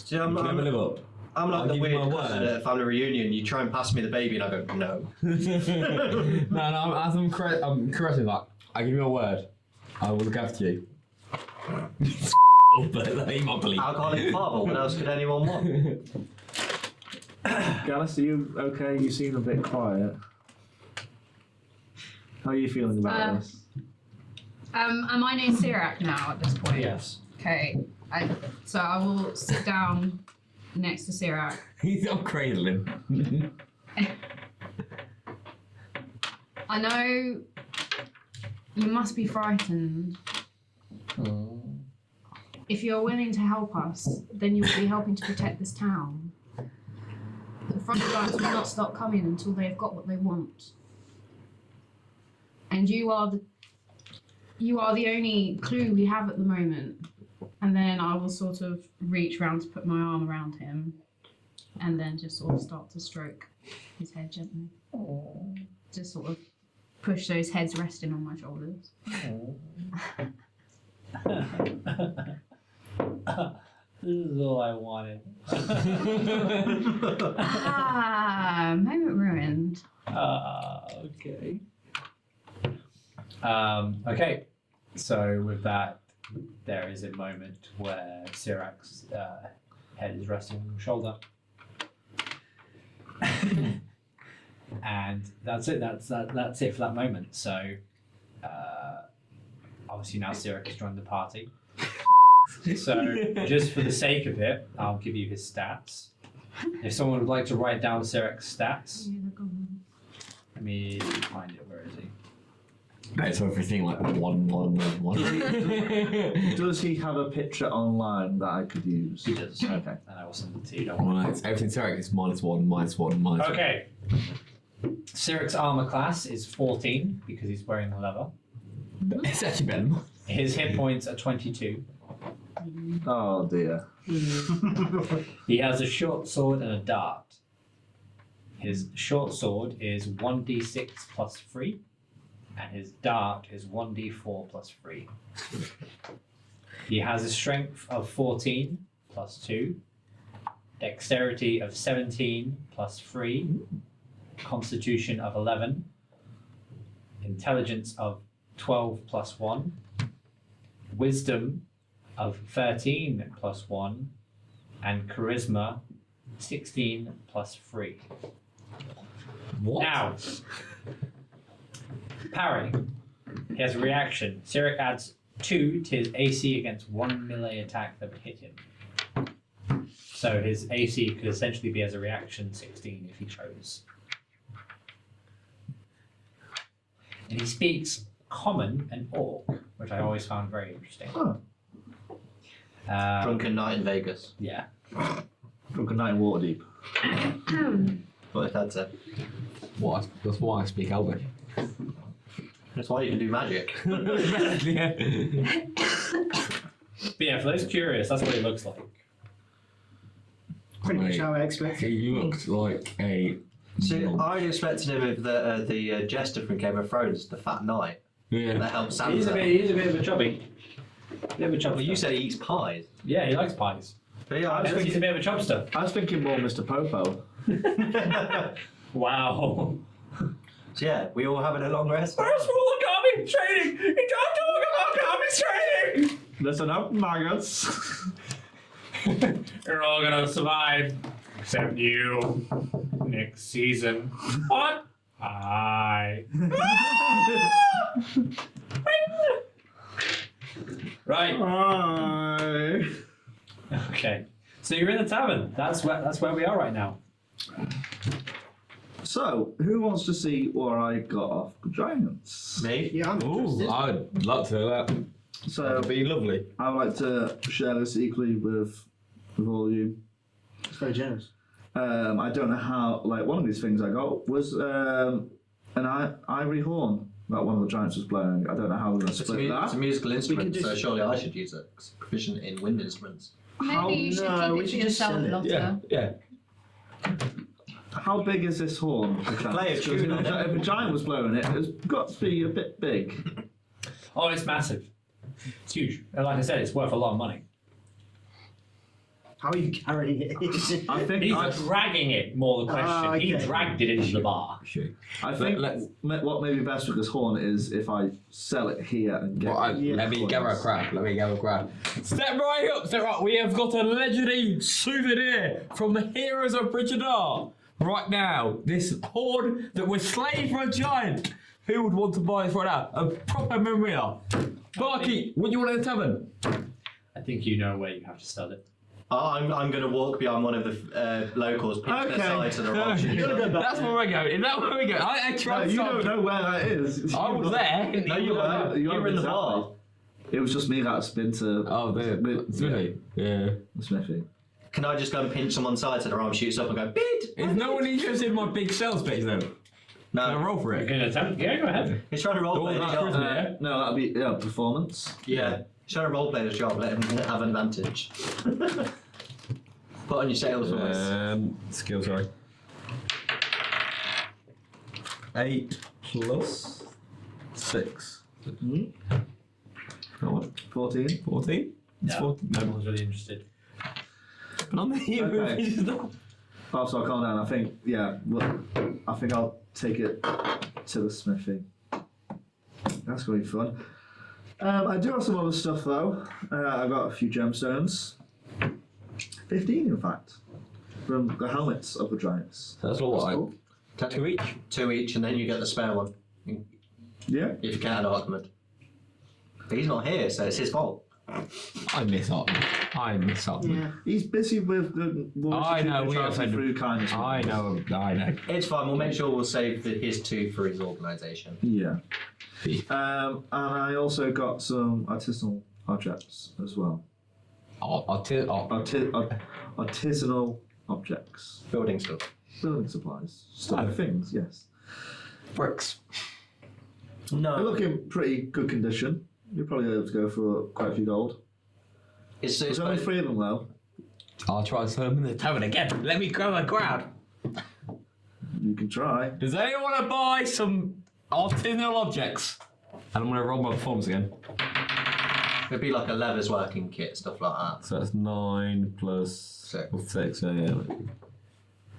See, I'm never live up. like I'll the give you weird my cousin word. at a family reunion. You try and pass me the baby, and I go, no. No, as I'm caressing that, I give you a word. I will look after you. But you might believe. Alcoholic father. What else could anyone want? Gellest, are you okay? You seem a bit quiet. How are you feeling about this? Am I named Sirak now at this point? Yes. Okay. So I will sit down next to Sirak. I'm cradling him. I know you must be frightened. If you're willing to help us, then you'll be helping to protect this town. The front guards will not stop coming until they've got what they want. And you are the only clue we have at the moment. And then I will sort of reach round to put my arm around him and then just sort of start to stroke his head gently. Just sort of push those heads resting on my shoulders. This is all I wanted. Moment ruined. Okay. Okay. So with that, there is a moment where Sirak's head is resting on your shoulder. And that's it. That's it for that moment. So obviously now Sirak has joined the party. So just for the sake of it, I'll give you his stats. If someone would like to write down Sirak's stats, let me find it. Where is he? It's everything like 1, 1, 1, 1. Does he have a picture online that I could use? He does. Okay. And I will send it to you. Don't worry. Well, it's everything Sirak is -1, -1, -1. Okay. Sirak's armor class is 14 because he's wearing leather. It's actually better. His hit points are 22. Oh dear. He has a short sword and a dart. His short sword is 1d6 plus 3, and his dart is 1d4 plus 3. He has a strength of 14 plus 2, dexterity of 17 plus 3, constitution of 11, intelligence of 12 plus 1, wisdom of 13 plus 1, and charisma 16 plus 3. What? Now, parry. He has a reaction. Sirak adds 2 to his AC against 1 melee attack that would hit him. So his AC could essentially be as a reaction 16 if he chose. And he speaks Common and Orc, which I always found very interesting. Oh. Drunken night in Vegas. Yeah. Drunken night in Waterdeep. What if that's it? What? That's why I speak Elvish. That's why you can do magic. But yeah, for those curious, that's what he looks like. Pretty much Wait. how I expected. He looks like a. See, I expected him of the jester from Game of Thrones, the Fat Knight, Yeah. that helps Sansa. He's a bit of a chubby. Bit of a chubster. Well, you said he eats pies. Yeah, he likes pies. But yeah, I was He's a thinking. bit of a chubster. I was thinking more Mr. Popo. Wow. So yeah, we all having a long rest. First rule of combat training! You don't talk about combat training! Listen up, maggots. You're all gonna survive. Except you. Next season. What? Hi. Right. Hi. Okay. So you're in the tavern. That's where we are right now. So, who wants to see what I got off the giants? Me? Yeah, I'm Ooh, interested. I'd love to hear that. So, That'd be lovely. I would like to share this equally with all of you. It's very generous. I don't know how. Like one of these things I got was an ivory horn that one of the giants was playing. I don't know how we're going to It's split a that. musical instrument, just- so surely I should use it. 'Cause I'm proficient in wind instruments. How- Maybe you should no, we keep it should for just yourself, sell it. Lotta. Yeah. How big is this horn? Play a tune on it. If a giant was blowing it, it's got to be a bit big. Oh, it's massive. It's huge. And like I said, it's worth a lot of money. How are you carrying it? I think. He's dragging it, more the question. He okay. dragged it into the bar. Sure. I think let's- what may be best with this horn is if I sell it here and get. Right, let me give her a crack. Step right up, step right. We have got a legendary souvenir from the heroes of Bridgeadar. Right now, this horn that was slain for a giant. Who would want to buy this right now? A proper memorial. Barkeep, what do you want in the tavern? I think you know where you have to sell it. I'm going to walk behind one of the locals, pitch Okay. their side to the rock. That's where we go. Is that where we go? I No, tried you to don't know where that is. I was there. No, you were. You were in the bar. It was just me that's been to. Oh, there. Really? Yeah. the smithy. Can I just go and pinch someone's side so their arm shoots up and go, bid? Is no one interested in my big sales pitch then? Can I No, roll for You it? can attempt. Yeah, go ahead. he's trying to roleplay the job. Yeah. No, that'd be performance. Yeah, he's trying to roleplay the job, let him have an advantage. Put on your sales voice. Skill, sorry. 8 plus 6. How much? 14. 14? It's No, 14. no one's really interested. But I'm the hero. Okay. Balthazar, calm down. I think, I think I'll take it to the smithy. That's going to be fun. I do have some other stuff though. I've got a few gemstones. 15, in fact, from the helmets of the giants. That's all right. Cool. 2 each. 2 each, and then you get the spare one. Yeah. If you get an Ark-Mud. But he's not here, so it's his fault. I miss up. Yeah. He's busy with I know, we have through kindness. I know. It's fine. We'll make sure we'll save his 2 for his organisation. Yeah. And I also got some artisanal objects as well. Artisanal objects. Building stuff. Building supplies. Things, yes. Bricks. No. They look in pretty good condition. You're probably able to go for quite a few gold. There's only 3 of them though. I'll try to sell them in the tavern again. Let me grab a crowd. You can try. Does anyone want to buy some artisanal objects? And I'm going to roll my performance again. It'd be like a leathers working kit, stuff like that. So that's 9 plus 6. So yeah.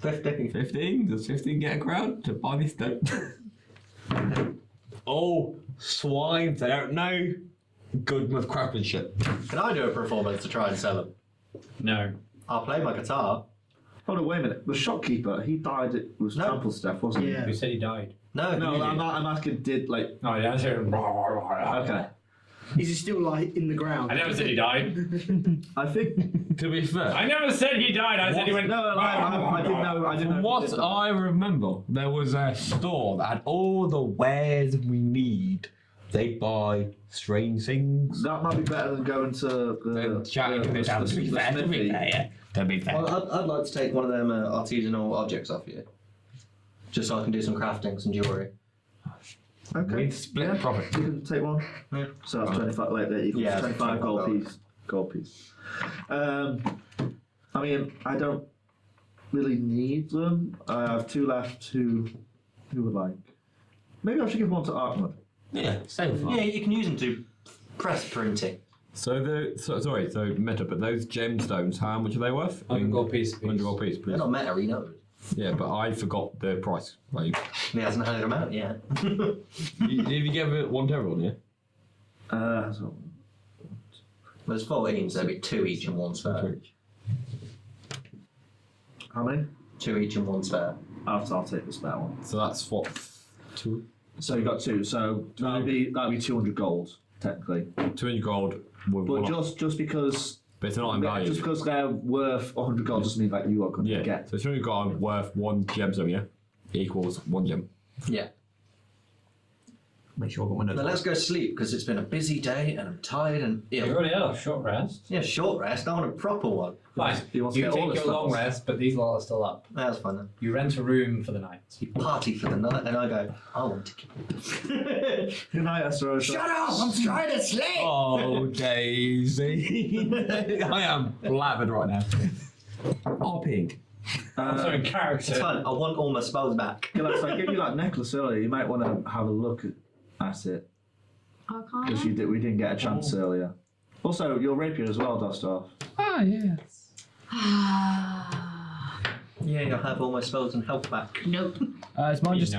15? Does 15 get a crowd to buy this stuff? Oh, swines, they don't know. Good with craftsmanship. Can I do a performance to try and sell them? No. I'll play my guitar. Hold on, wait a minute. The shopkeeper, he died. It was trample stuff, wasn't he? Yeah. Who said he died? No, I'm asking. Did like? No, I didn't say. Okay. Is he still like in the ground? I never said he died. I think. To be fair, I never said he died. I said he went. No, I didn't know. I didn't know. what I remember, there was a store that had all the wares we need. They buy strange things. That might be better than going to the Chatting to this house. To be fair, yeah. To be fair. Well, I'd like to take one of them artisanal objects off you. Just so I can do some crafting, some jewellery. We Okay. need to split the profit. You can take one. Yeah. So that's 25. Like that equals Yeah, 25 gold 25 piece. Gold piece. I mean, I don't really need them. I have 2 left. Who would like? Maybe I should give one to Ark-Mud. Yeah, same far. Yeah, you can use them to press printing. So meta, but those gemstones, how much are they worth? 100 gold piece. 100 gold piece, They're please. not meta, he knows. Yeah, but I forgot the price. Like, He hasn't handed them out yet. did you give it one to everyone? Yeah. So There's 14, so it'd be 2 each and 1 spare. how many? 2 each and 1 spare. I'll take the spare one. So that's what 2. So you got 2. So that'd be 200 gold technically. 200 gold. With But one. just because. But it's not in value. Just because they're worth 100 gold doesn't mean that you are going to Yeah. get. So 200 gold worth 1 gemstone. Yeah. Equals 1 gem. Yeah. Make sure I got my notes. Now let's go sleep because it's been a busy day and I'm tired and You ill. already had a short rest. Yeah, short rest. I want a proper one. Fine. He wants You to get all take the your long stuff. rest, but these lot are still up. That's fine then. You rent a room for the night. You party for the night, and I go, I want to kill. Good night, Estarosa. Shut up! I'm trying to sleep! Oh, Daisy. I am blathered right now. Oh, pink. I'm so in character. It's fine. I want all my spells back. Yeah, so I gave you that necklace earlier. You might want to have a look at it because we didn't get a chance earlier. Also, your rapier as well, Dosdarth. Ah, yes. Yeah, you'll have all my spells and health back. Nope. Is mine just...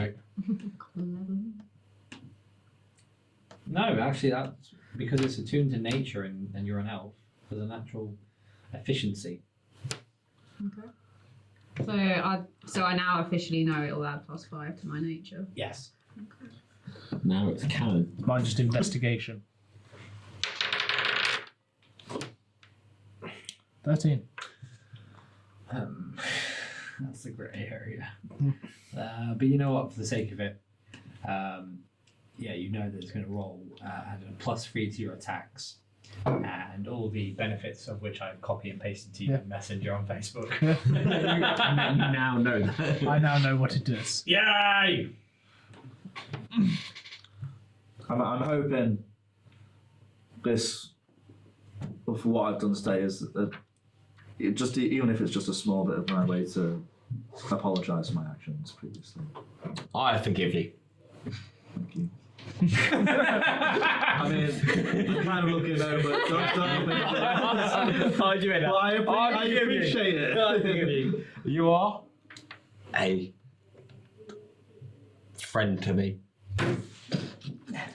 No, actually, that's because it's attuned to nature and you're an elf. There's a natural efficiency. Okay. So I now officially know it will add +5 to my nature. Yes. Now it's canon. Mine just investigation. 13. That's a grey area. But you know what? For the sake of it, yeah, you know that it's going to roll at a +3 to your attacks, and all the benefits of which I've copy and pasted to you in Messenger on Facebook. You now know that. I now know what it does. Yay! I'm hoping this, for what I've done today, is just even if it's just a small bit of my way to apologise for my actions previously. I forgive you. Thank you. I mean, I'm kind of looking over. I do it. Well, I appreciate it. I forgive you. You are a friend to me.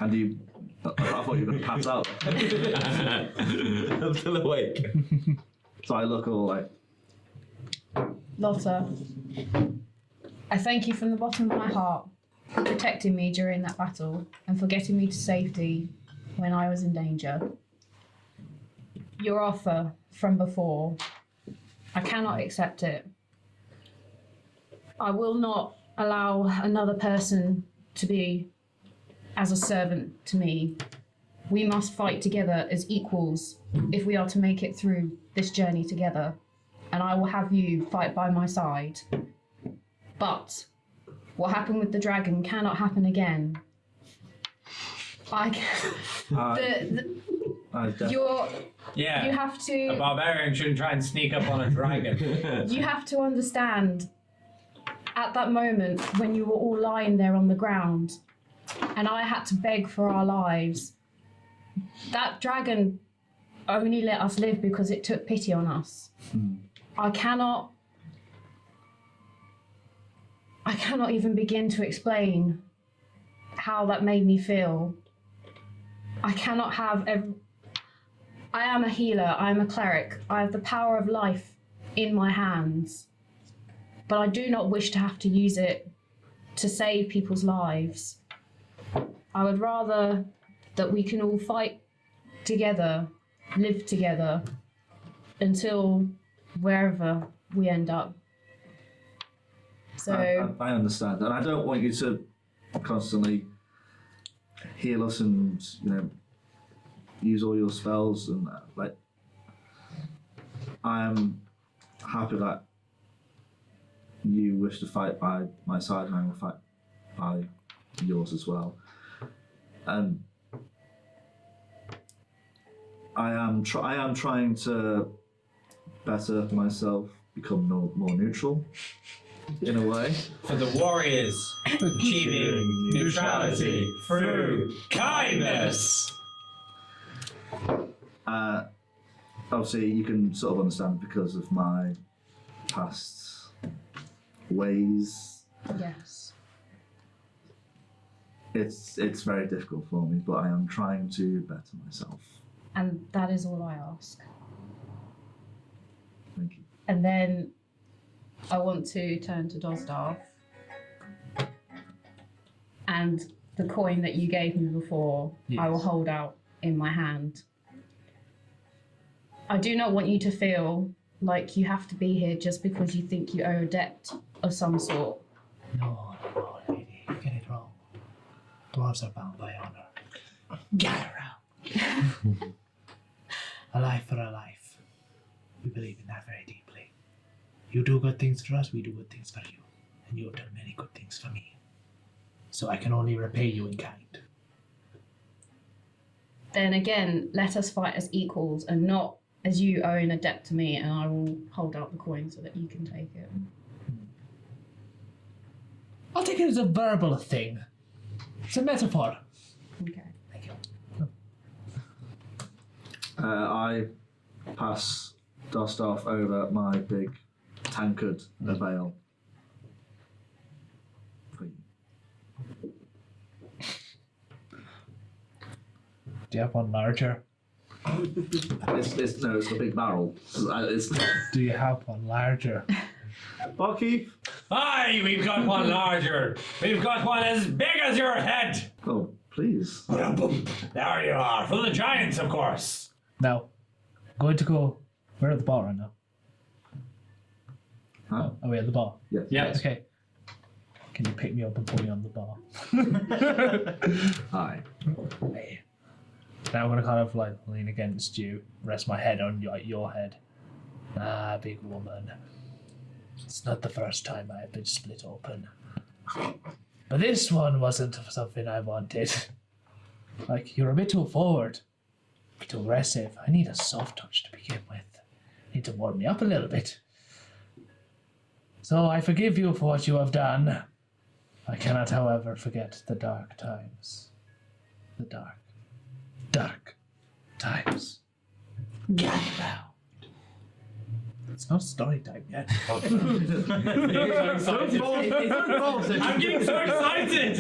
And you, I thought you were going to pass out. I'm still awake. So I look all like, Lotta, I thank you from the bottom of my heart for protecting me during that battle and for getting me to safety when I was in danger. your offer from before. I cannot accept it. I will not allow another person to be as a servant to me. We must fight together as equals if we are to make it through this journey together. And I will have you fight by my side. But what happened with the dragon cannot happen again. Yeah. You have A to. barbarian shouldn't try and sneak up on a dragon. You have to understand. At that moment, when you were all lying there on the ground, and I had to beg for our lives, that dragon only let us live because it took pity on us. I cannot even begin to explain how that made me feel. I cannot have I am a healer, I am a cleric, I have the power of life in my hands, but I do not wish to have to use it to save people's lives. I would rather that we can all fight together, live together, until wherever we end up. So I understand, and I don't want you to constantly heal us and use all your spells and like. I am happy that you wish to fight by my side, and I will fight by yours as well. And I am trying to better myself, become more neutral, in a way. For the warriors, achieving neutrality through kindness. Obviously, you can sort of understand because of my past ways. yes. It's very difficult for me, but I am trying to better myself. And that is all I ask. Thank you. And then I want to turn to Dosdarth. And the coin that you gave me before, I will hold out in my hand. I do not want you to feel like you have to be here just because you think you owe a debt of some sort. No, lady, you get it wrong. Dwarves are bound by honor. Get around. A life for a life. We believe in that very deeply. You do good things for us, we do good things for you. And you have done many good things for me. So I can only repay you in kind. Then again, let us fight as equals and not as you owing a debt to me, and I will hold out the coin so that you can take it. I'll take it as a verbal thing. It's a metaphor. Okay. Thank you. I pass Dosdarth over my big tankard of ale. For you. Do you have one larger? It's a big barrel. Do you have one larger? Bucky. Aye, we've got one larger. We've got one as big as your head. Oh, please. There you are, for the giants, of course. Now, going to go. We're at the bar right now. Huh? Are we at the bar? Yes. Yes. Okay. Can you pick me up and put me on the bar? Hi. Hey. Now I'm gonna kind of like lean against you, rest my head on your head. Ah, big woman. It's not the first time I have been split open. But this one wasn't something I wanted. Like, you're a bit too forward, a bit too aggressive. I need a soft touch to begin with. Need to warm me up a little bit. So I forgive you for what you have done. I cannot, however, forget the dark times. The dark times. Get around. It's not story time yet. I'm getting so excited.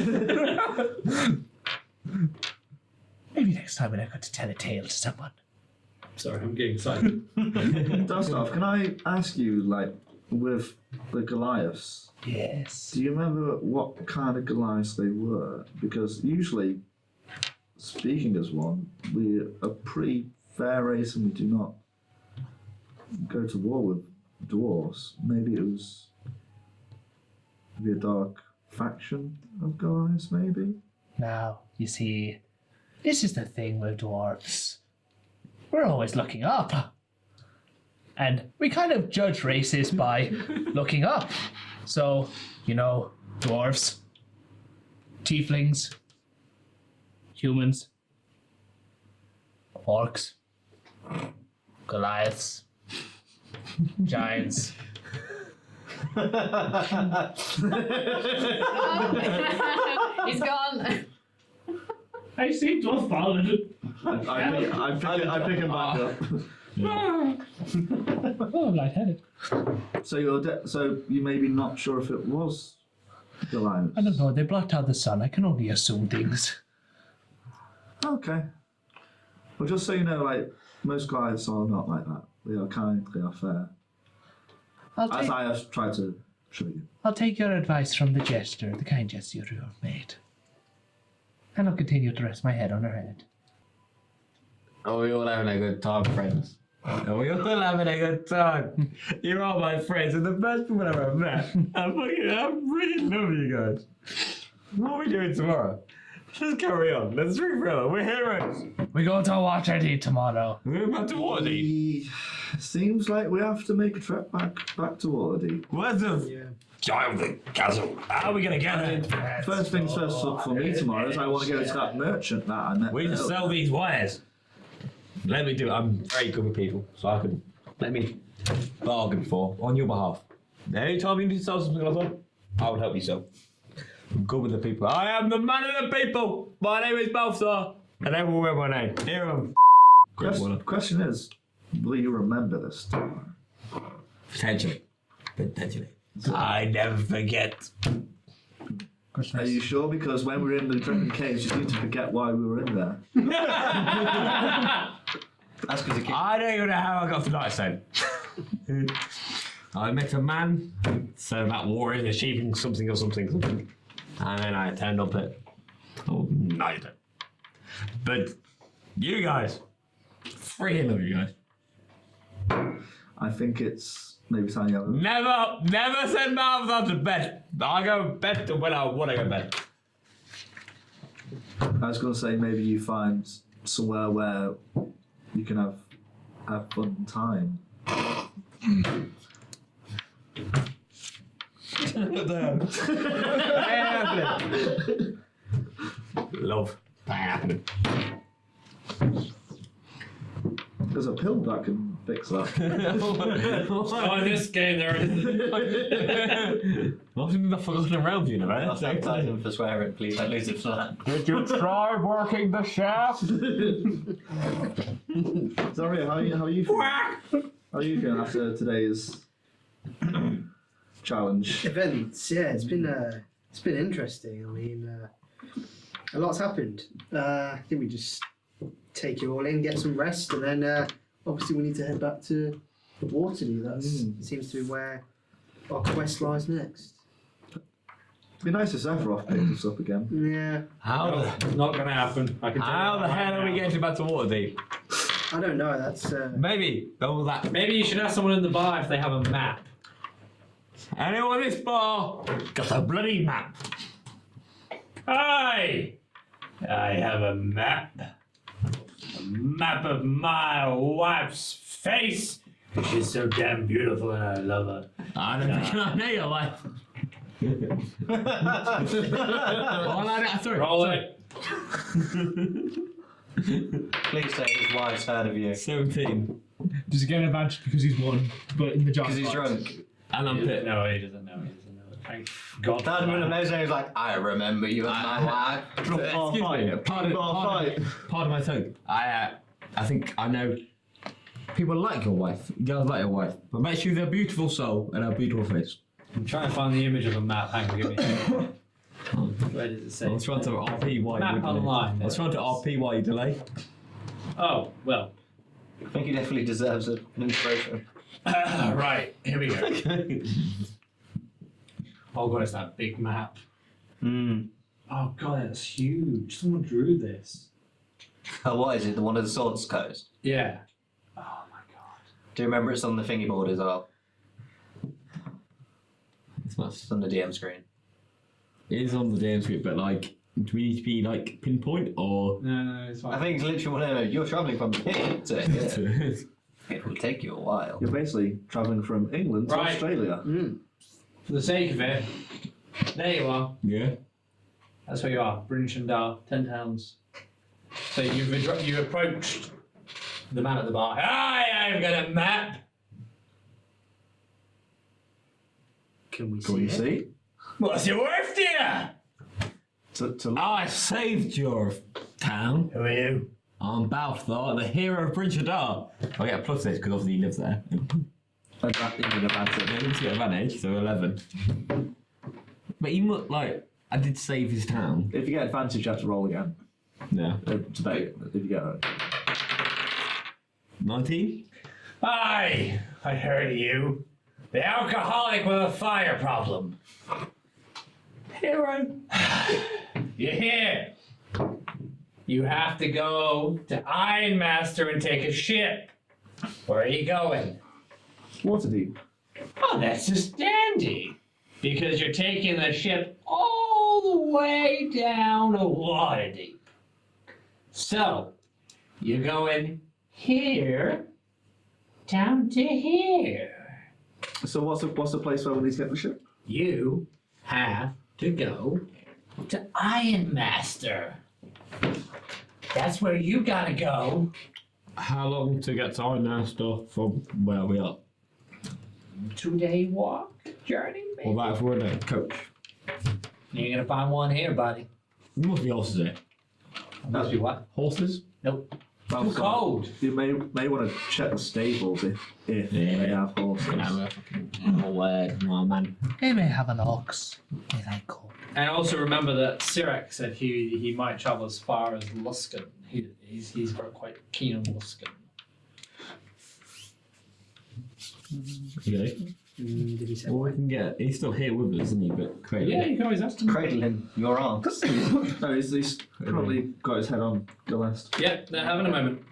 Maybe next time when I got to tell a tale to someone. Sorry, I'm getting excited. Dosdarth, can I ask you, like, with the Goliaths, Yes. do you remember what kind of Goliaths they were? Because usually, speaking as one, we are pretty fair race and we do not go to war with dwarves. Maybe it was maybe a dark faction of guys, maybe? Now, you see, this is the thing with dwarves. We're always looking up. And we kind of judge races by looking up. So, you know, dwarves, tieflings, humans, orcs, Goliaths, giants. He's gone. I see dwarf fallen. I pick him back up. Oh, I'm lightheaded. So so you may be not sure if it was Goliath. I don't know, they blocked out the sun. I can only assume things. Okay. Well, just so you know, like, most Goliaths are not like that. They are kind, they are fair. As I have tried to show you. I'll take your advice from the gesture, the kind gesture you have made. And I'll continue to rest my head on her head. Are we all having a good time, friends? Are we all having a good time? You're all my friends and the best people I've ever met. I really love you guys. What are we doing tomorrow? Let's carry on. Let's drink forever. We're heroes. We go to Waterdeep tomorrow. We're about to Waterdeep. Seems like we have to make a trip back to Waterdeep. Where's the giant castle? How are we going to get it? First things first for me tomorrow is I want to go to that merchant that I met. We can sell these wares. Let me do it. I'm very good with people, so I can let me bargain for on your behalf. Anytime you need to sell something like that, I would help you sell. I'm good with the people. I am the man of the people. My name is Balthazar, and they will wear my name. Here I'm. Question is, will you remember this tomorrow? Potentially. I never forget. Are you sure? Because when we were in the Dragon Caves, you seem to forget why we were in there. That's because I don't even know how I got to Nightstone. I met a man, said about war and achieving something or something. And then I turned up at Nightstone. But you guys, freaking love you guys. I think it's maybe time you have a... Never send Balthazar to bed. I go to bed when I want to go to bed. I was going to say maybe you find somewhere where you can have fun time. Love. Happening. There's a pill that can fix that. Oh, in this game there isn't. What's in the forgotten realms, you know, right? I'll baptize him for swearing, please. I lose it for that. Did you try working the shaft? Zalryia, how are you feeling? How are you feeling after today's challenge? Events, yeah, it's been interesting. I mean, a lot's happened. I think we just take it all in, get some rest, and then obviously we need to head back to Waterdeep. That seems to be where our quest lies next. It'd be nice if Sephiroth picked us up again. Yeah. Not going to happen. I can tell How you the that hell right are we now. getting back to Waterdeep? I don't know. That's Maybe double that. Maybe you should ask someone in the bar if they have a map. Anyone in this bar got a bloody map? Hi! I have a map. A map of my wife's face. She's so damn beautiful and I love her. I don't think I know your wife. Sorry. Roll it. Please say his wife's heard of you. 17. Does he get an advantage because he's won, but in the jar? Because he's drunk. And I'm pit. No, he doesn't know. Thank God. Dad would have known, he's like, I remember you as my wife. Excuse me. Pardon my tongue. I think I know people like your wife. Girls like your wife. But make sure they're a beautiful soul and a beautiful face. I'm trying to find the image of a map. Hang on, give me. Where does it say? I was trying to RP while you Map delay. online, I was trying to RP while you delay. Oh, well. I think he definitely deserves an inspiration. Right, here we go. Oh god, it's that big map. Oh god, that's huge. Someone drew this. Oh, what is it? The one of the swords coast? Yeah. Do you remember it's on the thingy board as well? It's on the DM screen. It is on the DM screen, but like, do we need to be like pinpoint or? No, it's fine. I think it's literally whatever. You're travelling from here to here. It will take you a while. You're basically travelling from England to Right. Australia. For the sake of it, there you are. Yeah. That's where you are. Bryn Shander, 10 towns. So you've approached the man at the bar. Hi, I've got a map. Can we Can you see? What's it worth to you? To I saved your town. Who are you? I'm Balthazar, the hero of Bryn Shander. I get a plus 6 because obviously he lives there. advantage. I didn't get advantage, so 11. But you must, like, I did save his town. If you get advantage, you have to roll again. Yeah. Today, if you get it. 19? Hi, I heard of you. The alcoholic with a fire problem. Hero. You're here. You have to go to Ironmaster and take a ship. Where are you going? Waterdeep. Oh, that's just dandy. Because you're taking the ship all the way down to Waterdeep. So, you're going here, down to here. So what's the place where we need to get the ship? You have to go to Ironmaster. That's where you gotta go. How long to get to Ironmaster from where we are? 2-day walk journey, maybe. What about if we're in a coach? You're gonna find one here, buddy. There must be horses here. Must be what? Horses? Nope. Well, Too cold. You may want to check the stables if they have horses. Oh man. They may have an ox. If I call. And also remember that Sirak said he might travel as far as Luskan. He's quite keen on Luskan. Okay. Did he say? Well, we can get. He's still here with us, isn't he? But cradle. Yeah, you can always ask him. Cradling your arms. No, he's probably got his head on Gellest. Yep, they're having a moment.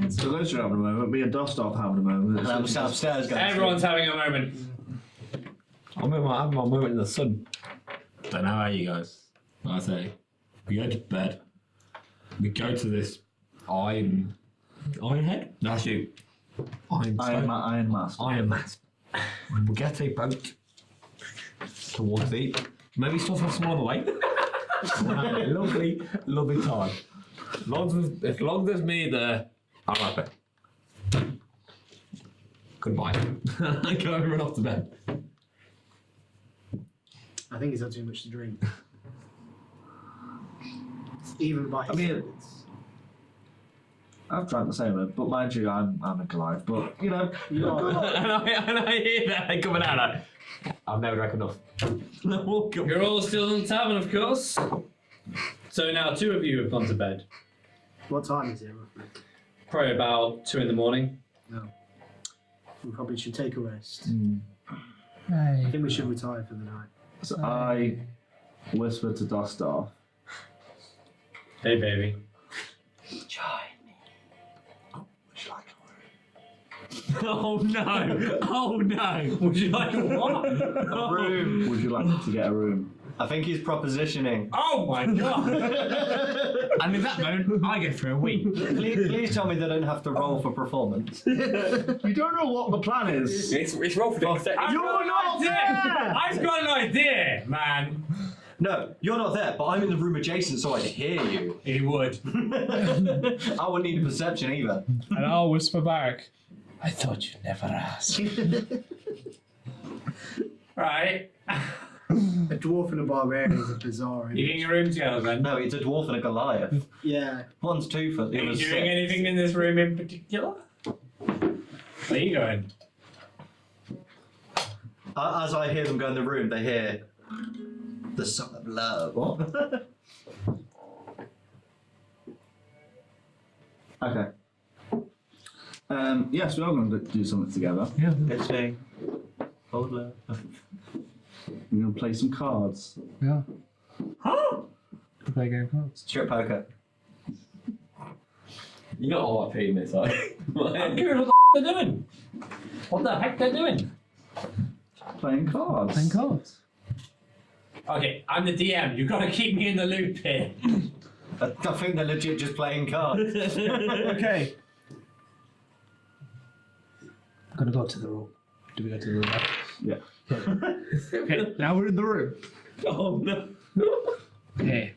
So those are having a moment. Me and Dosdarth having a moment. And I'm upstairs going. Everyone's having a moment. I'm having my moment in the sun. Don't know how you guys. Like I say, we go to bed. We go to this Ironhead? No, that's you. Ironmaster. We'll get a boat towards the. Maybe stop off some on the way. We'll have a lovely time. As long as there's me there, I'm happy. Goodbye. I go and run off to bed. I think he's had too much to drink. Even by his standards. I've drank the same, but mind you, I'm a Goliath. But you know, and I hear that coming out. Like, I've never drank enough. You're all still in the tavern, of course. So now 2 of you have gone to bed. What time is it roughly? Probably about 2 in the morning. No. We probably should take a rest. I Hey. think we should retire for the night. so I whispered to Dosdarth. Hey, baby. Oh no! Oh no! Would you like what? A room. Would you like to get a room? I think he's propositioning. Oh my god! And in that moment, I go for a week. Please tell me they don't have to roll for performance. You don't know what the plan is. It's roll for I've got an idea! I've got an idea, man! No, you're not there, but I'm in the room adjacent, so I'd hear you. He would. I wouldn't need a perception either. And I'll whisper back, I thought you'd never ask. Right. A dwarf and a barbarian is a bizarre. You getting your room together then? No, it's a dwarf and a Goliath. Yeah. One's 2 foot, the Are you other's doing 6. anything in this room in particular? Where are you going? As I hear them go in the room, they hear the song of love. What? Okay. Yes, we are going to do something together. Yeah. It's a old love. We're going to play some cards. Yeah. Huh? to play a game of cards. Strip poker. You're not all RP in this, are you? I'm curious what the they're doing. What the heck they're doing? Playing cards. Playing cards. Okay, I'm the DM. You've got to keep me in the loop here. I think they're legit just playing cards. Okay. I'm gonna go to the room. Do we go to the room now? Yeah. Okay, now we're in the room. Oh no. Okay.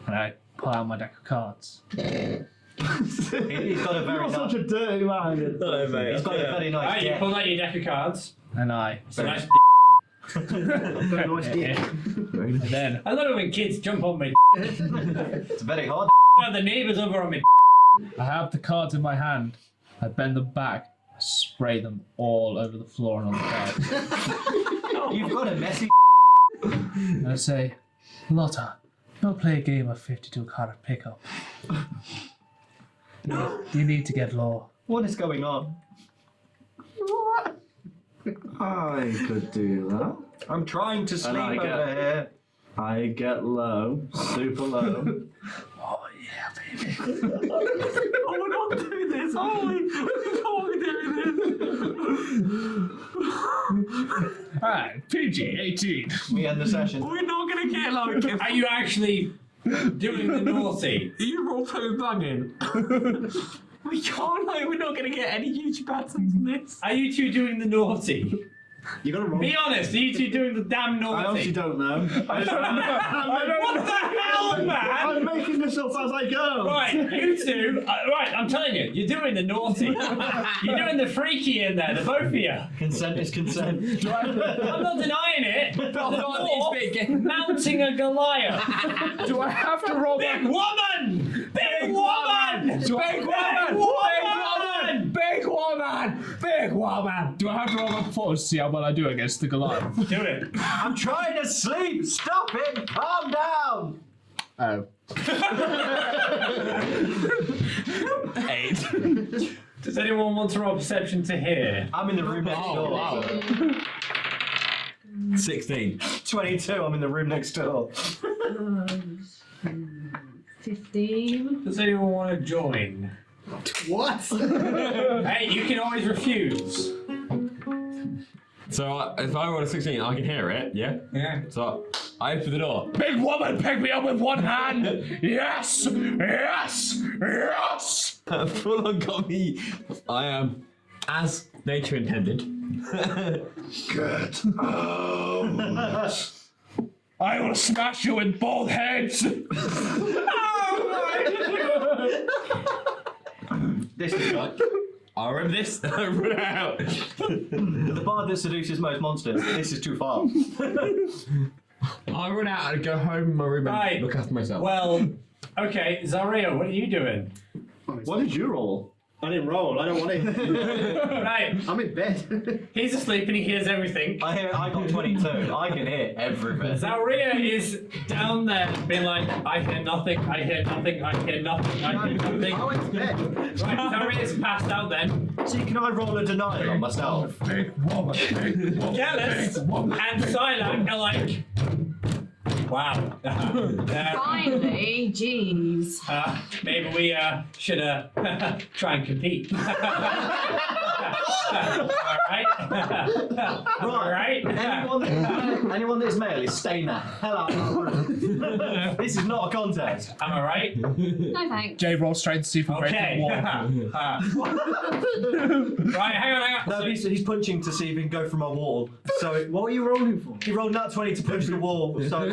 And I pull out my deck of cards. He's got a very You're nice. such a dirty man. No, mate. He's got a very nice. Alright, you deck. pull out your deck of cards. And I. It's a nice Very nice dick. And then I love it when kids jump on me. It's very hard. The neighbours over on me. I have the cards in my hand. I bend them back, spray them all over the floor and on the cards. You've got a messy. And I say, Lotta, not play a game of 52 card pickup. You need to get low. What is going on? I could do that. I'm trying to sleep I over get- here. I get low, super low. Oh yeah, baby. Oh, we're not doing this, are we? We can't be doing this. Alright, PG 18. We end the session. We're not gonna get like. Are you actually doing the naughty? You roll two banging. We can't. Like, we're not gonna get any YouTube AdSense on this. Are you two doing the naughty? You gotta roll. Be honest, are you two doing the damn I honestly naughty? don't know. What the hell, man? I'm making this up as I go. Right, you two. Right, I'm telling you, you're doing the naughty. You're doing the freaky in there, the both of you. Consent is consent. I'm not denying it. But dwarf mounting a Goliath. Do I have to roll Big back? woman! Big woman! Do I- Big woman! Big woman! Big woman! Do I have to roll back forward to see how well I do against the Goliath? Do it. I'm trying to sleep. Stop it. Calm down. Oh. 8. Does anyone want to roll perception to hear? I'm in the room next door. 16. 22. I'm in the room next door. 15. Does anyone want to join? What? Hey, you can always refuse. So if I roll a 16, I can hear it, yeah? Yeah. So I open the door. Big woman, pick me up with one hand! Yes! Yes! Yes! Full on got me. I am as nature intended. Good. I will smash you in both heads! This is like I remember this. I run out. the bard that seduces most monsters. This is too far. I run out and go home in my room and Right. look after myself. Well, okay, Zalryia, what are you doing? What did you roll? I didn't roll. I don't want it. Right, I'm in bed. he's asleep and he hears everything. I got 22. I can hear everything. Zalryia is down there being like, I hear nothing, I hear nothing, I hear nothing, I hear nothing. I went to bed. Right, Zalryia's passed out then. See, can I roll a denial on myself? Big woman, big woman. Gellest and Sirak are like, wow. Finally, jeez. Maybe we should try and compete. Alright? Alright? Anyone that is male is staying the hell out of the room. This is not a contest. Am I right? No thanks. Jay, roll strength to see if we break Okay. the wall. Right, hang on. No, So- he's punching to see if he can go from a wall. So What are you rolling for? he rolled nat 20 to punch the wall. So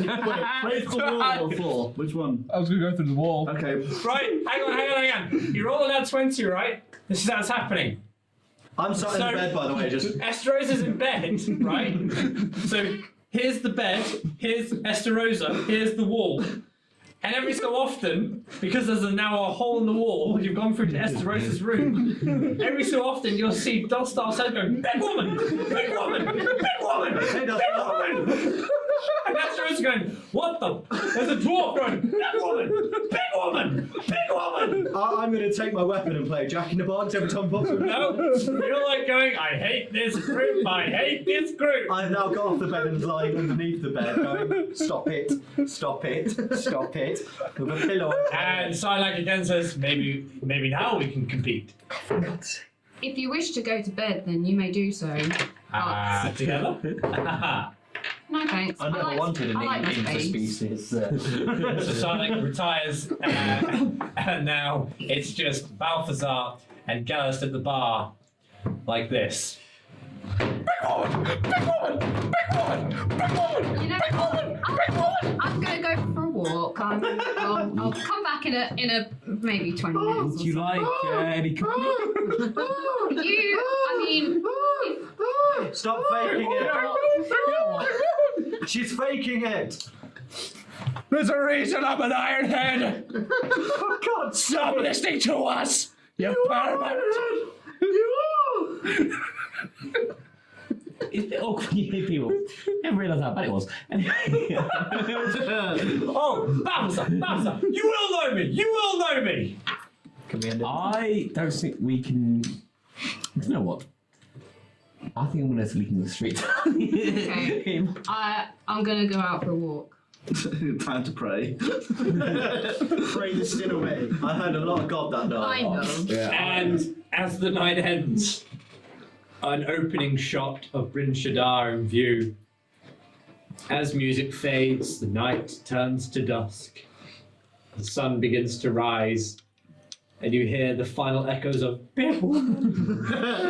Break the wall or four? Which one? I was gonna go through the wall. Okay. Right, hang on. You roll an 20, right? This is how it's happening. I'm sat in So- the bed, by the way. Just Estarosa's in bed, right? So here's the bed, here's Estarosa, here's the wall. And every so often, because there's now a hole in the wall, you've gone through to Estarosa's room. Every so often, you'll see Dosdarth's head going, big woman, big woman, big woman, big woman. And Estarosa's going, what the? There's a dwarf going, big woman, big woman, big woman. I'm going to take my weapon and play Jack in the Box every time possible. No, you're like going, I hate this group, I hate this group. I've now got off the bed and lying underneath the bed going, stop it, stop it, stop it, with a pillow. And Sirak again says, maybe now we can compete. If you wish to go to bed, then you may do so. Together? No thanks. I never wanted I like an my space. interspecies. So Sirak retires, and now it's just Balthazar and Gellest at the bar, like this. You know, I'm going to go for a walk. I'll come back in a maybe 20 minutes. Would you like any company? Stop faking it! She's faking it! There's a reason I'm an Ironhead! Oh God, Stop listening to us! You pervert! It's a bit awkward when you hear people. Never realised how bad it was. Anyway. Oh, Balthazar, you will know me! You will know me! Can we end it? I don't think we can. You know what? I think I'm going to sleep in the street. Okay. I'm going to go out for a walk. Time to pray. Pray the sin away. I heard a lot of God that night. I know. And as the night ends, an opening shot of Bryn Shander in view. As music fades, the night turns to dusk. The sun begins to rise, and you hear the final echoes of "Big woman,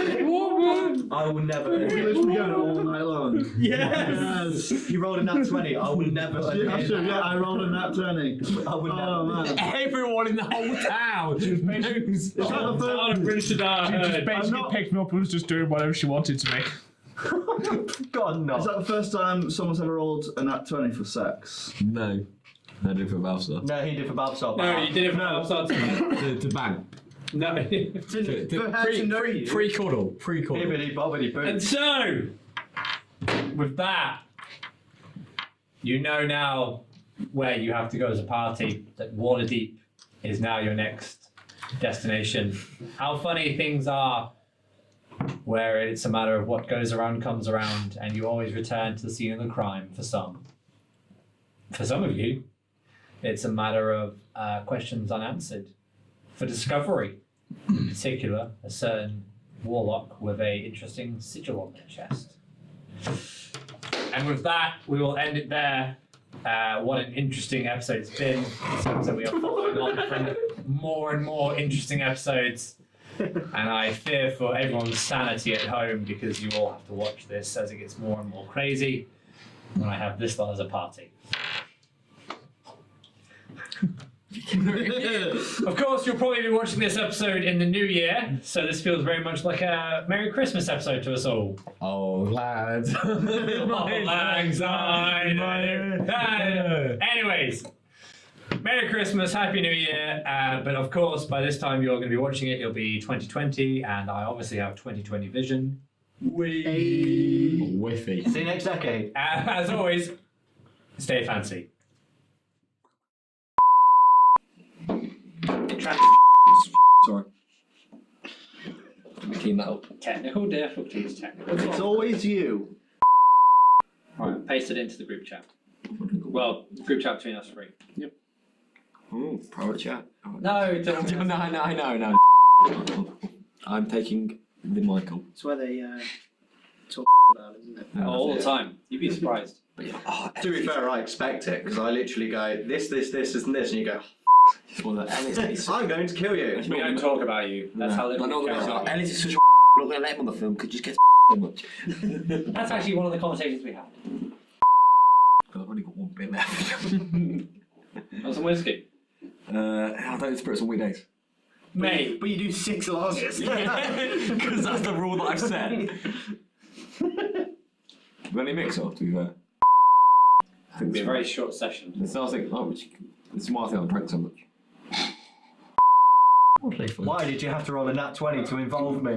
big woman." I will never. We're literally going all night long. Yes. You rolled a nat 20. I will never. Yeah, I rolled a nat 20. I will Oh never. man. Everyone in the whole town knows. Is that the first? Bryn Shander She just heard. basically picked me up and was just doing whatever she wanted to me. God, no. Is that the first time someone's ever rolled a nat 20 for sex? No. I did for Balthazar. No, he did for Balthazar. No, you did it from outside. To bang. No. For her to know you. Pre-caudal. Pre-caudal. Bibbidi bobbidi boo. And so, with that, you know now where you have to go as a party. That Waterdeep is now your next destination. How funny things are, where it's a matter of what goes around comes around, and you always return to the scene of the crime for some. For some of you, it's a matter of questions unanswered. For Discovery, in particular, a certain warlock with a interesting sigil on their chest. And with that, we will end it there. What an interesting episode it's been. It seems that we are following on from more and more interesting episodes. And I fear for everyone's sanity at home because you all have to watch this as it gets more and more crazy when I have this lot as a party. Of course, you'll probably be watching this episode in the new year, so this feels very much like a Merry Christmas episode to us all. Oh, lads. Oh, lads, I know. Anyways, Merry Christmas, Happy New Year. But of course, by this time you're going to be watching it, it'll be 2020, and I obviously have 2020 vision. Whiffy. See you next decade. As always, stay fancy. Sorry. Clean that up. Technical difficulties, technical. It's always you. Right, paste it into the group chat. Well, group chat between us three. Oh, private chat. No, don't. No, I know. I'm taking the Michael. It's where they talk about it, isn't it? All the time. You'd be surprised. To be fair, I expect it because I literally go this, and this, and you go. I'm going to kill you. We don't talk about you. That's how they I know care about you. Ellis is such a I'm not going to let him on the film because he just gets so much. That's actually one of the conversations we had. I've only got one bit left. On some whiskey. I don't spirits on weekdays. Mate. But you do 6 losses. Because that's the rule that I've set. We've only mix up, to be fair. It'll be a very short session. So I was thinking, this is why I think I drank so much. Why did you have to roll a nat 20 to involve me?